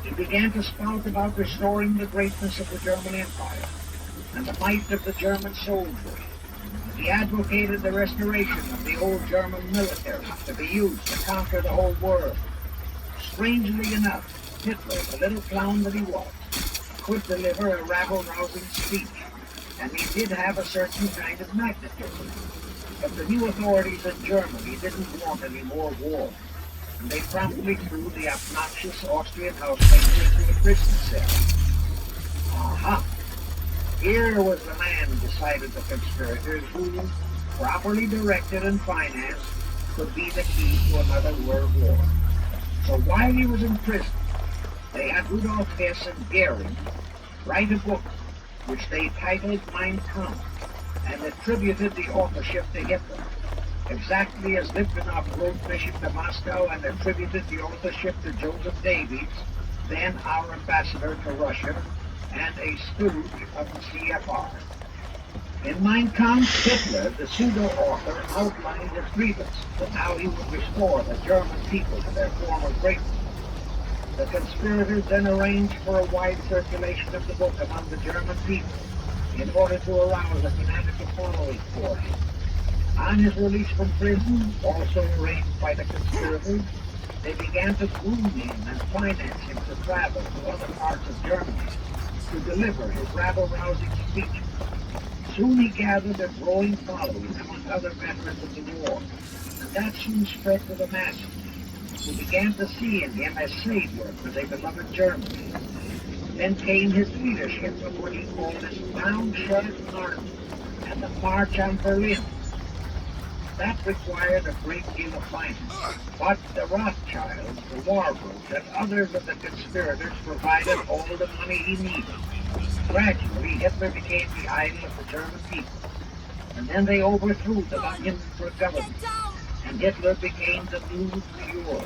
He began to spout about restoring the greatness of the German Empire and the might of the German soldiers. He advocated the restoration of the old German military to be used to conquer the whole world. Strangely enough, Hitler, the little clown that he was, could deliver a rabble-rousing speech, and he did have a certain kind of magnetism. But the new authorities in Germany didn't want any more war, and they promptly threw the obnoxious Austrian housepainter into a prison cell. Aha! Here was the man, decided the conspirators, who, properly directed and financed, could be the key to another world war. So while he was in prison, they had Rudolf Hess and Goering write a book which they titled Mein Kampf and attributed the authorship to Hitler, exactly as Litvinov wrote Bishop to Moscow and attributed the authorship to Joseph Davies, then our ambassador to Russia and a stooge of the CFR. In Mein Kampf, Hitler, the pseudo-author, outlined his grievance and how he would restore the German people to their former greatness. The conspirators then arranged for a wide circulation of the book among the German people in order to arouse a fanatical following for him. On his release from prison, also arranged by the conspirators, they began to groom him and finance him to travel to other parts of Germany to deliver his rabble-rousing speech. Soon he gathered a growing following among other veterans of the war, and that soon spread to the masses, who began to see in him a savior for their beloved Germany. Then came his leadership of what he called his brown-shirted army and the march on Berlin. That required a great deal of finance, but the Rothschilds, the Warburgs, and others of the conspirators provided all the money he needed. Gradually, Hitler became the idol of the German people, and then they overthrew the Hindenburg government, and Hitler became the new Führer.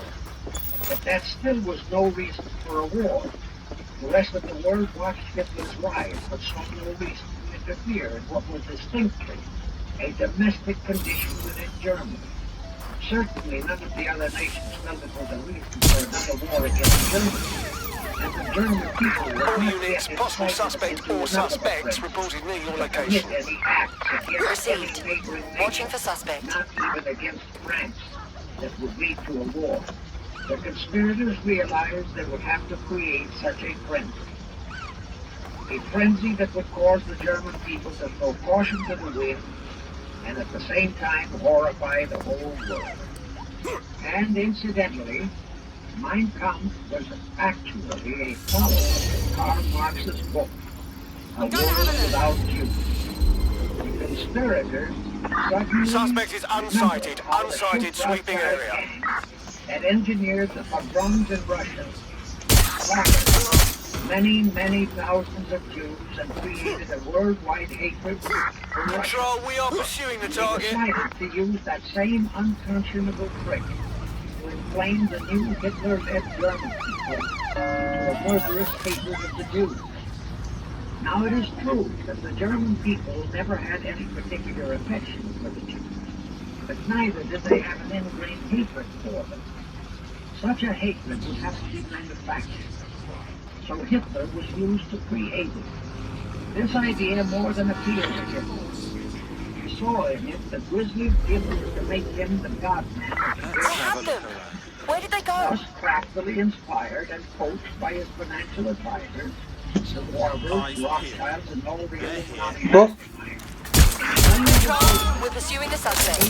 But that still was no reason for a war. The rest of the world watched Hitler's rise, but saw no reason to interfere in what was distinctly a domestic condition within Germany. Certainly none of the other nations felt it was a reason for another war against Germany. And the German people were
All
not
units,
yet
possible
incited
suspect
into
or
another
suspects
offense
reported near your
to
location.
commit any acts against
Received.
any neighboring nation,
Watching for suspect.
not even against France, that would lead to a war. The conspirators realized they would have to create such a frenzy. A frenzy that would cause the German people to throw caution to the wind and at the same time horrify the whole world. And incidentally, Mein Kampf was actually a follow-up to Karl Marx's book, A World Without Jews. The conspirators suddenly
Suspect is unsighted.
how the
Unsighted, sweeping
Rothschild
area.
gang had engineered the pogroms in Russia, slaughtered many thousands of Jews, and created a worldwide hatred for Russia.
Control, we are pursuing the
They
target.
decided to use that same unconscionable trick to inflame the new Hitler-led German people into a murderous hatred of the Jews. Now it is true that the German people never had any particular affection for the Jews, but neither did they have an ingrained hatred for them. Such a hatred would have to be manufactured, so Hitler was used to create it. This idea more than appealed to Hitler. He saw in it the grisly gift to make him the God-man of the
I have them. Where did they go?
Thus craftily inspired and coached by his financial advisors, the Warburgs, Rothschilds, and all the Illuminati masterminds.
Control, we're pursuing the suspect.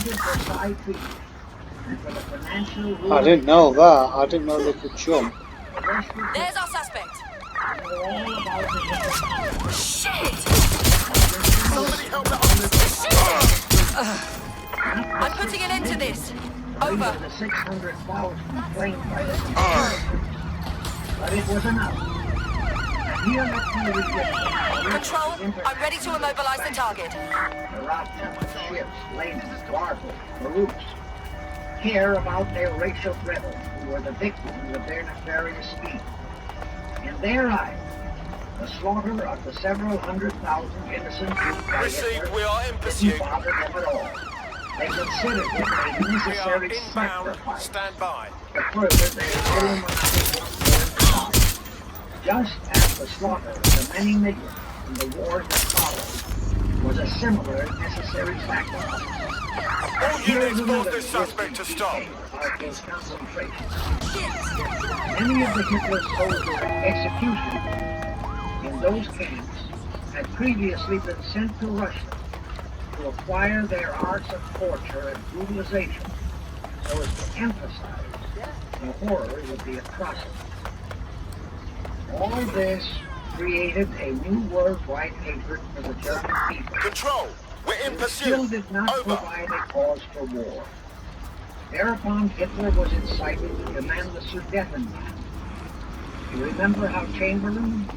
I didn't know that. I didn't know they could jump.
There's our suspect. Shit!
Somebody help the officer!
I'm putting an end to this. Over.
The 600,000 claimed by the conspirators, but it was enough. And here let me read
Control, I'm ready to immobilize the target.
The Rothschild ships, laymen, warblers, barouches, care about their racial rebels who were the victims of their nefarious scheme. In their eyes, the slaughter of the several 100,000 innocent Jews by Hitler didn't bother them at all. They considered it a necessary sacrifice
Stand by.
to further their Illuminati war. Just as the slaughter of the many millions in the wars that followed was a similar necessary sacrifice.
All units force this suspect to stop.
His concentration. Many of the Hitler soldier executions in those camps had previously been sent to Russia to acquire their arts of torture and brutalization so as to emphasize the horrors of the atrocities. All this created a new worldwide hatred for the German people.
Control, we're in
It still
pursuit.
did not provide a cause for war. Thereupon Hitler was incited to demand the Sudetenland. You remember how Chamberlain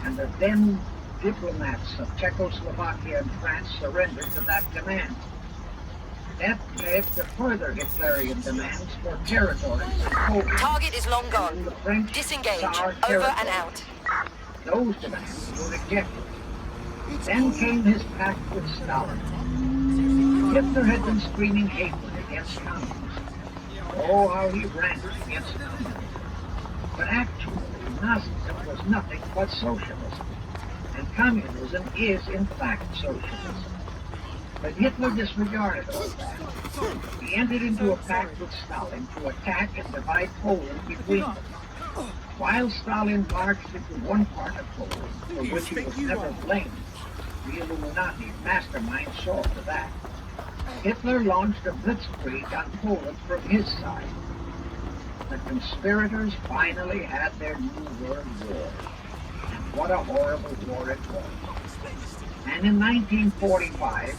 and the then diplomats of Czechoslovakia and France surrendered to that demand. That led to further Hitlerian demands for territories in Poland.
Target is long gone.
The French
Disengage.
Tsar
Over and
territory.
out.
Those demands were rejected. Then came his pact with Stalin. Hitler had been screaming hatred against communism. Oh, how he ranted against communism. But actually, Nazism was nothing but socialism. And communism is, in fact, socialism. But Hitler disregarded all that. He entered into a pact with Stalin to attack and divide Poland between them. While Stalin marched into one part of Poland, for which he was never blamed, the Illuminati mastermind saw to that. Hitler launched a blitzkrieg on Poland from his side. The conspirators finally had their new world war. And what a horrible war it was. And in 1945,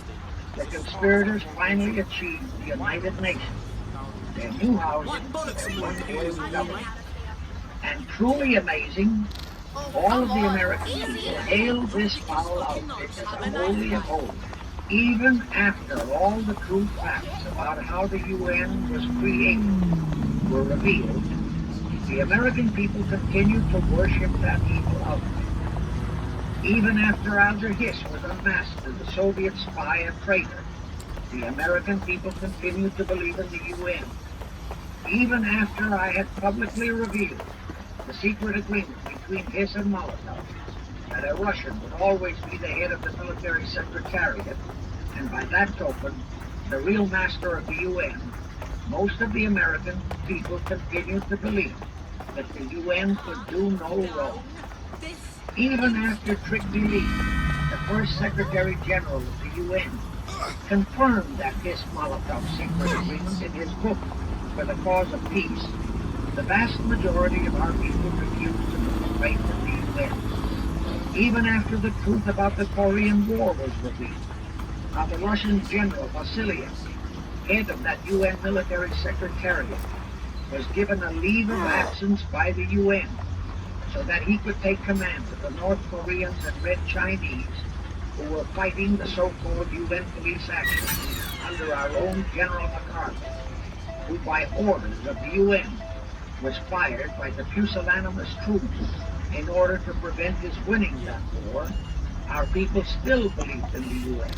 the conspirators finally achieved the United Nations, their new housing, their one-world government. And truly amazing, all of the American people hailed this foul outfit as the holy of holies. Even after all the true facts about how the UN was created were revealed, the American people continued to worship that evil outfit. Even after Alger Hiss was unmasked as a Soviet spy and traitor, the American people continued to believe in the UN. Even after I had publicly revealed the secret agreement between Hiss and Molotov, that a Russian would always be the head of the military secretariat, and by that token, the real master of the UN, most of the American people continued to believe that the UN could do no wrong. Even after Trygve Lie, the first Secretary General of the UN, confirmed that Hiss-Molotov secret agreement in his book for the cause of peace, the vast majority of our people refused to lose faith in the UN. Even after the truth about the Korean War was revealed, how the Russian General Vasiliev, head of that UN military secretariat, was given a leave of absence by the UN so that he could take command of the North Koreans and Red Chinese who were fighting the so-called UN police action under our own General MacArthur, who by orders of the UN was fired by the pusillanimous troops in order to prevent his winning that war. Our people still believed in the UN,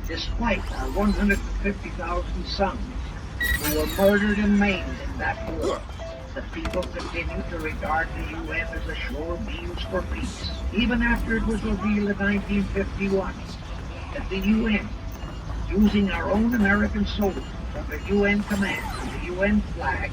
despite our 150,000 sons who were murdered and maimed in that war. The people continue to regard the UN as a sure means for peace, even after it was revealed in 1951 that the UN, using our own American soldiers under UN command and the UN flag,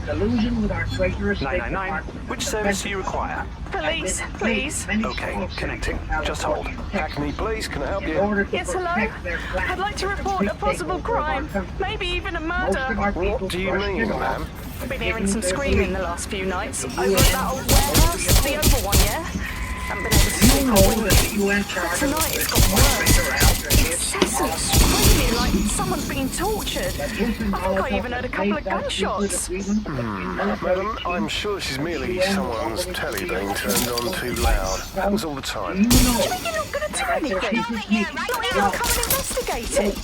collusion with our traitorous State
999.
Department.
Which service do you require?
Police, please.
Okay, connecting. Just hold. Hackney, please, can I help you?
Yes, hello? I'd like to report a possible crime, maybe even a murder.
What do you mean, ma'am?
I've been hearing some screaming the last few nights. Over at that old warehouse, the Oval one, yeah? Haven't been able to sleep all week. But tonight it's got worse. Incessant screaming like someone's being tortured. I think I even heard a couple of gunshots.
Madam, I'm sure this is merely someone's telly being turned on too loud. Happens all the time.
Do you think you're not going to do anything? Not even come and investigate it?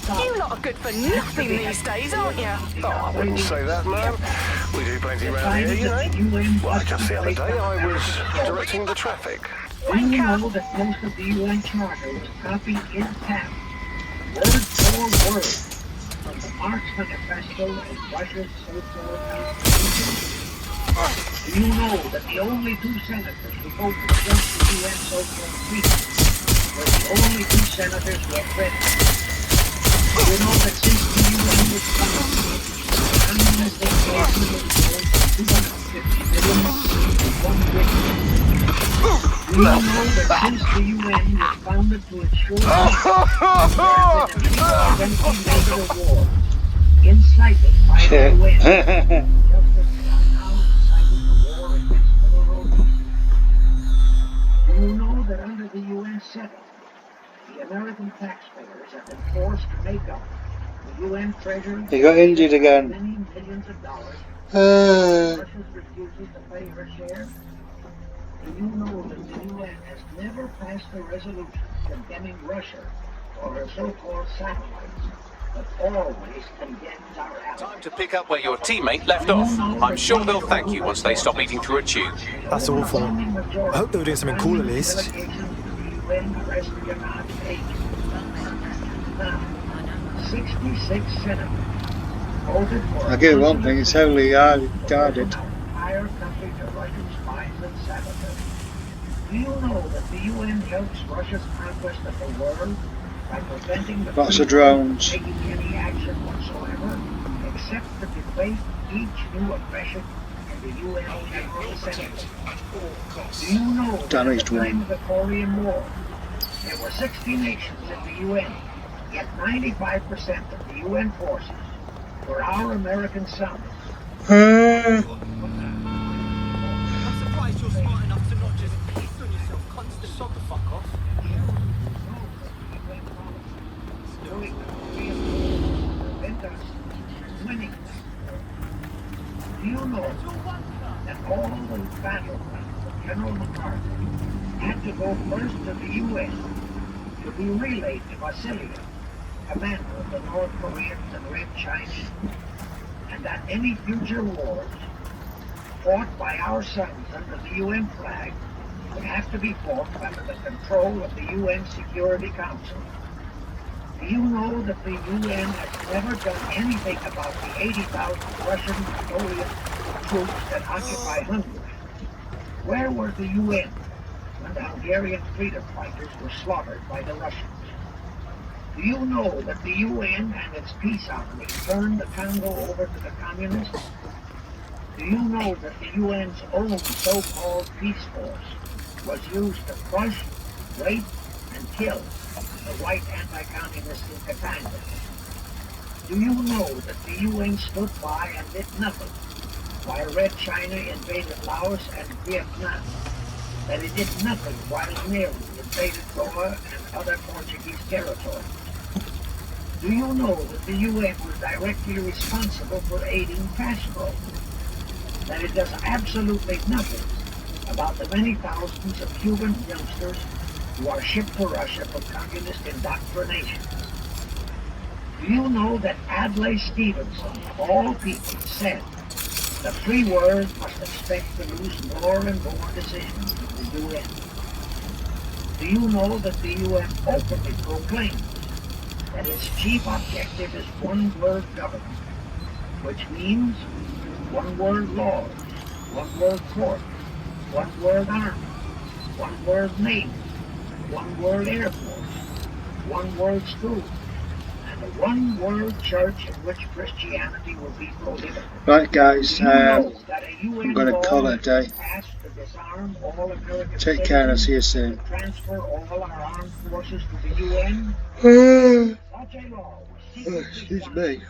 You lot are good for nothing these days, aren't you?
Oh, I wouldn't say that, ma'am. We do plenty around here, you know. Well, just the other day I was directing the traffic.
Do you know that most of the UN Charter was copied intact, word for word, from the Marx Manifesto and Russia's so-called Constitution? Do you know that the only two senators who voted against the UN so-called treaty were the only two senators who are friends? Do you know that since the UN was founded, the communist engagement has grown from 250 million to 1 billion? Do you know that since the UN was founded to ensure that there has been major wars incited by the UN, just as we are now inciting the war against Londonâ? Do you know that under the UN setup, the American taxpayers have been forced to make up the UN treasury?
He got injured again.
Many millions of dollars. Russia's refusal to pay her share. Do you know that the UN has never passed a resolution condemning Russia or her so-called satellites, but always condemns our allies?
Time to pick up where your teammate left off. I'm sure they'll thank you once they stop eating through a tube.
That's awful. I hope they were doing something cool at least.
When arrested United agents. Now, 66 senators voted for
I get one thing, it's heavily guarded.
entire country to Russian spies and saboteurs. Do you know that the UN helps Russia's conquest of the world by preventing the
Lots of drones.
taking any action whatsoever, except to debate each new aggression in the UN General Assembly? Do you know that at
Damaged
the time
one.
of the Korean War, there were 60 nations in the UN, yet 95% of the UN forces were our American sons?
I'm surprised you're smart enough to not just piss on yourself constantly. Sod the fuck off.
During the Korean War, prevent us from winning. Do you know that all the battle plans of General MacArthur had to go first to the UN to be relayed to Vasily, commander of the North Koreans and Red Chinese, and that any future wars fought by our sons under the UN flag would have to be fought under the control of the UN Security Council? Do you know that the UN has never done anything about the 80,000 Russian Mongolian troops that occupy Hungary? Where were the UN when the Hungarian freedom fighters were slaughtered by the Russians? Do you know that the UN and its peace army turned the Congo over to the communists? Do you know that the UN's own so-called peace force was used to crush, rape, and kill the white anti-communists in Kcin? Do you know that the UN stood by and did nothing while Red China invaded Laos and Vietnam? That it did nothing while Nehru invaded Goa and other Portuguese territory? Do you know that the UN was directly responsible for aiding Castro? That it does absolutely nothing about the many thousands of Cuban youngsters who are shipped to Russia for communist indoctrination? Do you know that Adlai Stevenson, of all people, said the free world must expect to lose more and more decisions in the UN? Do you know that the UN openly proclaims that its chief objective is one world government, which means one world laws, one world court, one world army, one world navy, one world air force, one world school, and one world church in which Christianity will be prohibited.
Right guys, I'm going to call it a day. Take care and I'll see you soon.
Transfer all our armed forces to the UN.
Excuse me.